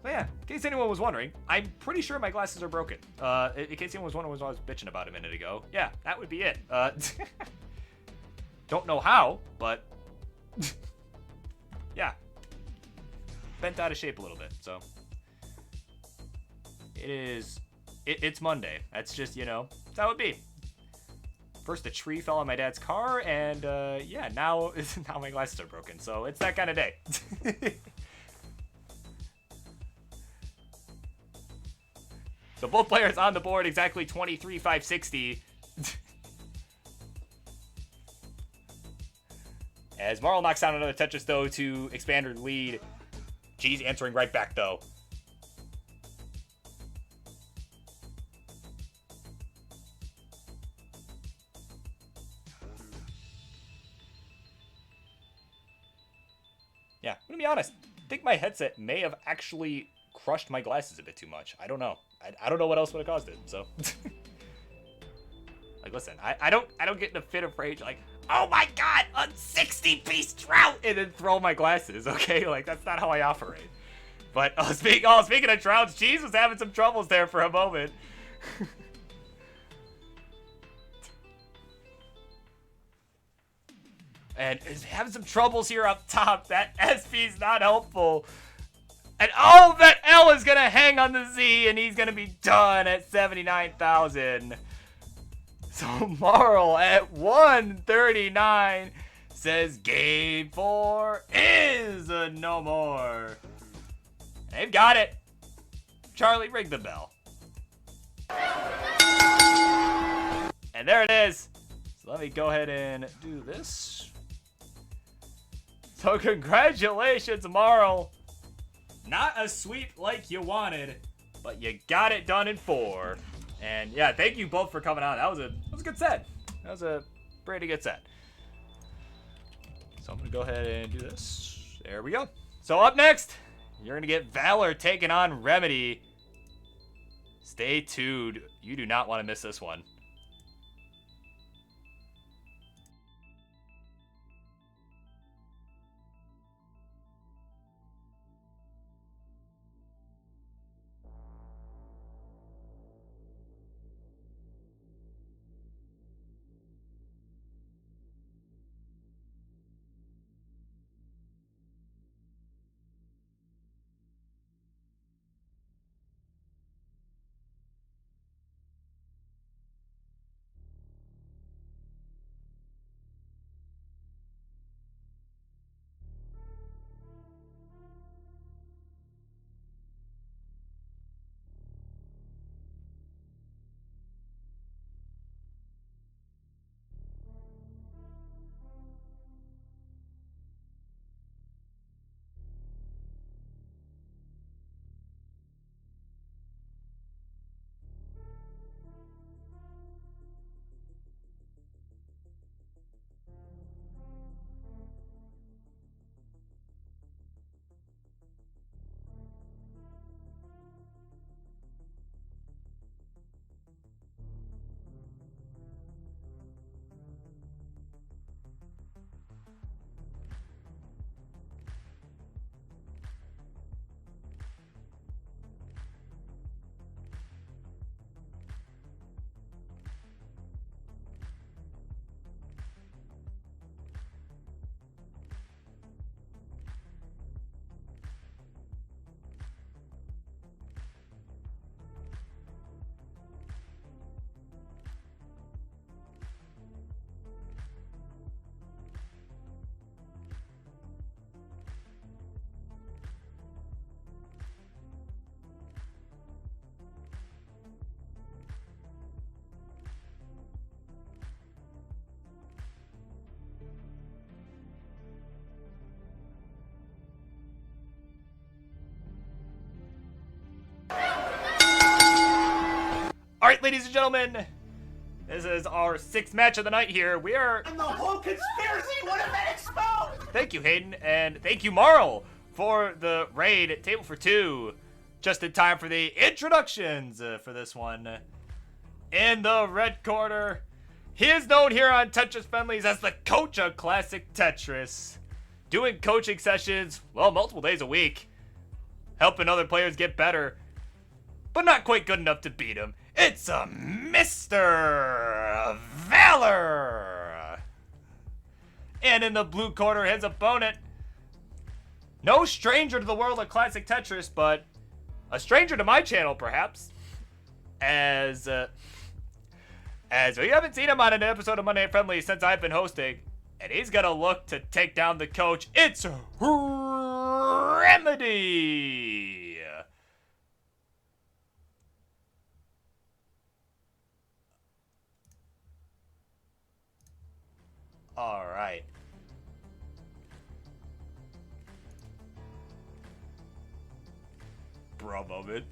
So yeah, in case anyone was wondering, I'm pretty sure my glasses are broken. In case anyone was wondering what I was bitching about a minute ago. Yeah, that would be it. Don't know how, but yeah. Bent out of shape a little bit, so. It's Monday. That's just, that's how it be. First, a tree fell on my dad's car, and yeah, now my glasses are broken. So it's that kind of day. So both players on the board, exactly 23,560. As Marl knocks down another Tetris, though, to expand her lead. G's answering right back, though. Yeah, I'm gonna be honest. I think my headset may have actually crushed my glasses a bit too much. I don't know. I don't know what else would have caused it. So, like, listen, I don't get in a fit of rage like, oh my god, a 60-piece trout, and then throw my glasses. Okay, like that's not how I operate. But speaking of trouts, G's was having some troubles there for a moment. And is having some troubles here up top. That SP's not helpful. And oh, that L is going to hang on the Z, and he's going to be done at 79,000. So Marl at 139 says game 4 is a no more. They've got it. Charlie, ring the bell. And there it is. So let me go ahead and do this. So congratulations, Marl. Not a sweep like you wanted, but you got it done in 4. And yeah, thank you both for coming on. That was a good set. That was a pretty good set. So I'm gonna go ahead and do this. There we go. So up next, you're gonna get Valor taking on Remedy. Stay tuned. You do not want to miss this one. All right, ladies and gentlemen, this is our 6th match of the night here. We are... And the whole conspiracy would have been exposed! Thank you, Hayden, and thank you, Marl, for the raid at Table for Two. Just in time for the introductions for this one. In the red corner, he is known here on Tetris Friendlies as the coach of Classic Tetris. Doing coaching sessions, well, multiple days a week. Helping other players get better, but not quite good enough to beat him. It's a Mr. Valor! And in the blue corner, his opponent, no stranger to the world of Classic Tetris, but a stranger to my channel, perhaps, as we haven't seen him on an episode of Monday Night Friendly since I've been hosting, and he's gonna look to take down the coach. It's Remedy! All right. Bro moment.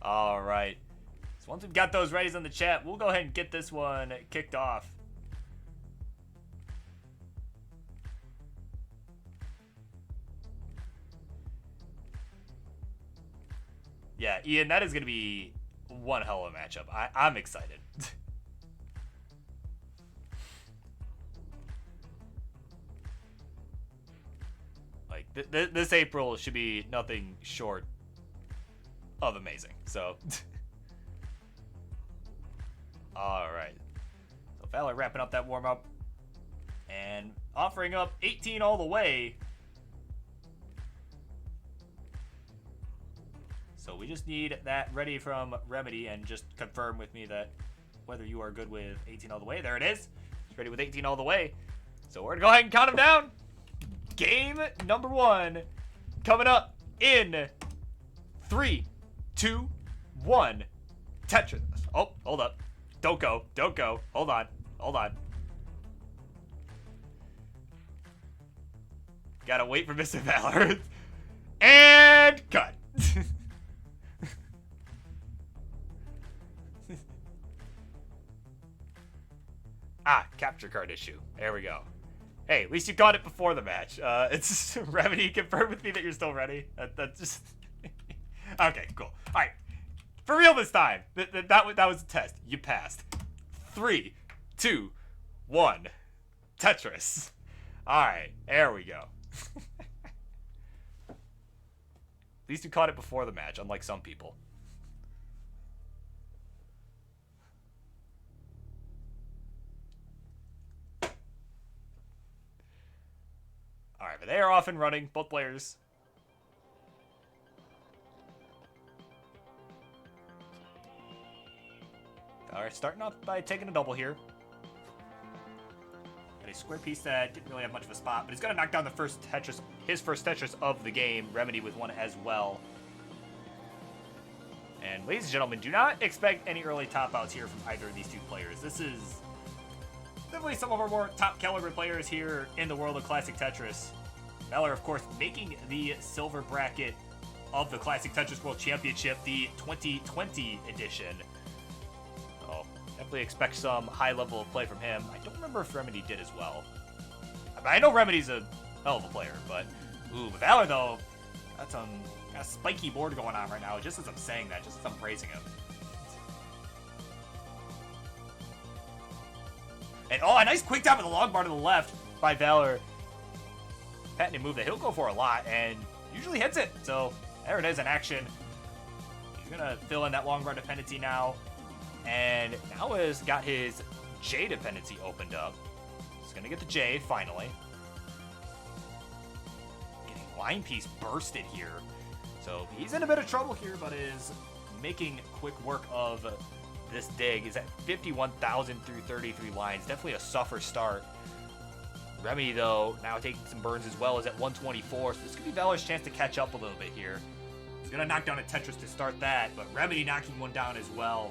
All right. So once we've got those readies on the chat, we'll go ahead and get this one kicked off. Yeah, Ian, that is going to be one hell of a matchup. I'm excited. Like, this April should be nothing short of amazing. So, all right. So Valor wrapping up that warm-up and offering up 18 all the way. So we just need that ready from Remedy, and just confirm with me that whether you are good with 18 all the way. There it is. It's ready with 18 all the way. So we're going to go ahead and count them down. Game number 1 coming up in 3, 2, 1. Tetris. Oh, hold up. Don't go. Don't go. Hold on. Hold on. Gotta wait for Mr. Valor. And cut. Capture card issue. There we go. Hey, at least you got it before the match. It's Remedy. Confirm with me that you're still ready. That's just... Okay, cool. All right. For real this time. That was a test. You passed. 3, 2, 1. Tetris. All right. There we go. At least you caught it before the match, unlike some people. Alright, but they are off and running, both players. Alright, starting off by taking a double here. Got a square piece that didn't really have much of a spot, but he's going to knock down the first Tetris, his first Tetris of the game. Remedy with one as well. And ladies and gentlemen, do not expect any early top outs here from either of these two players. This is definitely some of our more top caliber players here in the world of Classic Tetris. Valor, of course, making the silver bracket of the Classic Tetris World Championship, the 2020 edition. So, definitely expect some high level of play from him. I don't remember if Remedy did as well. I know Remedy's a hell of a player, but Valor, though, that's got a spiky board going on right now, just as I'm saying that, just as I'm praising him. And, a nice quick tap with the long bar to the left by Valor. Patented move that he'll go for a lot, and usually hits it. So, there it is in action. He's going to fill in that long bar dependency now. And now has got his J dependency opened up. He's going to get the J, finally. Getting line piece bursted here. So, he's in a bit of trouble here, but is making quick work of this dig. Is at 51,000 through 33 lines. Definitely a suffer start. Remedy, though, now taking some burns as well, is at 124. So this could be Valor's chance to catch up a little bit here. He's going to knock down a Tetris to start that, but Remedy knocking one down as well.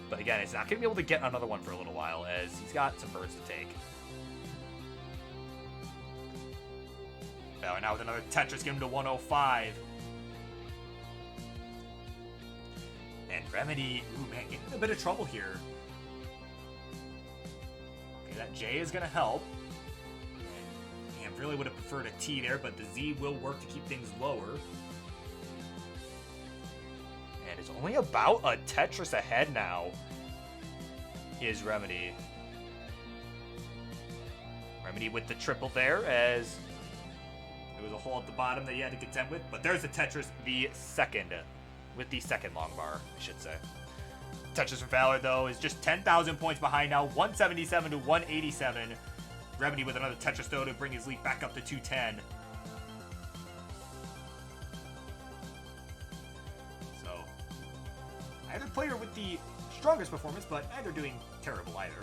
But again, it's not going to be able to get another one for a little while, as he's got some burns to take. Valor now with another Tetris, get him to 105. And Remedy, ooh man, getting in a bit of trouble here. Okay, that J is gonna help. And really would have preferred a T there, but the Z will work to keep things lower. And it's only about a Tetris ahead now, is Remedy. Remedy with the triple there, as there was a hole at the bottom that you had to contend with. But there's the Tetris, the second, with the second long bar, I should say. Tetris for Valor, though, is just 10,000 points behind now, 177 to 187. Remedy with another Tetris, though, to bring his lead back up to 210. So, either player with the strongest performance, but neither doing terrible either.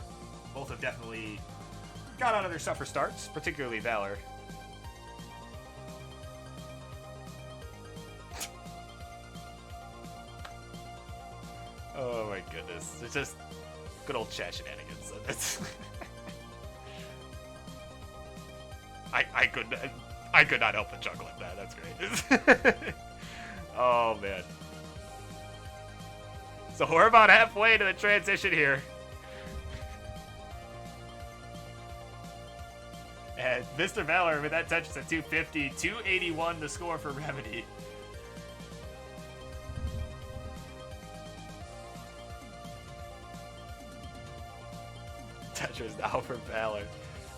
Both have definitely got out of their suffer starts, particularly Valor. Oh my goodness. It's just good old chat shenanigans. It's I could not help but chuckle at that. That's great. Oh man. So we're about halfway to the transition here. And Mr. Valor with that Tetris at 250, 281 the score for Remedy. Tetris now for Valor.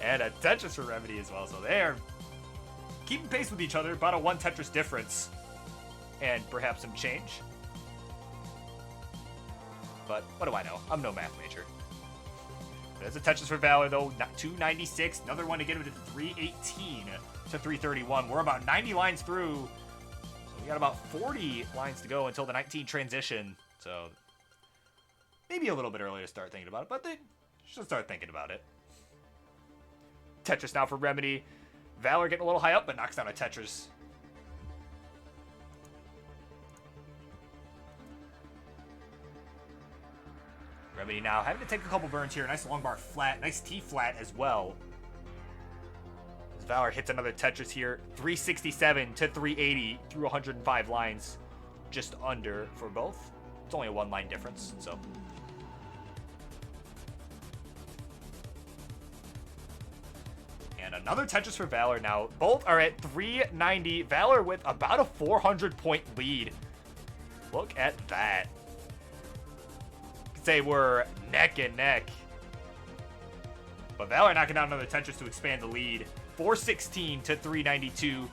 And a Tetris for Remedy as well. So they are keeping pace with each other. About a 1 Tetris difference. And perhaps some change. But what do I know? I'm no math major. There's a Tetris for Valor, though. 296. Another one to get him to 318 to 331. We're about 90 lines through. So we got about 40 lines to go until the 19 transition. So maybe a little bit early to start thinking about it, but they should start thinking about it. Tetris now for Remedy. Valor getting a little high up, but knocks down a Tetris. Remedy now having to take a couple burns here. Nice long bar flat. Nice T flat as well. As Valor hits another Tetris here. 367 to 380 through 105 lines. Just under for both. It's only a 1 line difference, so. And another Tetris for Valor now. Both are at 390. Valor with about a 400 point lead. Look at that. Say we're neck and neck. But Valor knocking down another Tetris to expand the lead. 416 to 392.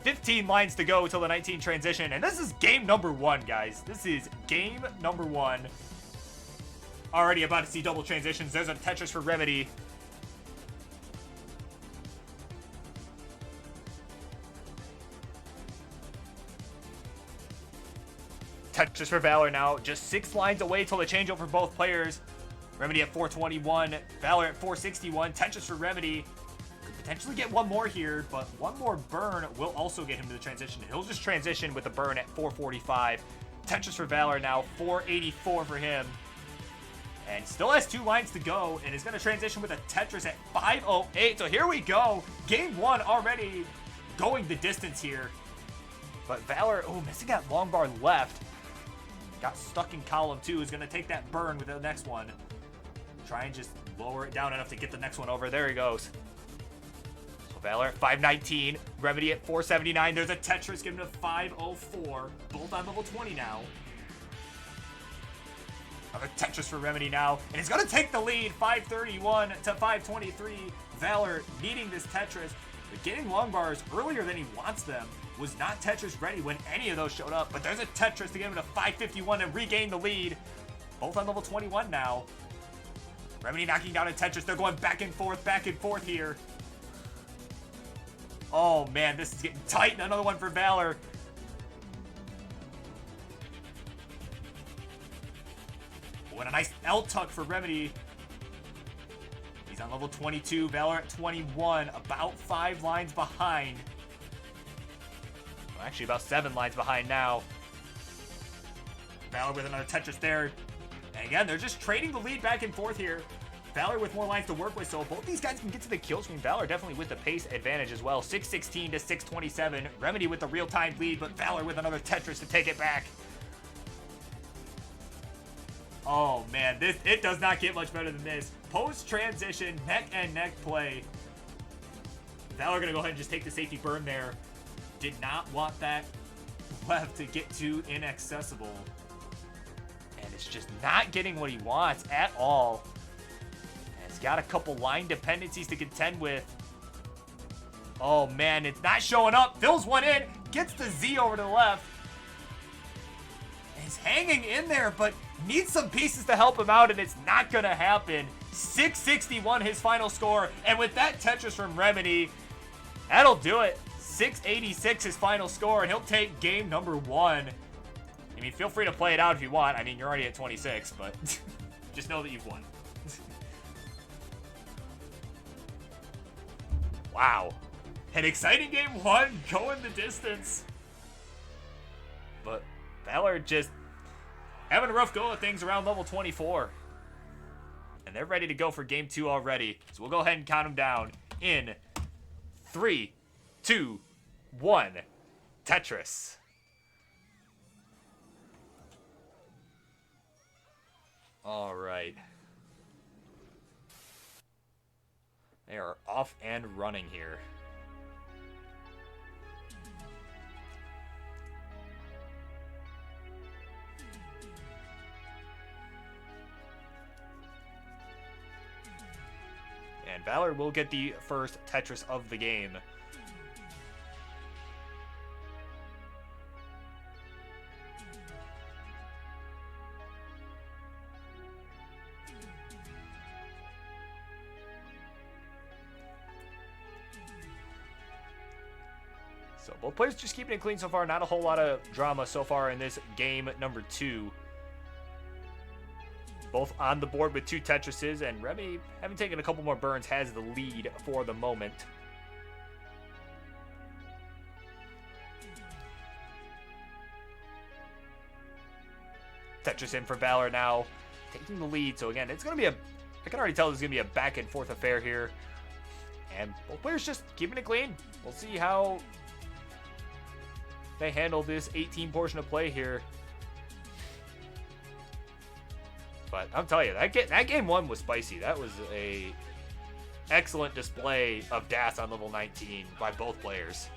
15 lines to go till the 19 transition. And this is game number 1, guys. This is game number 1. Already about to see double transitions. There's a Tetris for Remedy. Tetris for Valor now, just 6 lines away till the changeover for both players. Remedy at 421, Valor at 461. Tetris for Remedy. Could potentially get one more here, but one more burn will also get him to the transition. He'll just transition with a burn at 445. Tetris for Valor now, 484 for him. And still has 2 lines to go, and is going to transition with a Tetris at 508. So here we go. Game 1 already going the distance here. But Valor, oh, missing that long bar left. Got stuck in column 2. Is going to take that burn with the next one. Try and just lower it down enough to get the next one over. There he goes. So Valor at 519. Remedy at 479. There's a Tetris given to 504. Both on level 20 now. Another Tetris for Remedy now. And he's going to take the lead. 531 to 523. Valor needing this Tetris. But getting long bars earlier than he wants them. Was not Tetris ready when any of those showed up, but there's a Tetris to give him a 551 and regain the lead. Both on level 21 now. Remedy knocking down a Tetris. They're going back and forth here. Oh man, this is getting tight. Another one for Valor. Oh, and a nice L-tuck for Remedy. He's on level 22. Valor at 21. About 5 lines behind. Actually, about 7 lines behind now. Valor with another Tetris there. And again, they're just trading the lead back and forth here. Valor with more lines to work with, so both these guys can get to the kill screen. Valor definitely with the pace advantage as well. 616 to 627. Remedy with the real-time lead, but Valor with another Tetris to take it back. Oh man, it does not get much better than this. Post-transition, neck and neck play. Valor gonna go ahead and just take the safety burn there. Did not want that left to get too inaccessible. And it's just not getting what he wants at all. And he's got a couple line dependencies to contend with. Oh man, it's not showing up. Fills one in, gets the Z over to the left. He's hanging in there, but needs some pieces to help him out, and it's not gonna happen. 661 his final score, and with that Tetris from Remedy, that'll do it. 686 his final score, and he'll take game number 1. I mean, feel free to play it out if you want. I mean, you're already at 26, but just know that you've won. Wow. An exciting game 1 going the distance. But Valor just having a rough go of things around level 24. And they're ready to go for game 2 already. So we'll go ahead and count them down in 3, 2, 1. Tetris. All right. They are off and running here. And Valor will get the first Tetris of the game. So both players just keeping it clean so far. Not a whole lot of drama so far in this game number 2. Both on the board with 2 Tetrises, and Remedy, having taken a couple more burns, has the lead for the moment. Tetris in for Valor now, taking the lead. So again, it's going to be I can already tell this is going to be a back and forth affair here. And both players just keeping it clean. We'll see how they handle this 18 portion of play here. But I'm telling you, that game 1 was spicy. That was a excellent display of DAS on level 19 by both players.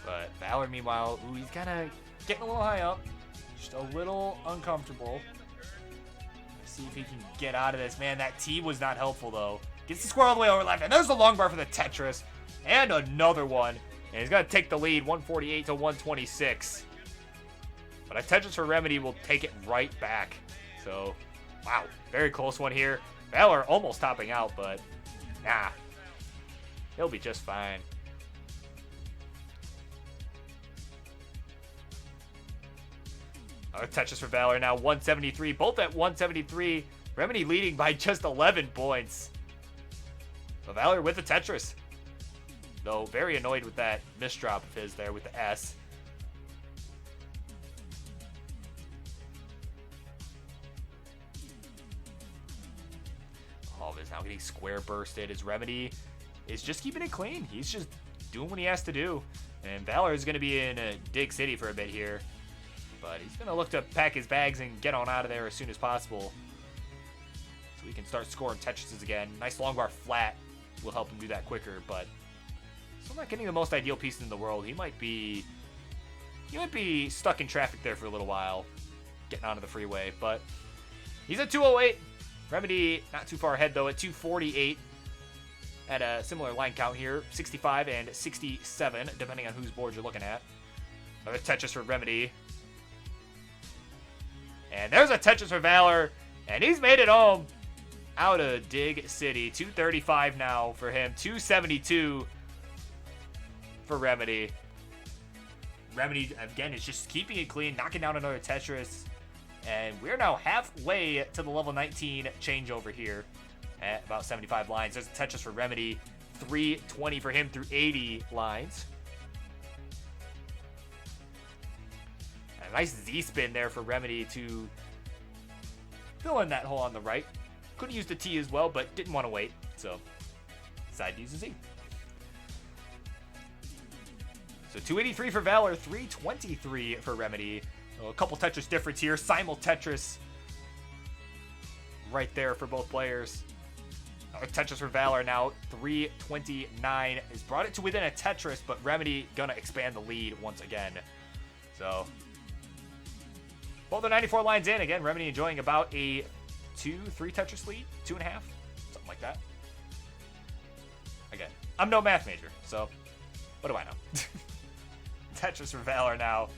But Valor, meanwhile, ooh, he's kind of getting a little high up. Just a little uncomfortable. Let's see if he can get out of this. Man, that T was not helpful, though. Gets the square all the way over left. And there's the long bar for the Tetris. And another one. And he's going to take the lead, 148 to 126. But a Tetris for Remedy will take it right back. So, wow, very close one here. Valor almost topping out, but nah, he'll be just fine. Another Tetris for Valor now, 173. Both at 173. Remedy leading by just 11 points. But Valor with the Tetris. Though very annoyed with that misdrop of his there with the S. All of it is now getting square bursted. His Remedy is just keeping it clean. He's just doing what he has to do. And Valor is going to be in Dig City for a bit here. But he's going to look to pack his bags and get on out of there as soon as possible. So we can start scoring Tetrises again. Nice long bar flat will help him do that quicker, but still not getting the most ideal pieces in the world. He might be stuck in traffic there for a little while, getting onto the freeway, but he's at 208. Remedy not too far ahead though at 248 at a similar line count here, 65 and 67 depending on whose board you're looking at. Another Tetris for Remedy. And there's a Tetris for Valor, and he's made it home out of Dig City. 235 now for him, 272 for Remedy. Remedy, again, is just keeping it clean, knocking down another Tetris. And we're now halfway to the level 19 changeover here at about 75 lines. There's a Tetris for Remedy, 320 for him through 80 lines. A nice Z-spin there for Remedy to fill in that hole on the right. Could have used the T as well, but didn't want to wait, so decided to use the Z. So 283 for Valor, 323 for Remedy. So a couple Tetris difference here. Simul Tetris right there for both players. Tetris for Valor now 329 has brought it to within a Tetris, but Remedy gonna expand the lead once again. So both the 94 lines in. Again, Remedy enjoying about a 2-3 Tetris lead, 2.5, something like that. Again, I'm no math major, so what do I know? Tetris for Valor now,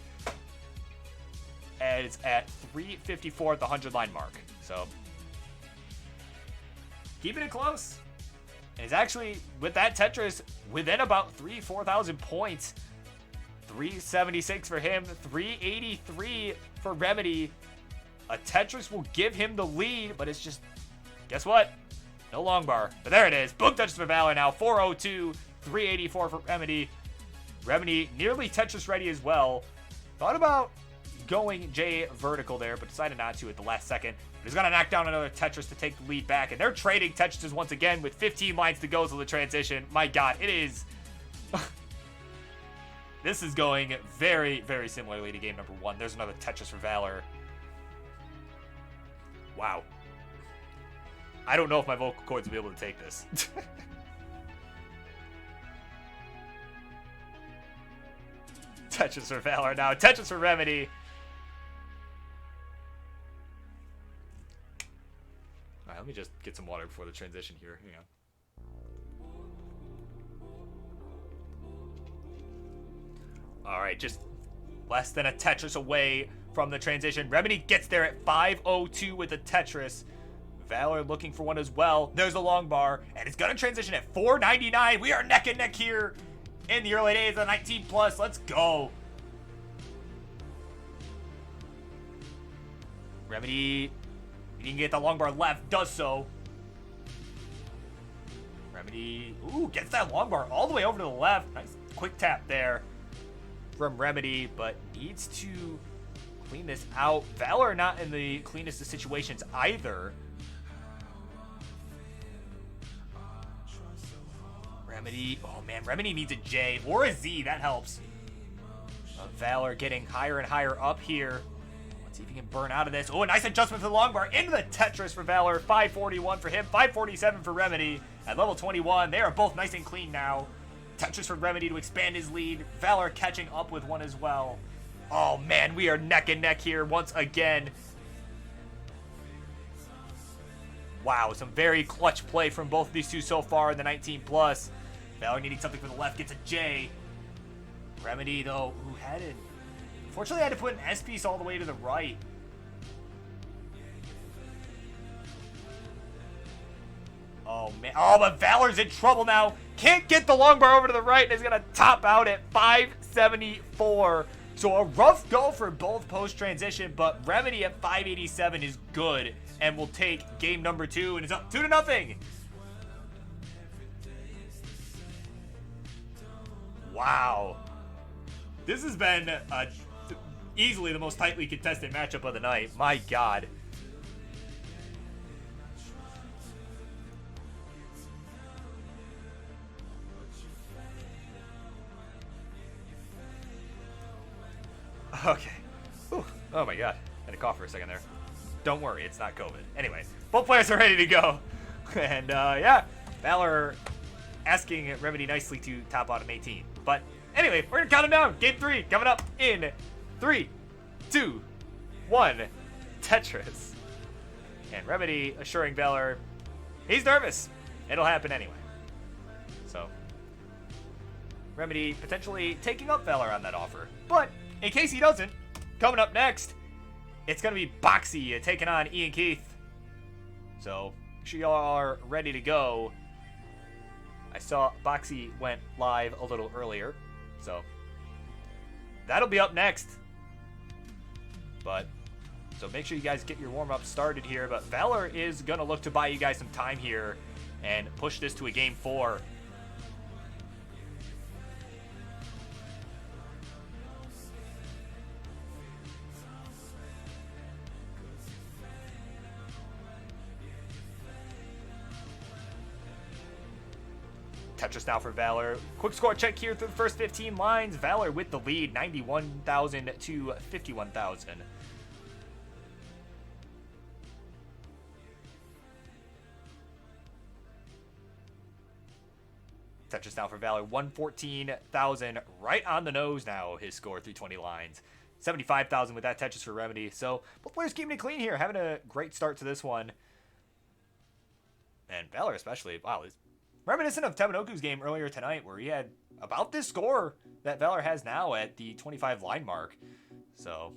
and it's at 354 at the 100-line mark. So keeping it close. And he's actually, with that Tetris, within about 4,000 points. 376 for him, 383 for Remedy. A Tetris will give him the lead, but it's just, guess what? No long bar. But there it is. Boom Tetris for Valor now, 402, 384 for Remedy. Remedy nearly Tetris ready as well. Thought about going J vertical there, but decided not to at the last second. But he's going to knock down another Tetris to take the lead back. And they're trading Tetrises once again with 15 lines to go to the transition. My God, it is... This is going very, very similarly to game number 1. There's another Tetris for Valor. Wow. I don't know if my vocal cords will be able to take this. Tetris for Valor now. Tetris for Remedy. Alright, let me just get some water before the transition here. Hang on. Alright, just less than a Tetris away from the transition. Remedy gets there at 5:02 with a Tetris. Valor looking for one as well. There's the long bar, and it's going to transition at 499. We are neck and neck here in the early days of the 19 plus. Let's go. Remedy, he can get the long bar left, does so. Remedy, ooh, gets that long bar all the way over to the left. Nice quick tap there from Remedy, but needs to clean this out. Valor not in the cleanest of situations either. Remedy, oh man, Remedy needs a J or a Z, that helps. Valor getting higher and higher up here. Let's see if he can burn out of this. Oh, a nice adjustment for the long bar into the Tetris for Valor. 541 for him, 547 for Remedy. At level 21, they are both nice and clean now. Tetris for Remedy to expand his lead. Valor catching up with one as well. Oh man, we are neck and neck here once again. Wow, some very clutch play from both of these two so far in the 19 plus. Valor needing something for the left, gets a J. Remedy, though, who had it. Unfortunately, had to put an S piece all the way to the right. Oh, man. Oh, but Valor's in trouble now. Can't get the long bar over to the right, and is going to top out at 574. So a rough go for both post-transition, but Remedy at 587 is good and will take game number 2, and it's up 2-0. Wow. This has been easily the most tightly contested matchup of the night. My God. Okay. Whew. Oh my God. I had to cough for a second there. Don't worry, it's not COVID. Anyway, both players are ready to go. And yeah, Valor asking Remedy nicely to top out an 18. But anyway, we're going to count them down. Game 3 coming up in 3, 2, 1. Tetris. And Remedy assuring Valor he's nervous. It'll happen anyway. So, Remedy potentially taking up Valor on that offer. But in case he doesn't, coming up next, it's going to be Boxy taking on Ian Keith. So, make sure y'all are ready to go. I saw Boxy went live a little earlier, so that'll be up next. But, so make sure you guys get your warm-up started here. But Valor is going to look to buy you guys some time here and push this to a game 4. Tetris now for Valor. Quick score check here through the first 15 lines. Valor with the lead, 91,000 to 51,000. Tetris now for Valor, 114,000, right on the nose now, his score through 20 lines. 75,000 with that Tetris for Remedy. So both players keeping it clean here, having a great start to this one. And Valor especially, wow, is reminiscent of Temenoku's game earlier tonight where he had about this score that Valor has now at the 25 line mark. So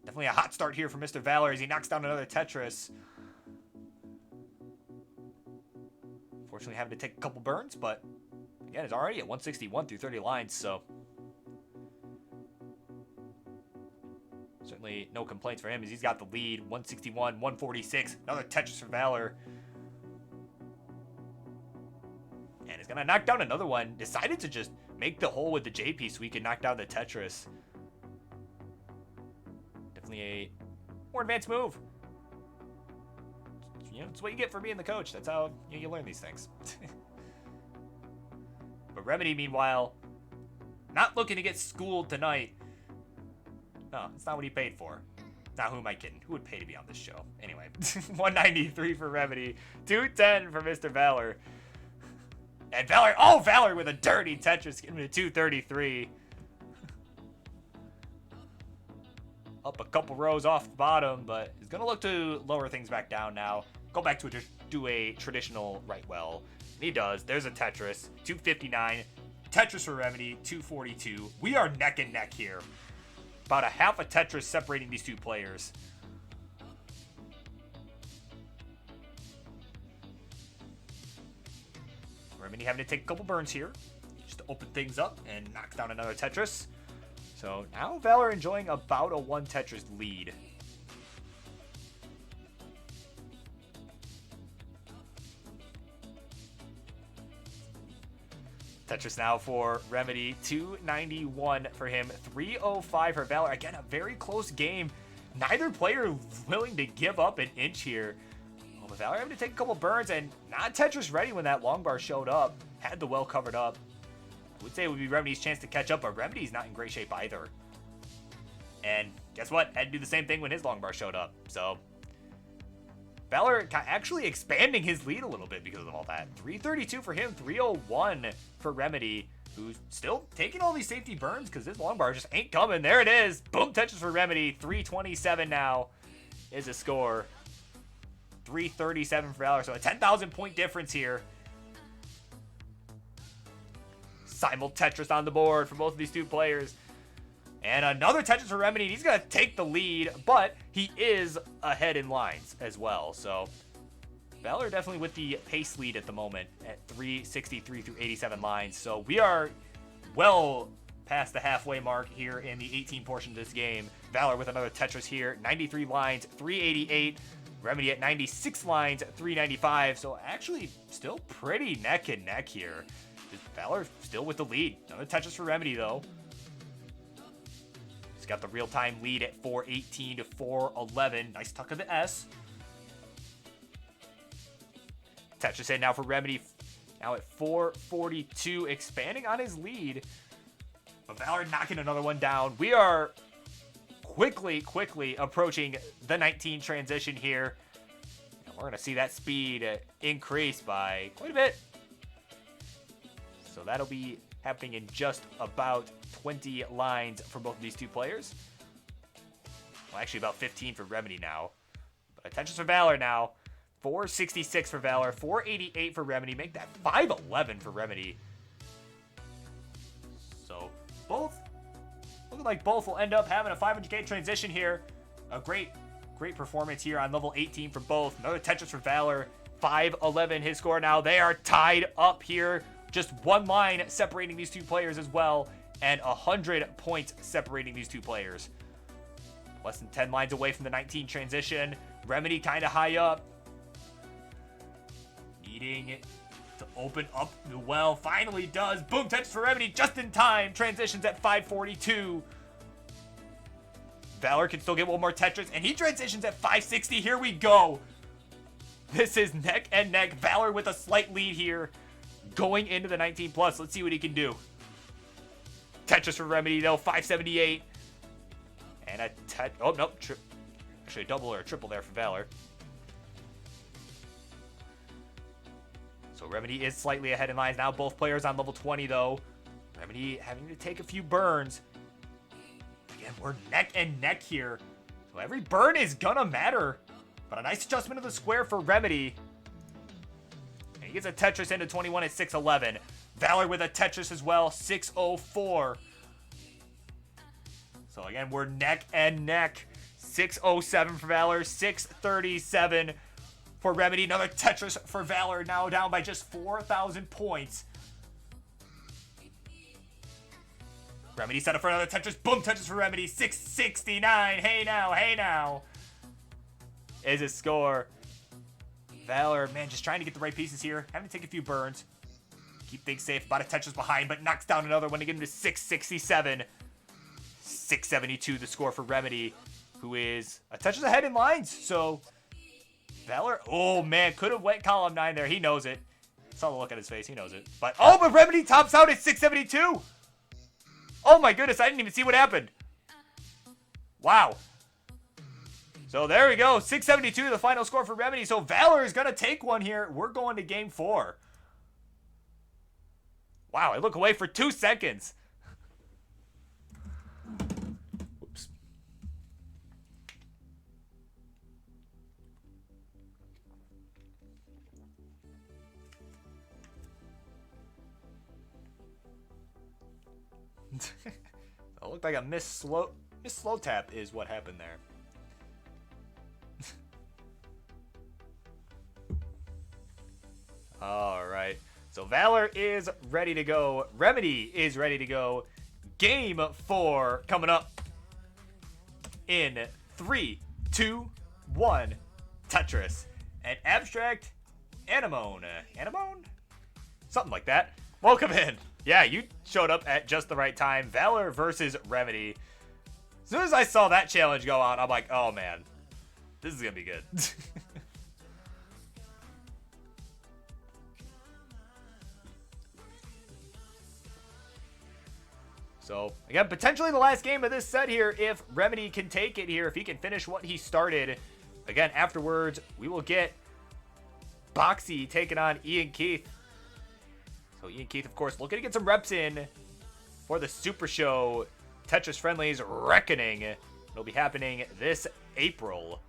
definitely a hot start here for Mr. Valor as he knocks down another Tetris. Fortunately having to take a couple burns, but again, it's already at 161 through 30 lines, so certainly no complaints for him as he's got the lead. 161, 146, another Tetris for Valor. And he's going to knock down another one. Decided to just make the hole with the JP so he can knock down the Tetris. Definitely a more advanced move. You know, it's what you get for being the coach. That's how you learn these things. But Remedy, meanwhile, not looking to get schooled tonight. No, it's not what he paid for. Now, who am I kidding? Who would pay to be on this show? Anyway, 193 for Remedy, 210 for Mr. Valor. And Valor, oh, Valor with a dirty Tetris, getting to 233. Up a couple rows off the bottom, but he's going to look to lower things back down now. Go back to do a traditional right well. And he does. There's a Tetris, 259. Tetris for Remedy, 242. We are neck and neck here. About a half a Tetris separating these two players. Remedy having to take a couple burns here just to open things up and knocks down another Tetris. So now Valor enjoying about a 1 Tetris lead. Tetris now for Remedy, 291 for him, 305 for Valor. Again, a very close game. Neither player willing to give up an inch here. Oh, but Valor having to take a couple burns and not Tetris ready when that long bar showed up. Had the well covered up. I would say it would be Remedy's chance to catch up, but Remedy's not in great shape either. And guess what? Had to do the same thing when his long bar showed up. So Valor actually expanding his lead a little bit because of all that. 332 for him, 301 for Remedy, who's still taking all these safety burns because his long bar just ain't coming. There it is. Boom, Tetris for Remedy. 327 now is a score. 337 for Valor, so a 10,000 point difference here. Simul Tetris on the board for both of these two players. And another Tetris for Remedy, and he's going to take the lead, but he is ahead in lines as well. So Valor definitely with the pace lead at the moment at 363 through 87 lines. So we are well past the halfway mark here in the 18 portion of this game. Valor with another Tetris here, 93 lines, 388. Remedy at 96 lines, 395. So actually still pretty neck and neck here. Valor still with the lead. Another Tetris for Remedy though. He's got the real-time lead at 418 to 411. Nice tuck of the S. Tetris in now for Remedy. Now at 442, expanding on his lead. But Valor knocking another one down. We are quickly approaching the 19 transition here. And we're going to see that speed increase by quite a bit. So that'll be happening in just about 20 lines for both of these two players. Well, actually about 15 for Remedy now. But attention for Valor now. 466 for Valor, 488 for Remedy. Make that 511 for Remedy. So both, looking like both will end up having a 500k transition here. A great performance here on level 18 for both. Another Tetris for Valor, 511 his score now. They are tied up here. Just one line separating these two players as well, and 100 points separating these two players. Less than 10 lines away from the 19 transition. Remedy kind of high up. Needing to open up the well. Finally does. Boom, Tetris for Remedy just in time. Transitions at 542. Valor can still get one more Tetris, and he transitions at 560. Here we go. This is neck and neck. Valor with a slight lead here. going into the 19 plus. Let's see what he can do. Tetris for Remedy though, 578. And a oh no, actually a double or a triple there for Valor. So Remedy is slightly ahead in lines now. Both players on level 20 though. Remedy having to take a few burns. Again, we're neck and neck here. So every burn is gonna matter. But a nice adjustment of the square for Remedy. And he gets a Tetris into 21 at 611. Valor with a Tetris as well, 604. So again, we're neck and neck. 607 for Valor, 637 for Remedy. Another Tetris for Valor, now down by just 4,000 points. Remedy set up for another Tetris. Boom, Tetris for Remedy, 669. Hey now. Is his score. Valor, man, just trying to get the right pieces here. Having to take a few burns. Keep things safe. About a Tetris behind, but knocks down another one to get him to 667. 672 the score for Remedy, who is a Tetris ahead in lines. So, Valor, oh man, could have went column 9 there. He knows it. Saw the look on his face. He knows it. But Remedy tops out at 672. Oh my goodness, I didn't even see what happened. Wow. So there we go, 672 the final score for Remedy. So Valor is going to take one here. We're going to game 4. Wow, I look away for 2 seconds. Whoops. It looked like a miss slow tap is what happened there. All right. So Valor is ready to go. Remedy is ready to go. Game 4 coming up in 3, 2, 1. Tetris. And Abstract Anemone. Anemone? Something like that. Welcome in. Yeah, you showed up at just the right time. Valor versus Remedy. As soon as I saw that challenge go on, I'm like, oh man, this is going to be good. So, again, potentially the last game of this set here if Remedy can take it here, if he can finish what he started. Again, afterwards, we will get Boxy taking on Ian Keith. So, Ian Keith, of course, looking to get some reps in for the Super Show Tetris Friendlies Reckoning. It'll be happening this April.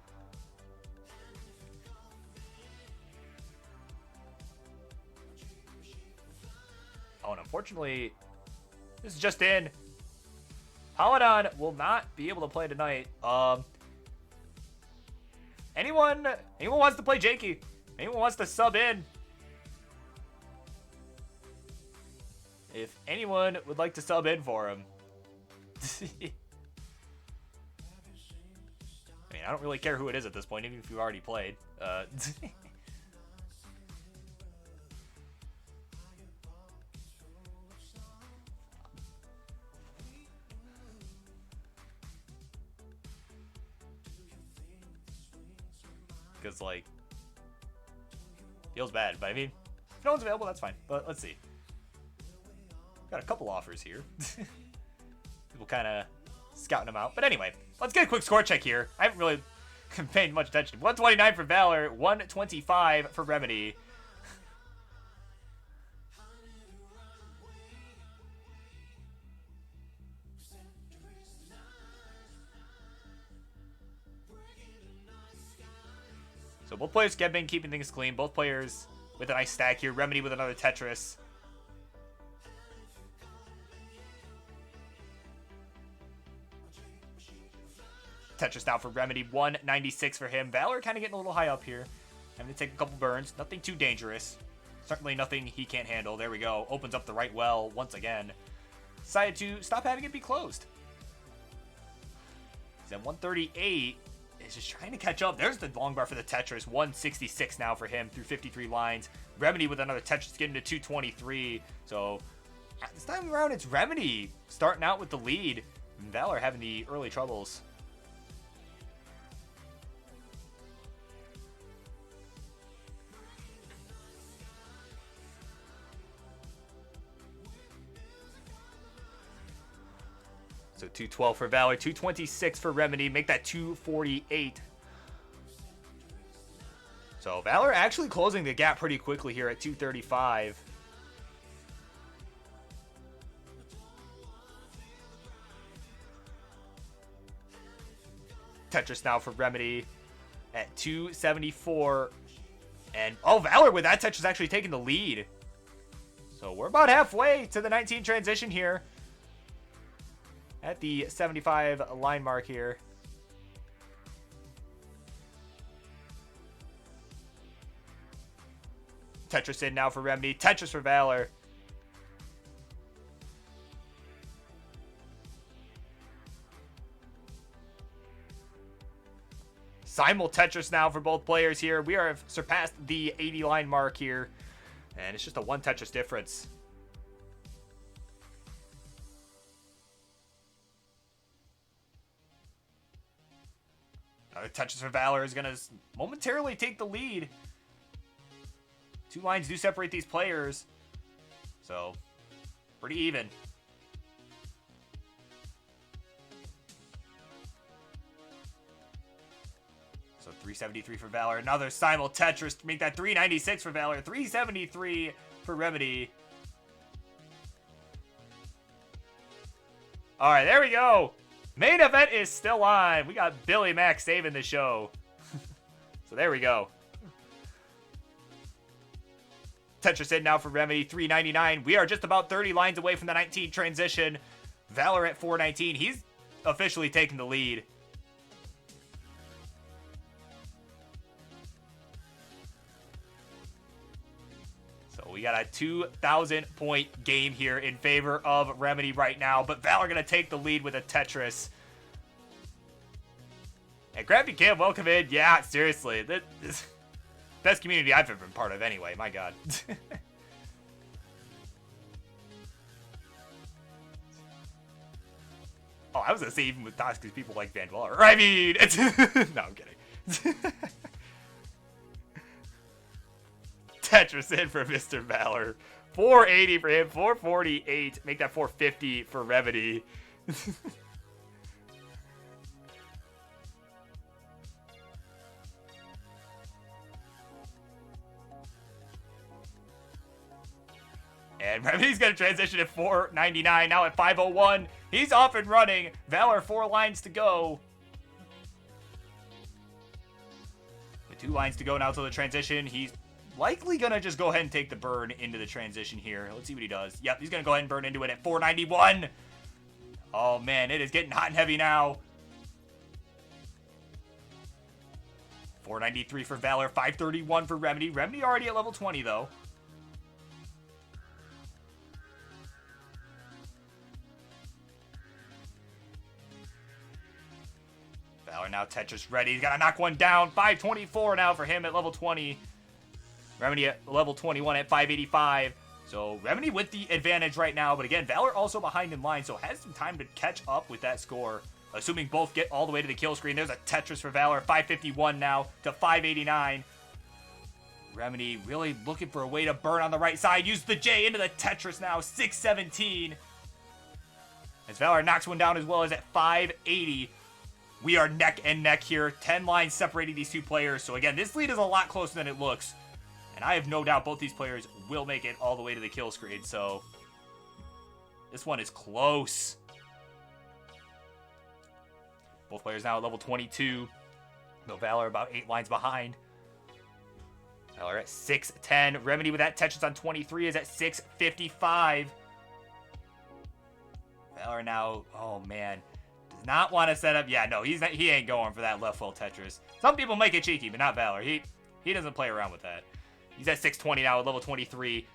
Oh, and unfortunately, this is just in. Paladon will not be able to play tonight. Anyone wants to play Jakey? Anyone wants to sub in? If anyone would like to sub in for him. I mean, I don't really care who it is at this point, even if you already played. Because, like, feels bad. But, I mean, if no one's available, that's fine. But let's see. Got a couple offers here. People kind of scouting them out. But anyway, let's get a quick score check here. I haven't really paid much attention. 129 for Valor, 125 for Remedy. So both players have been keeping things clean. Both players with a nice stack here. Remedy with another Tetris. Tetris now for Remedy. 196 for him. Valor kind of getting a little high up here. Having to take a couple burns. Nothing too dangerous. Certainly nothing he can't handle. There we go. Opens up the right well once again. Decided to stop having it be closed. He's at 138. Is just trying to catch up. There's the long bar for the Tetris. 166 now for him through 53 lines. Remedy with another Tetris getting to 223. So this time around, it's Remedy starting out with the lead. And Valor having the early troubles. So 212 for Valor, 226 for Remedy. Make that 248. So Valor actually closing the gap pretty quickly here at 235. Tetris now for Remedy at 274. And, oh, Valor with that Tetris actually taking the lead. So we're about halfway to the 19 transition here. At the 75 line mark here. Tetris in now for Remedy. Tetris for Valor. Simul Tetris now for both players here. We have surpassed the 80 line mark here. And it's just a one Tetris difference. Another Tetris for Valor is going to momentarily take the lead. 2 lines do separate these players. So, pretty even. So 373 for Valor. Another Simul Tetris to make that 396 for Valor. 373 for Remedy. Alright, there we go. Main event is still on. We got Billy Mack saving the show. So there we go. Tetris in now for Remedy, 399. We are just about 30 lines away from the 19 transition. Valor at 419. He's officially taking the lead. So we got a 2,000 point game here in favor of Remedy right now. But Valor going to take the lead with a Tetris. And Gravity Cam, welcome in. Yeah, seriously. This best community I've ever been part of anyway. My God. Oh, I was going to say even with DOS because people like Van Valor. I mean, it's... No, I'm kidding. Tetris in for Mr. Valor. 480 for him. 448. Make that 450 for Remedy. And Remedy's going to transition at 499. Now at 501. He's off and running. Valor 4 lines to go. With 2 lines to go now till the transition. He's likely going to just go ahead and take the burn into the transition here. Let's see what he does. Yep, he's going to go ahead and burn into it at 491. Oh, man, it is getting hot and heavy now. 493 for Valor. 531 for Remedy. Remedy already at level 20, though. Valor now Tetris ready. He's got to knock one down. 524 now for him at level 20. Remedy at level 21 at 585. So Remedy with the advantage right now. But again, Valor also behind in line. So has some time to catch up with that score. Assuming both get all the way to the kill screen. There's a Tetris for Valor. 551 now to 589. Remedy really looking for a way to burn on the right side. Use the J into the Tetris now. 617. As Valor knocks one down as well as at 580. We are neck and neck here. 10 lines separating these two players. So again, this lead is a lot closer than it looks. And I have no doubt both these players will make it all the way to the kill screen. So this one is close. Both players now at level 22. Though Valor about 8 lines behind. Valor at 610. Remedy with that Tetris on 23 is at 655. Valor now, oh man. Does not want to set up. Yeah, no, he ain't going for that left full Tetris. Some people make it cheeky, but not Valor. He doesn't play around with that. He's at 620 now at level 23.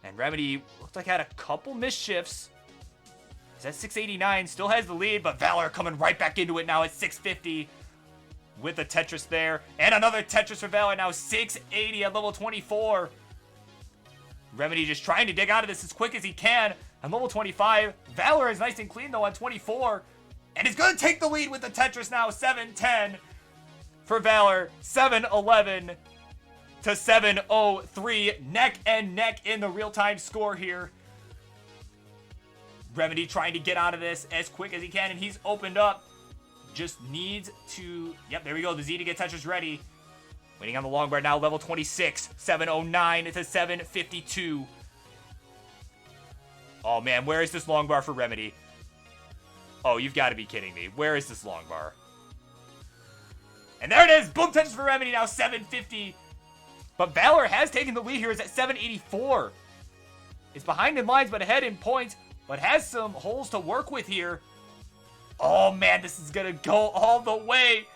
And Remedy looks like had a couple misshifts. He's at 689, still has the lead, but Valor coming right back into it now at 650 with the Tetris there. And another Tetris for Valor now, 680 at level 24. Remedy just trying to dig out of this as quick as he can. On level 25, Valor is nice and clean though on 24. And he's going to take the lead with the Tetris now, 710 for Valor, 711 to 703. Neck and neck in the real-time score here. Remedy trying to get out of this as quick as he can, and he's opened up. Just needs to... Yep, there we go. The Z to get Tetris ready. Waiting on the long bar now, level 26. 709 to 752. Oh, man, where is this long bar for Remedy? Oh, you've got to be kidding me. Where is this long bar? And there it is! Boom Tetris for Remedy now, 750. But Valor has taken the lead here. It's at 784. It's behind in lines, but ahead in points. But has some holes to work with here. Oh, man, this is going to go all the way.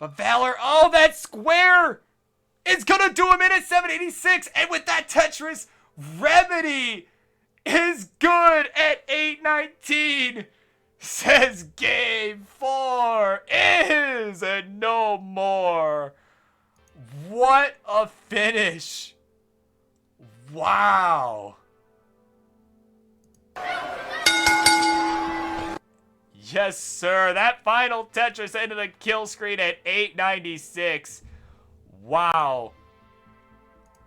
But Valor, oh, that square is going to do him in at 786. And with that Tetris, Remedy is good at 819. Says game 4 is no more. What a finish. Wow. Yes, sir. That final Tetris into the kill screen at 896. Wow.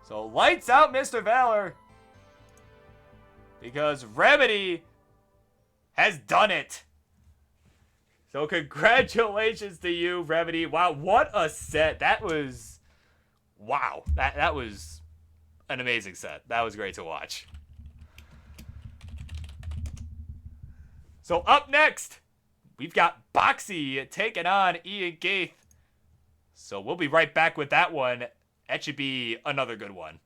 So lights out, Mr. Valor. Because Remedy has done it. So congratulations to you, Remedy. Wow, what a set. That was... Wow. That was an amazing set. That was great to watch. So up next, we've got Boxy taking on Ian Gaith. So we'll be right back with that one. That should be another good one.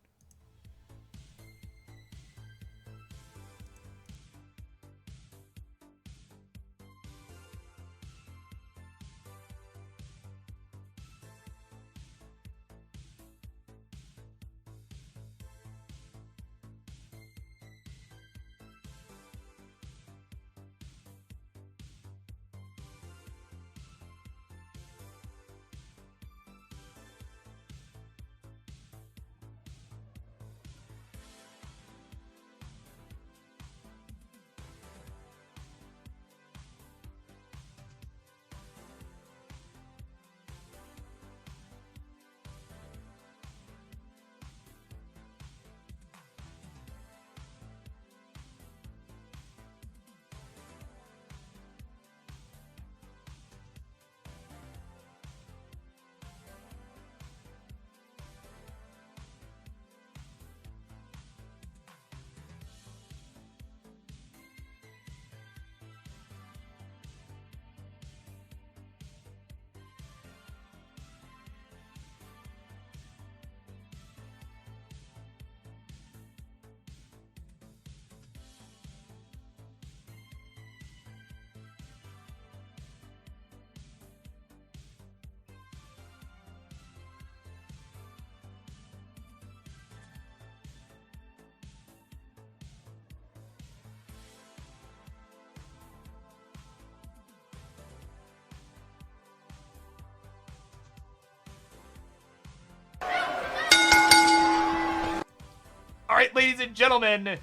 All right, ladies and gentlemen,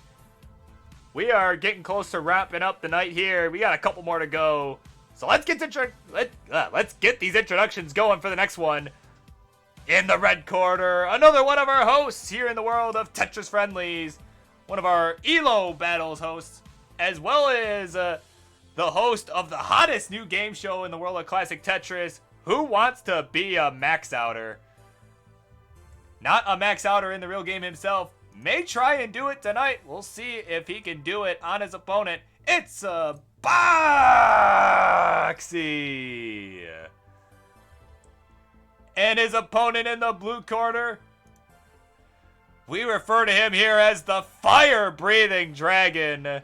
we are getting close to wrapping up the night here. We got a couple more to go. So let's get these introductions going for the next one. In the red corner, another one of our hosts here in the world of Tetris Friendlies. One of our ELO Battles hosts, as well as the host of the hottest new game show in the world of classic Tetris, Who Wants to Be a Max Outer? Not a max outer in the real game himself. May try and do it tonight. We'll see if he can do it on his opponent. It's Boxy. And his opponent in the blue corner, we refer to him here as the fire-breathing dragon.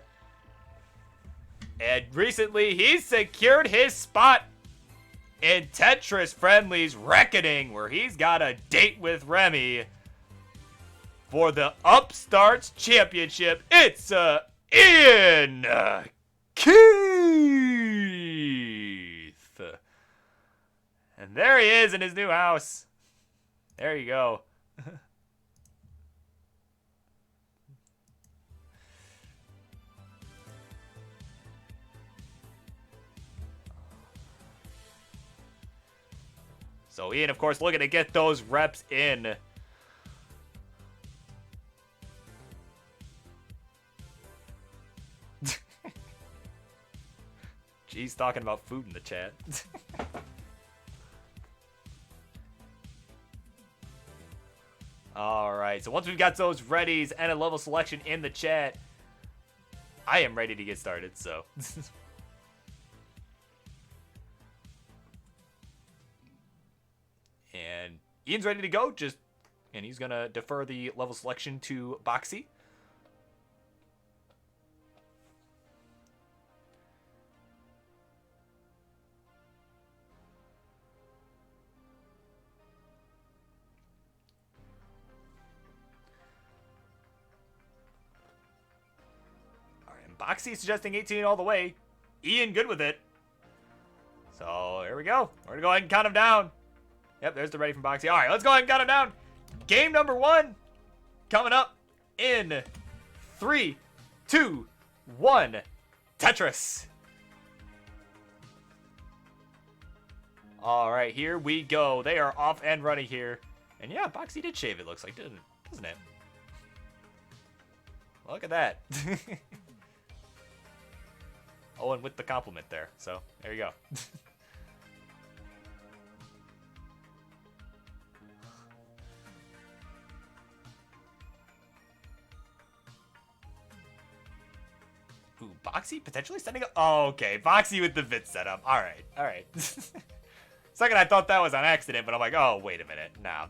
And recently, he secured his spot in Tetris Friendly's Reckoning, where he's got a date with Remy for the Upstarts Championship. It's Ian Keith. And there he is in his new house. There you go. So Ian, of course, looking to get those reps in. He's talking about food in the chat. Alright, so once we've got those readies and a level selection in the chat, I am ready to get started, so. And Ian's ready to go, and he's going to defer the level selection to Boxy. Boxy suggesting 18 all the way. Ian good with it. So, here we go. We're going to go ahead and count him down. Yep, there's the ready from Boxy. All right, let's go ahead and count him down. Game number 1 coming up in 3, 2, 1. Tetris. All right, here we go. They are off and running here. And yeah, Boxy did shave it, looks like, doesn't it? Look at that. Oh, and with the compliment there. So, there you go. Ooh, Boxy potentially setting up. Oh, okay. Boxy with the Vit setup. All right. All right. Second, I thought that was on accident, but I'm like, oh, wait a minute. No,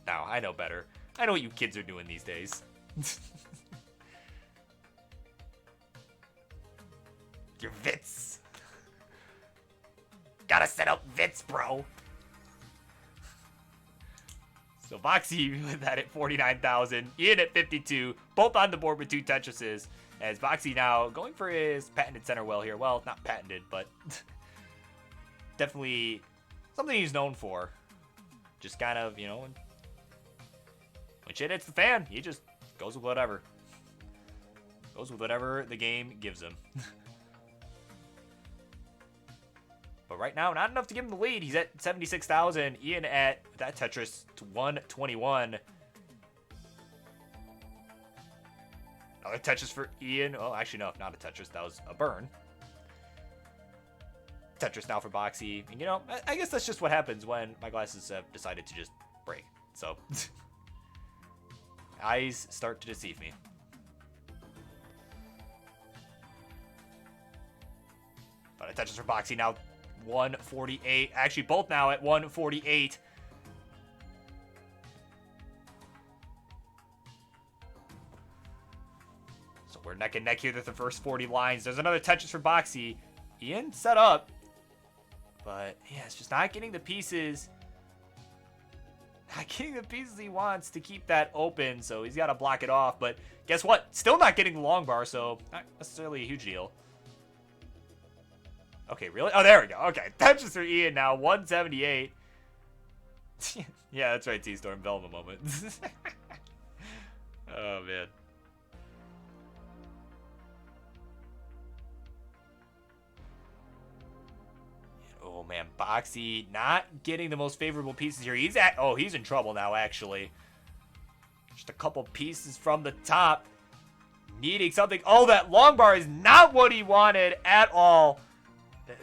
I know better. I know what you kids are doing these days. Your Vits. Gotta set up Vits, bro. So Boxy with that at 49,000. Ian at 52. Both on the board with 2 Tetrises. As Boxy now going for his patented center well here. Well, not patented, but definitely something he's known for. Just kind of, you know, when shit hits the fan, he just goes with whatever. Goes with whatever the game gives him. But right now, not enough to give him the lead. He's at 76,000. Ian at that Tetris to 121. Another Tetris for Ian. Oh, actually, no, not a Tetris. That was a burn. Tetris now for Boxy. And, you know, I guess that's just what happens when my glasses have decided to just break. So, eyes start to deceive me. But a Tetris for Boxy now. 148. Actually, both now at 148. So we're neck and neck here with the first 40 lines. There's another Tetris for Boxy. Ian set up. But, yeah, it's just not getting the pieces. Not getting the pieces he wants to keep that open. So he's got to block it off. But guess what? Still not getting the long bar. So not necessarily a huge deal. Okay, really? Oh, there we go. Okay, Tetris for Ian now, 178. Yeah, that's right, T-Storm. Velma moment. Oh, man. Oh, man, Boxy not getting the most favorable pieces here. He's in trouble now, actually. Just a couple pieces from the top. Needing something. Oh, that long bar is not what he wanted at all.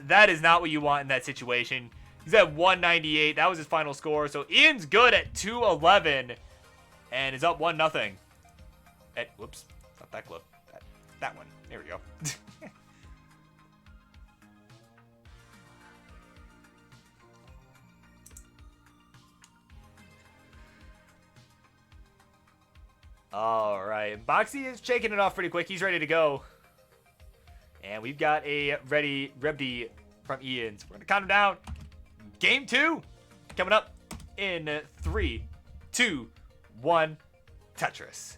That is not what you want in that situation. He's at 198. That was his final score. So Ian's good at 211 and is up 1-0. Whoops, not that clip. That one. There we go. All right, Boxy is shaking it off pretty quick. He's ready to go. And we've got a ready Rebdy from Ian. So we're going to count him down. Game 2 coming up in 3, 2, 1. Tetris.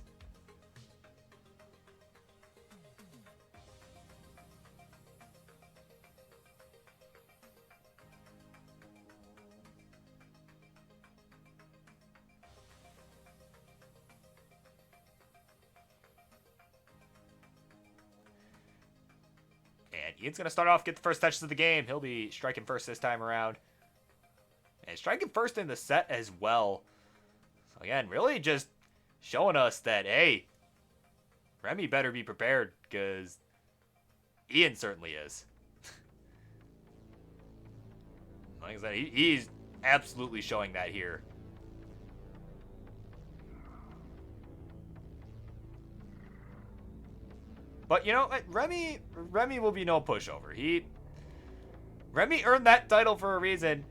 And Ian's going to start off, get the first touches of the game. He'll be striking first this time around. And striking first in the set as well. So again, really just showing us that, hey, Remy better be prepared, because Ian certainly is. Like I said, he's absolutely showing that here. But you know, Remy will be no pushover. Remy earned that title for a reason,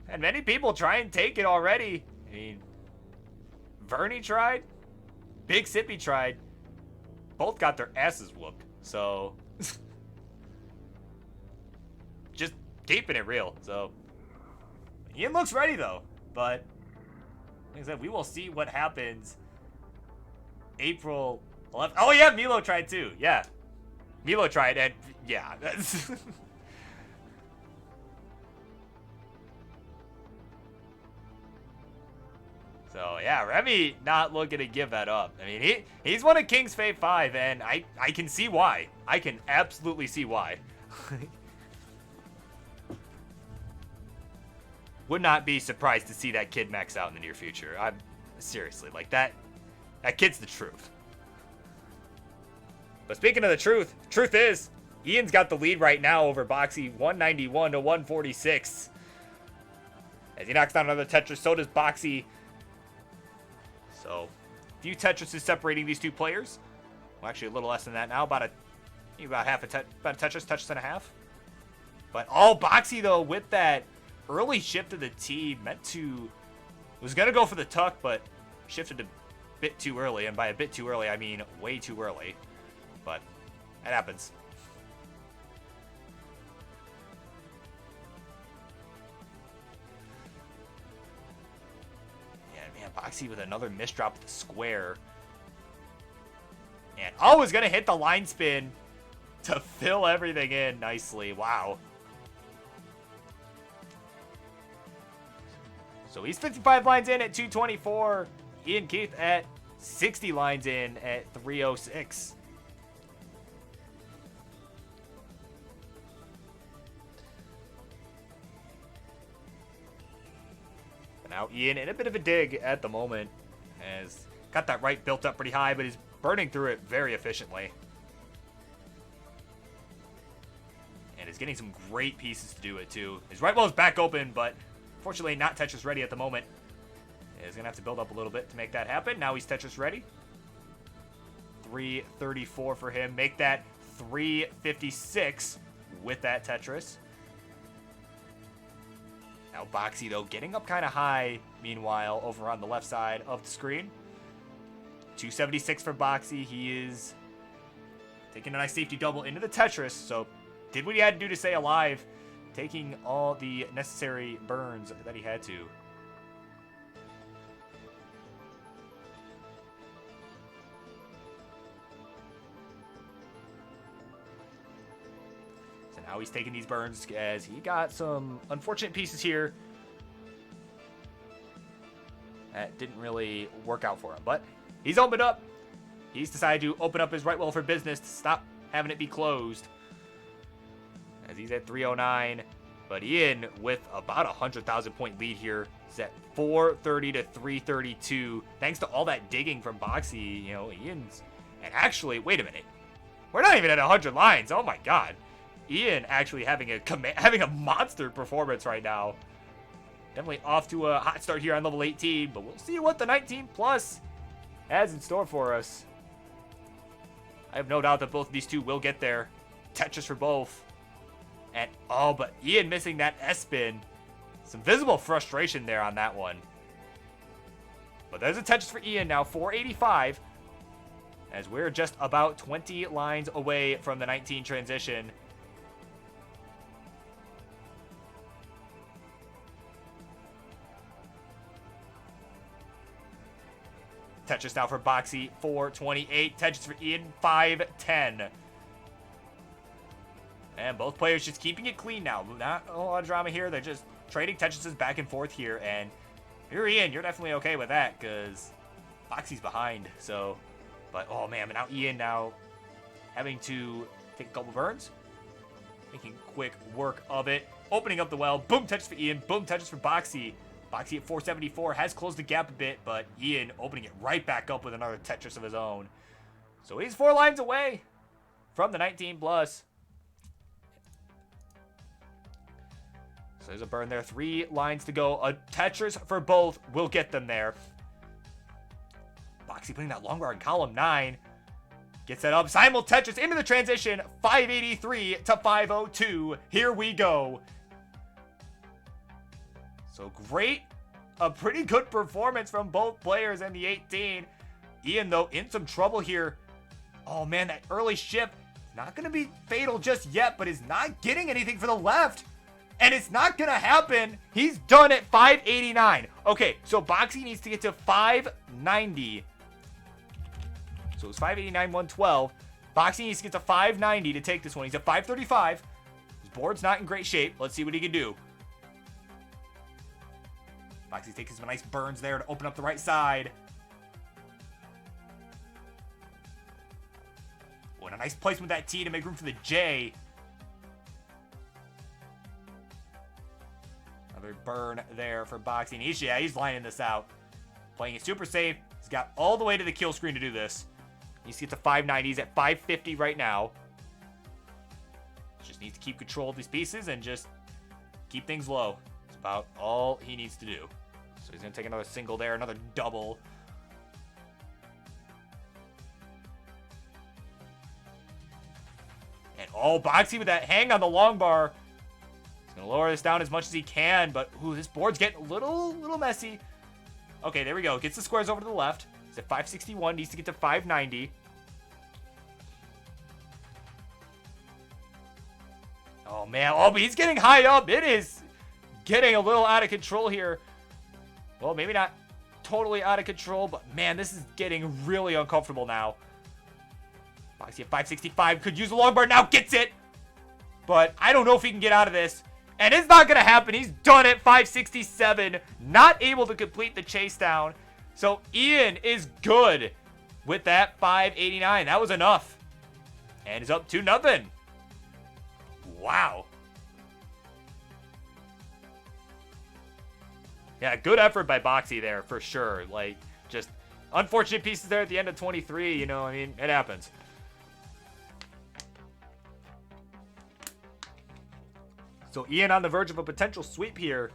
and many people try and take it already. I mean, Vernie tried, Big Sippy tried, both got their asses whooped. So, just keeping it real. So, Ian looks ready though, but like I said, we will see what happens April 11th. Oh yeah, Milo tried too. Yeah, Milo tried, and yeah, that's so yeah, Remy not looking to give that up. I mean, he's one of King's Fave 5, and I can see why. I can absolutely see why. Would not be surprised to see that kid max out in the near future. I'm seriously, like that kid's the truth. But speaking of the truth is Ian's got the lead right now over Boxy, 191 to 146. As he knocks down another Tetris, so does Boxy. So, few Tetrises separating these two players. Well, actually a little less than that now, about half a Tetris and a half. But Boxy though, with that early shift of the tee, was gonna go for the tuck, but shifted a bit too early, and by a bit too early, I mean way too early. But that happens. Yeah, man, Boxy with another misdrop at the square. And was gonna hit the line spin to fill everything in nicely. Wow. So he's 55 lines in at 224. Ian Keith at 60 lines in at 306. But now Ian in a bit of a dig at the moment. Has got that right built up pretty high, but he's burning through it very efficiently. And is getting some great pieces to do it too. His right wall is back open, but fortunately, not Tetris ready at the moment. He's going to have to build up a little bit to make that happen. Now he's Tetris ready. 334 for him. Make that 356 with that Tetris. Now Boxy, though, getting up kind of high, meanwhile, over on the left side of the screen. 276 for Boxy. He is taking a nice safety double into the Tetris. So did what he had to do to stay alive. Taking all the necessary burns that he had to. So now he's taking these burns as he got some unfortunate pieces here that didn't really work out for him. But he's opened up. He's decided to open up his right wall for business to stop having it be closed. As he's at 309, but Ian with about 100,000 point lead here. He's at 430 to 332. Thanks to all that digging from Boxy, you know, Ian's, and actually, wait a minute, we're not even at 100 lines. Oh my God, Ian actually having a monster performance right now. Definitely off to a hot start here on level 18, but we'll see what the 19 plus has in store for us. I have no doubt that both of these two will get there. Tetris for both. And, but Ian missing that S-spin. Some visible frustration there on that one. But there's a Tetris for Ian now, 485. As we're just about 20 lines away from the 19 transition. Tetris now for Boxy, 428. Tetris for Ian, 510. And both players just keeping it clean now. Not a lot of drama here. They're just trading Tetrises back and forth here. And here, Ian, you're definitely okay with that because Boxy's behind. So, but oh man, but now Ian now having to take a couple burns. Making quick work of it. Opening up the well. Boom, Tetris for Ian. Boom, Tetris for Boxy. Boxy at 474 has closed the gap a bit, but Ian opening it right back up with another Tetris of his own. So he's 4 lines away from the 19 plus. there's a burn there. 3 lines to go. A Tetris for both will get them there. Boxy putting that long bar in column 9. Gets that up. Simul Tetris into the transition. 583 to 502. Here we go. So great. A pretty good performance from both players in the 18. Ian, though, in some trouble here. Oh, man, that early shift. Not going to be fatal just yet, but is not getting anything for the left. And it's not going to happen. He's done at 589. Okay, so Boxy needs to get to 590. So it was 589, 112. Boxy needs to get to 590 to take this one. He's at 535. His board's not in great shape. Let's see what he can do. Boxy's taking some nice burns there to open up the right side. Oh, and a nice placement with that T to make room for the J. Another burn there for Boxy. He's lining this out. Playing it super safe. He's got all the way to the kill screen to do this. He needs to get to 590. He's at 550 right now. Just needs to keep control of these pieces and just keep things low. It's about all he needs to do. So he's going to take another single there, another double. And Boxy with that hang on the long bar. He's going to lower this down as much as he can, but ooh, this board's getting a little messy. Okay, there we go. Gets the squares over to the left. He's at 561, needs to get to 590. Oh, man. Oh, but he's getting high up. It is getting a little out of control here. Well, maybe not totally out of control, but man, this is getting really uncomfortable now. Boxy at 565, could use the long bar, now gets it. But I don't know if he can get out of this. And it's not going to happen. He's done at 567, not able to complete the chase down. So Ian is good with that 589. That was enough. And is up 2-0. Wow. Yeah, good effort by Boxy there, for sure. Like, just unfortunate pieces there at the end of 23, you know, I mean, it happens. So Ian on the verge of a potential sweep here.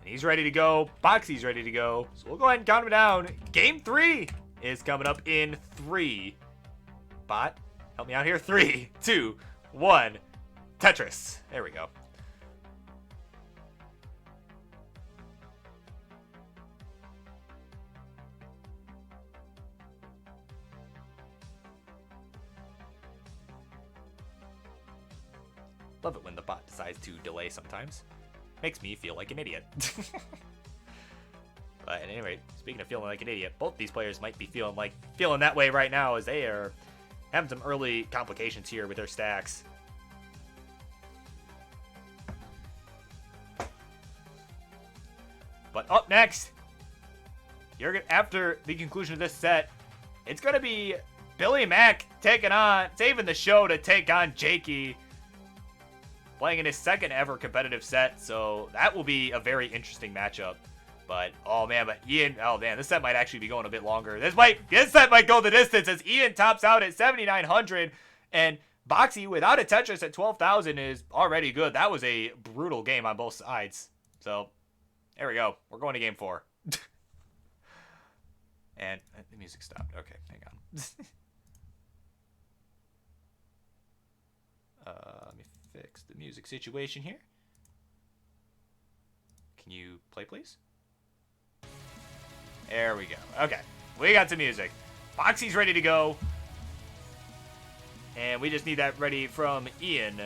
And he's ready to go. Boxy's ready to go. So we'll go ahead and count him down. Game 3 is coming up in 3. Bot, help me out here. 3, 2, 1. Tetris. There we go. Love it when the bot decides to delay sometimes. Makes me feel like an idiot. But at any rate, speaking of feeling like an idiot, both these players might be feeling that way right now as they are having some early complications here with their stacks. But up next, after the conclusion of this set, it's gonna be Billy Mack saving the show to take on Jakey. Playing in his second ever competitive set, so that will be a very interesting matchup. But, oh man, Ian, oh man, this set might actually be going a bit longer. This set might go the distance as Ian tops out at 7,900, and Boxy without a Tetris at 12,000 is already good. That was a brutal game on both sides. So, there we go. We're going to game 4. And the music stopped. Okay, hang on. Let me fix the music situation here. Can you play, please? There we go. Okay, we got some music. Boxy's ready to go. And we just need that ready from Ian.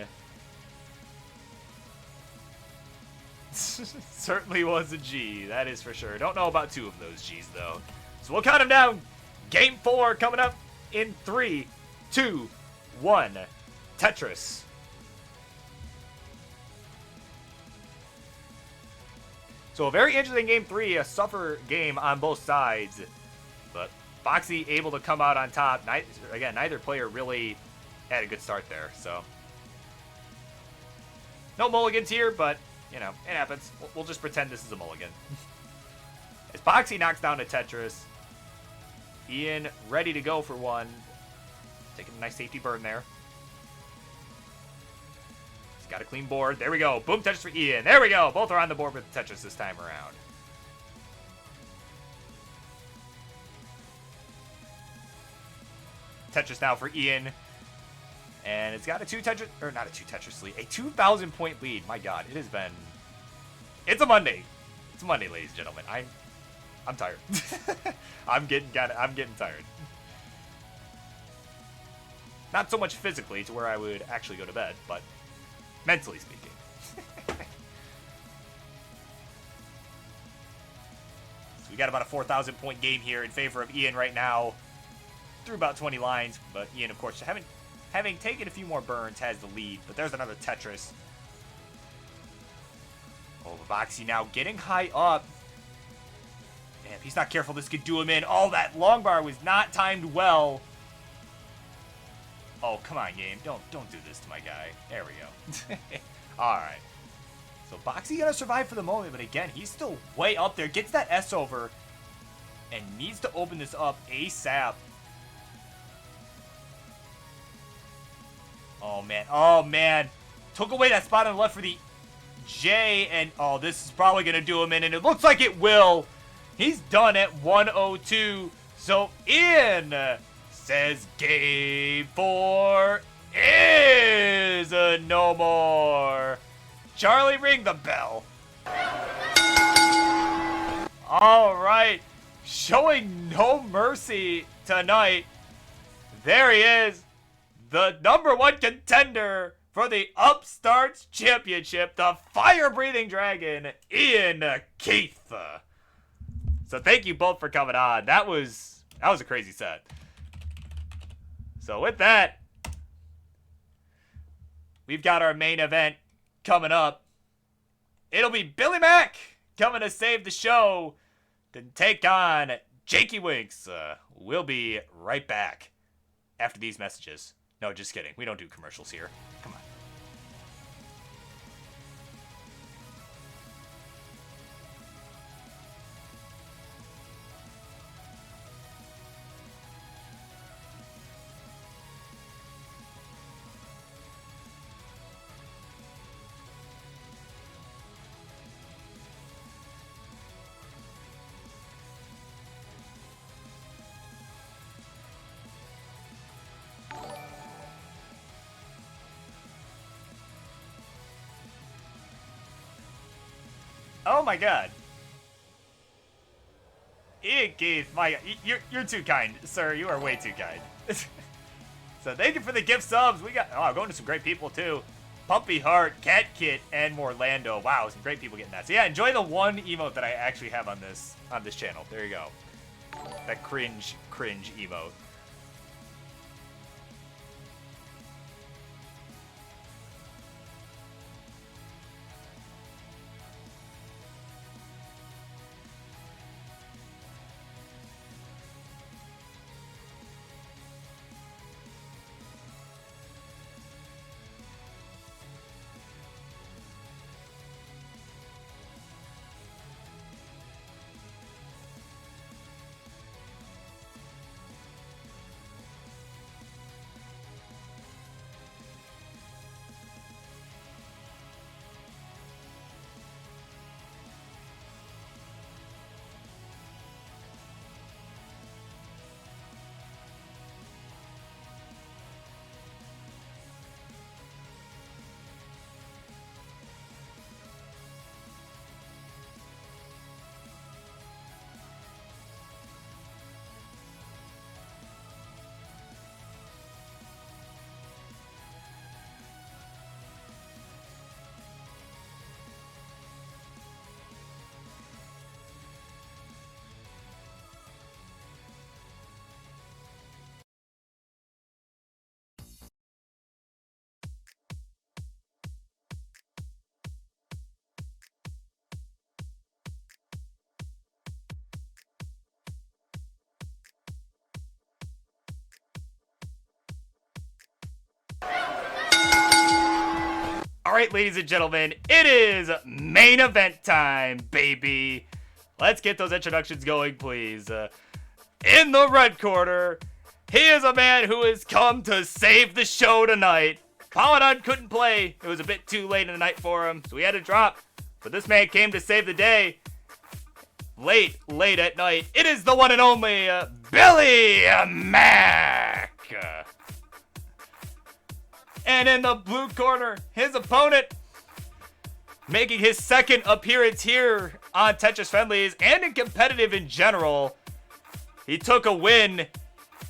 Certainly was a G, that is for sure. Don't know about 2 of those G's, though. So we'll count them down. Game 4 coming up in 3, 2, 1. Tetris. So a very interesting game 3, a suffer game on both sides. But Boxy able to come out on top. Again, neither player really had a good start there. So no mulligans here, but, you know, it happens. We'll just pretend this is a mulligan. As Boxy knocks down a Tetris. Ian ready to go for one. Taking a nice safety burn there. Got a clean board. There we go. Boom, Tetris for Ian. There we go. Both are on the board with Tetris this time around. Tetris now for Ian. And it's got a not a 2 Tetris lead. A 2,000 point lead. My God, it has been... It's a Monday. It's a Monday, ladies and gentlemen. I'm tired. I'm getting tired. Not so much physically to where I would actually go to bed, but mentally speaking. So we got about a 4,000 point game here in favor of Ian right now. Through about 20 lines, but Ian, of course, having taken a few more burns, has the lead. But there's another Tetris. Oh, Boxy now getting high up. And if he's not careful, this could do him in. Oh, that long bar was not timed well. Oh, come on, game. Don't do this to my guy. There we go. All right. So Boxy gonna survive for the moment, but again, he's still way up there. Gets that S over and needs to open this up ASAP. Oh, man. Oh, man. Took away that spot on the left for the J, and oh, this is probably going to do him in, and it looks like it will. He's done at 102. So Ian says game 4 is a no more. Charlie, ring the bell. All right. Showing no mercy tonight. There he is. The #1 contender for the Upstarts Championship, the fire-breathing dragon, Ian Keith. So thank you both for coming on. That was a crazy set. So with that, we've got our main event coming up. It'll be Billy Mack coming to save the show to take on Jakey Winks. We'll be right back after these messages. No, just kidding. We don't do commercials here. Come on. Oh my God. Ian Keith, you're too kind, sir. You are way too kind. So thank you for the gift subs. We got going to some great people too. Pumpy Heart, Cat Kit, and Morlando. Wow, some great people getting that. So yeah, enjoy the one emote that I actually have on this channel. There you go. That cringe emote. All right, ladies and gentlemen, it is main event time, baby. Let's get those introductions going, please. In the red corner, he is a man who has come to save the show tonight. Paladin couldn't play. It was a bit too late in the night for him, so he had to drop. But this man came to save the day. Late at night, it is the one and only Billy Mack. And in the blue corner, his opponent, making his second appearance here on Tetris Friendlies and in competitive in general. He took a win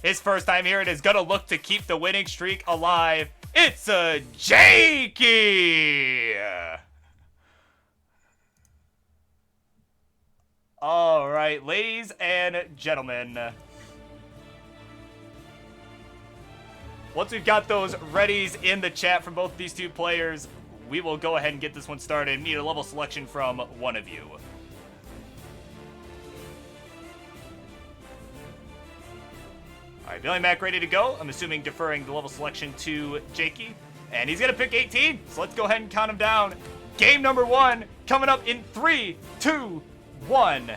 his first time here and is going to look to keep the winning streak alive. It's a Jakey! All right, ladies and gentlemen. Once we've got those readies in the chat from both these two players, we will go ahead and get this one started. Need a level selection from one of you. All right, Billy Mack ready to go. I'm assuming deferring the level selection to Jakey. And he's going to pick 18, so let's go ahead and count him down. Game number 1 coming up in 3, 2, 1.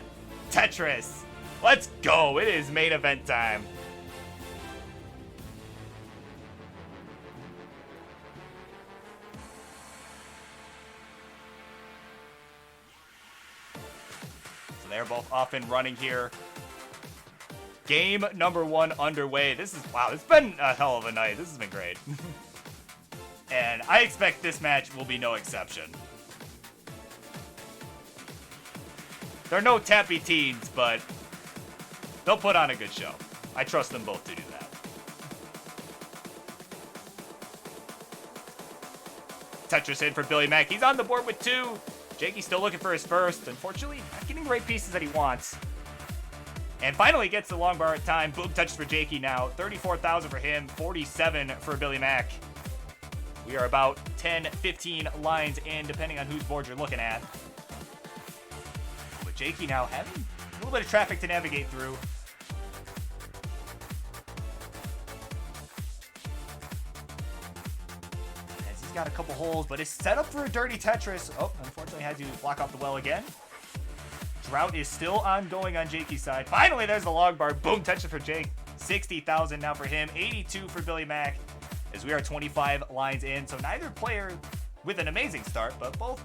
Tetris. Let's go. It is main event time. So they're both off and running here. Game number 1 underway. This is, wow, it's been a hell of a night. This has been great. And I expect this match will be no exception. They're no tappy teens, but they'll put on a good show. I trust them both to do that. Tetris in for Billy Mack. He's on the board with 2. Jakey's still looking for his first. Unfortunately, not getting the right pieces that he wants. And finally gets the long bar at time. Boom touches for Jakey now. 34,000 for him, 47 for Billy Mack. We are about 10, 15 lines in, depending on whose board you're looking at. But Jakey now having a little bit of traffic to navigate through. As he's got a couple holes, but is set up for a dirty Tetris. Oh, unfortunately had to block off the well again. Drought is still ongoing on Jakey's side. Finally, there's the log bar. Boom, touches for Jake. 60,000 now for him. 82 for Billy Mack. As we are 25 lines in. So neither player with an amazing start, but both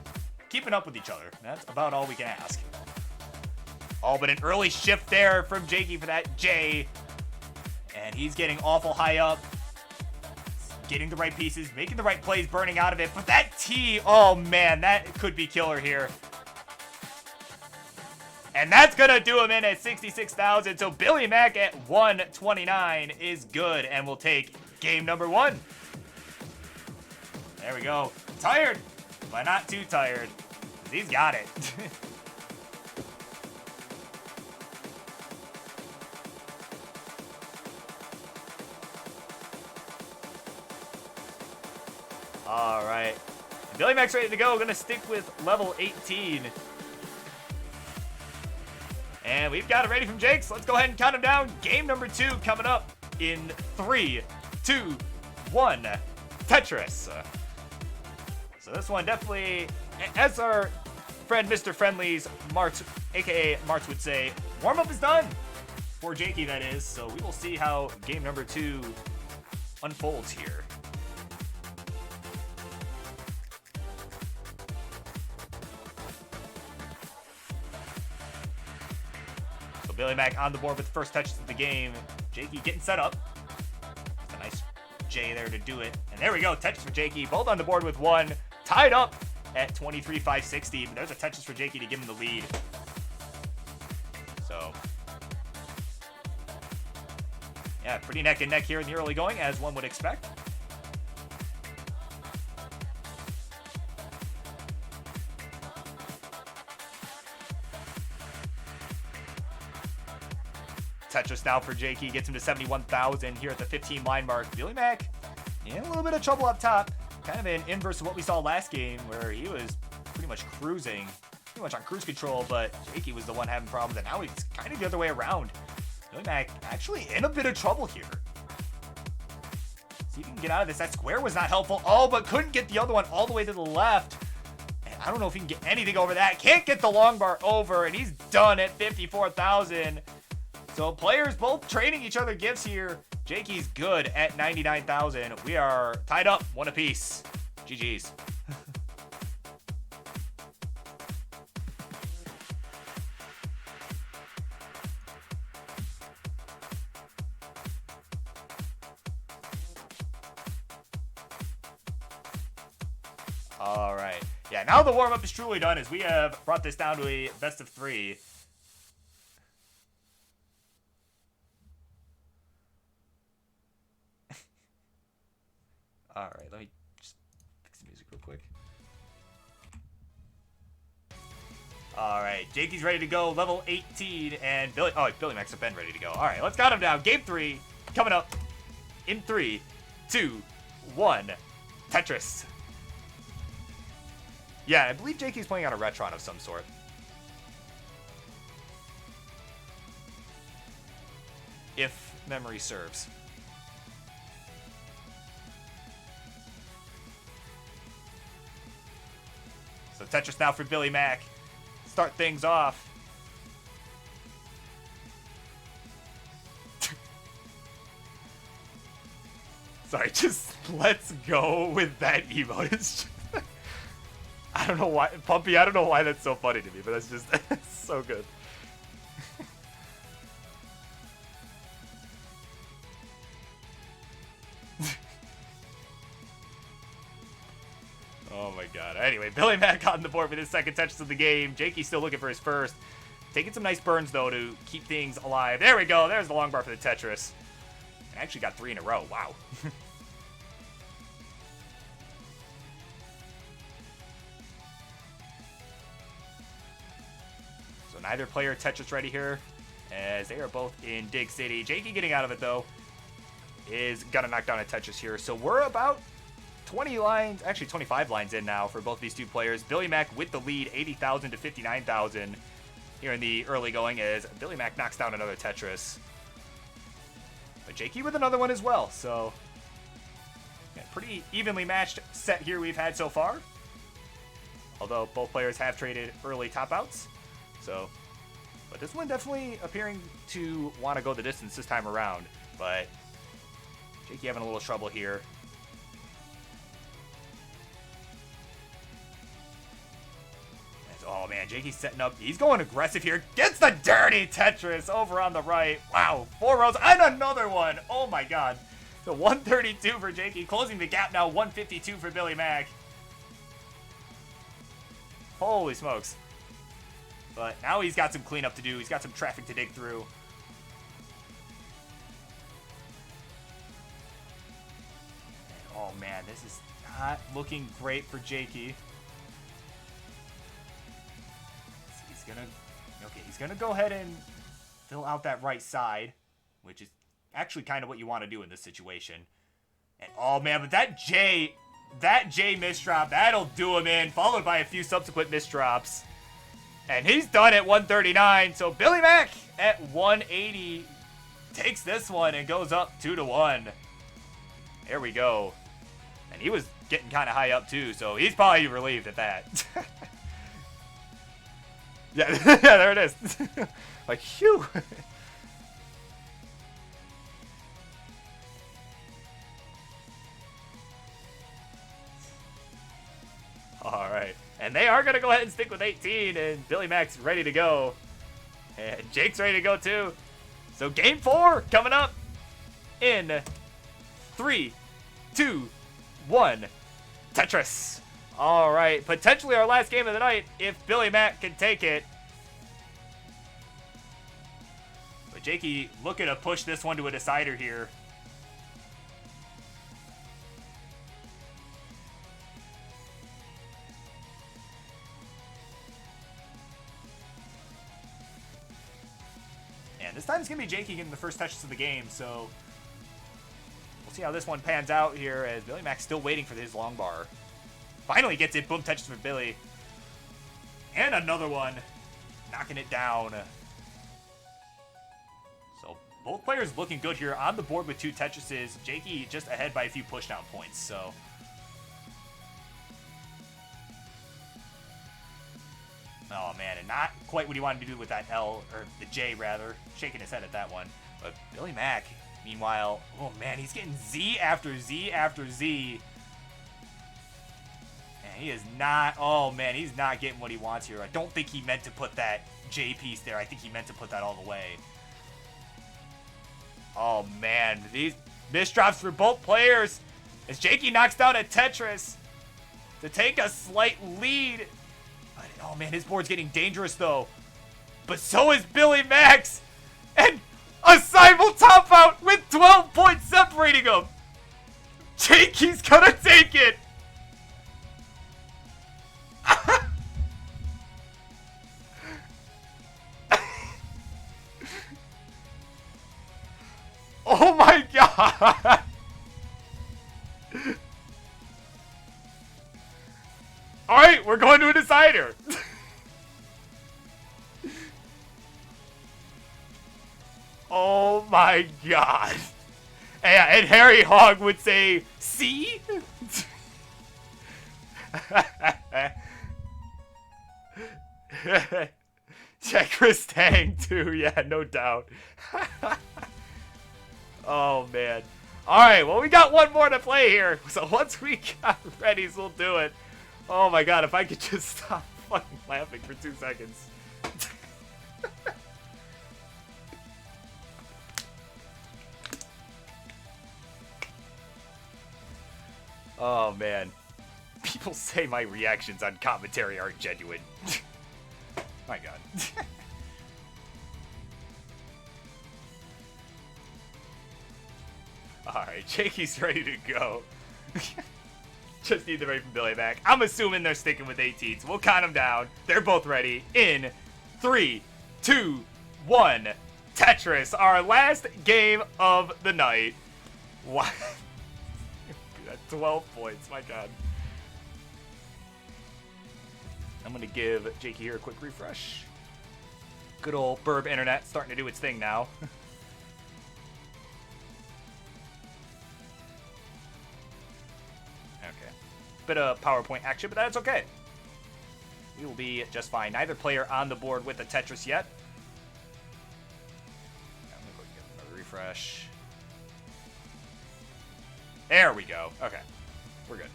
keeping up with each other. That's about all we can ask. Oh, but an early shift there from Jakey for that J. And he's getting awful high up. Getting the right pieces, making the right plays, burning out of it. But that T, oh man, that could be killer here. And that's going to do him in at 66,000. So Billy Mack at 129 is good and will take game number 1. There we go. Tired, but not too tired. He's got it. All right. Billy Mack's ready to go. Going to stick with level 18. And we've got it ready from Jake, so let's go ahead and count him down. Game number 2 coming up in 3, 2, 1. Tetris. So this one definitely, as our friend Mr. Friendly's Marts, aka Marts would say, warm-up is done. For Jakey, that is. So we will see how game number 2 unfolds here. Billy Mack on the board with the first touches of the game. Jakey getting set up. A nice J there to do it. And there we go. Touches for Jakey. Both on the board with 1. Tied up at 23,560. But there's a touches for Jakey to give him the lead. So, yeah, pretty neck and neck here in the early going, as one would expect. Tetris now for Jakey, gets him to 71,000 here at the 15 line mark. Billy Mack in a little bit of trouble up top. Kind of an inverse of what we saw last game, where he was pretty much cruising, pretty much on cruise control, but Jakey was the one having problems, and now it's kind of the other way around. Billy Mack actually in a bit of trouble here. See if he can get out of this. That square was not helpful. Oh, but couldn't get the other one all the way to the left. And I don't know if he can get anything over that. Can't get the long bar over, and he's done at 54,000. So players both trading each other gifts here. Jakey's good at 99,000. We are tied up, one apiece. GG's. All right. Yeah, now the warm-up is truly done as we have brought this down to a best of 3. All right, let me just fix the music real quick. All right, Jakey's ready to go, level 18, and Billy Mac's been ready to go. All right, let's count him down. Game 3 coming up in 3, 2, 1. Tetris. Yeah, I believe Jakey's playing on a Retron of some sort. If memory serves. So Tetris now for Billy Mac. Start things off. Sorry, just let's go with that emote. It's just, I don't know why, Pumpy, I don't know why that's so funny to me, but that's just it's so good. Oh my god. Anyway, Billy Mac on the board with his second Tetris of the game. Jakey's still looking for his first. Taking some nice burns, though, to keep things alive. There we go. There's the long bar for the Tetris. I actually got 3 in a row. Wow. So neither player Tetris ready here, as they are both in Dig City. Jakey getting out of it, though, is going to knock down a Tetris here. So we're about 20 lines, actually 25 lines in now for both these two players. Billy Mac with the lead, 80,000 to 59,000 here in the early going, as Billy Mac knocks down another Tetris. But Jakey with another one as well, so yeah, pretty evenly matched set here we've had so far. Although both players have traded early top outs. So, but this one definitely appearing to want to go the distance this time around. But Jakey having a little trouble here. Oh man, Jakey's setting up. He's going aggressive here. Gets the dirty Tetris over on the right. Wow, 4 rows and another one. Oh my god. So 132 for Jakey, closing the gap now. 152 for Billy Mac. Holy smokes. But now he's got some cleanup to do. He's got some traffic to dig through. And, oh man, this is not looking great for Jakey. He's gonna go ahead and fill out that right side, which is actually kind of what you want to do in this situation. And oh man, but that J misdrop, that'll do him in, followed by a few subsequent misdrops. And he's done at 139, so Billy Mac at 180 takes this one and goes up 2-1. There we go. And he was getting kind of high up too, so he's probably relieved at that. Yeah, yeah, there it is. Like, phew. All right. And they are going to go ahead and stick with 18, and Billy Mac's ready to go. And Jake's ready to go, too. So game 4 coming up in 3, 2, 1. Tetris. All right, potentially our last game of the night if Billy Mac can take it. But Jakey looking to push this one to a decider here. And this time it's going to be Jakey getting the first touches of the game, so we'll see how this one pans out here as Billy Mac's still waiting for his long bar. Finally gets it. Boom, touches for Billy. And another one. Knocking it down. So both players looking good here on the board with 2 Tetrises. Jakey just ahead by a few pushdown points. So oh man, and not quite what he wanted to do with that L, or the J rather. Shaking his head at that one. But Billy Mac Meanwhile, oh man, he's getting Z after Z after Z. And he is not, oh man, he's not getting what he wants here. I don't think he meant to put that J piece there. I think he meant to put that all the way. Oh man, these misdrops for both players as Jakey knocks down a Tetris to take a slight lead. Oh man, his board's getting dangerous though. But so is Billy Max. And a simul top out with 12 points separating them. Jakey's gonna take it. Oh my god. Alright, we're going to a decider. Oh my god. And Harry Hogg would say, see? Check Chris Tang too, yeah, no doubt. Oh man. Alright, well we got one more to play here. So once we got ready, we'll do it. Oh my god, if I could just stop fucking laughing for 2 seconds. Oh man. People say my reactions on commentary aren't genuine. My god. Alright, Jakey's ready to go. Just need the ready from Billy Mac. I'm assuming they're sticking with 18s. We'll count them down. They're both ready in 3, 2, 1. Tetris, our last game of the night. What? That's 12 points, my god. I'm going to give Jakey here a quick refresh. Good old Burb Internet starting to do its thing now. Okay. Bit of PowerPoint action, but that's okay. We will be just fine. Neither player on the board with the Tetris yet. I'm going to go give another refresh. There we go. Okay. We're good.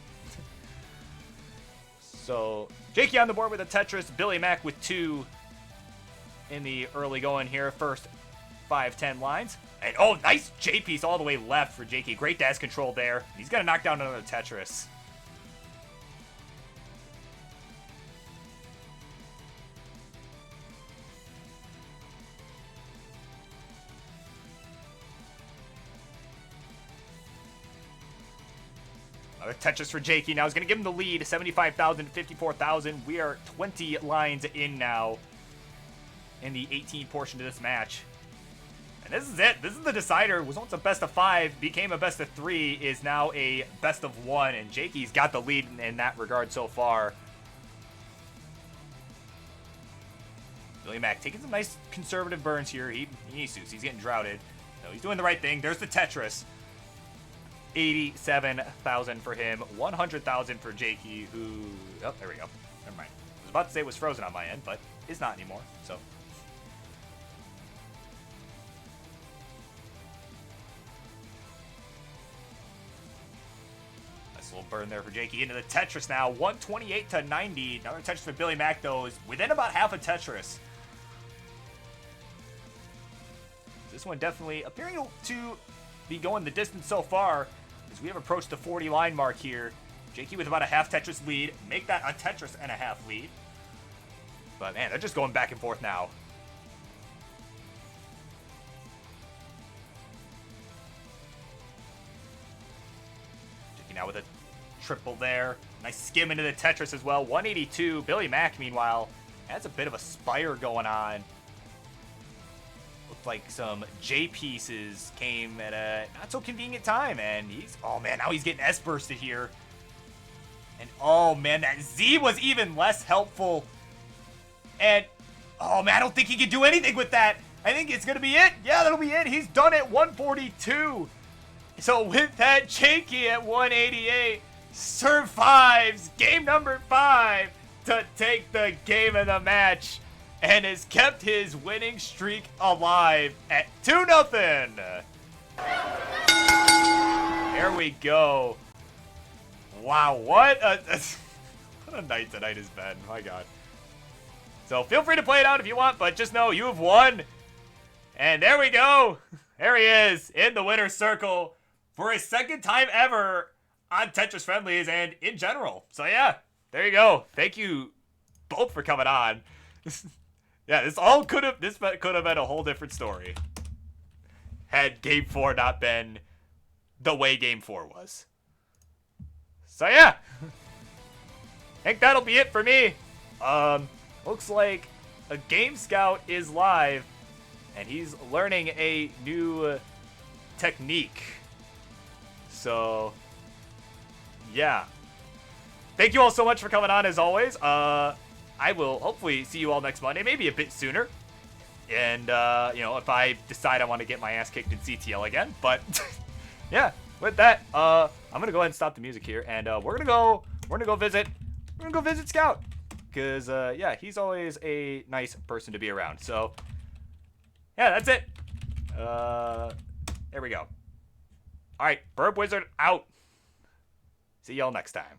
So, Jakey on the board with a Tetris. Billy Mac with 2 in the early going here. First 5-10 lines. And, oh, nice J-piece all the way left for Jakey. Great dash control there. He's going to knock down another Tetris. Another Tetris for Jakey. Now he's going to give him the lead. 75,000 to 54,000. We are 20 lines in now in the 18 portion of this match. And this is it. This is the decider. Was once a best of 5, became a best of 3, is now a best of 1. And Jakey's got the lead in that regard so far. Billy Mac taking some nice conservative burns here. He needs to. He's getting droughted. So he's doing the right thing. There's the Tetris. 87,000 for him, 100,000 for Jakey, who, oh, there we go. Never mind. I was about to say it was frozen on my end, but it's not anymore, so. Nice little burn there for Jakey into the Tetris now, 128 to 90. Another Tetris for Billy Mac, though, is within about half a Tetris. This one definitely appearing to be going the distance so far, as we have approached the 40 line mark here. Jakey with about a half Tetris lead. Make that a Tetris and a half lead. But man, they're just going back and forth now. Jakey now with a triple there. Nice skim into the Tetris as well. 182. Billy Mac, meanwhile, has a bit of a spire going on. Looked like some J pieces came at a not so convenient time, and he's, oh man, now he's getting S bursted here. And oh man, that Z was even less helpful. And oh man, I don't think he can do anything with that. I think it's gonna be it. Yeah, that'll be it. He's done at 142. So with that, Jakey at 188 survives game number 5 to take the game of the match, and has kept his winning streak alive at 2-0. There we go. Wow, what a night tonight has been. My God. So feel free to play it out if you want, but just know you have won. And there we go. There he is in the winner's circle for his second time ever on Tetris Friendlies and in general. So yeah, there you go. Thank you both for coming on. Yeah, this could have been a whole different story had Game 4 not been the way Game 4 was. So yeah, I think that'll be it for me. Looks like a Game Scout is live, and he's learning a new technique. So yeah, thank you all so much for coming on as always. I will hopefully see you all next Monday, maybe a bit sooner. And, you know, if I decide I want to get my ass kicked in CTL again. But, yeah, with that, I'm going to go ahead and stop the music here. And we're going to go visit Scout. Because, yeah, he's always a nice person to be around. So, yeah, that's it. There we go. All right, Burb Wizard out. See y'all next time.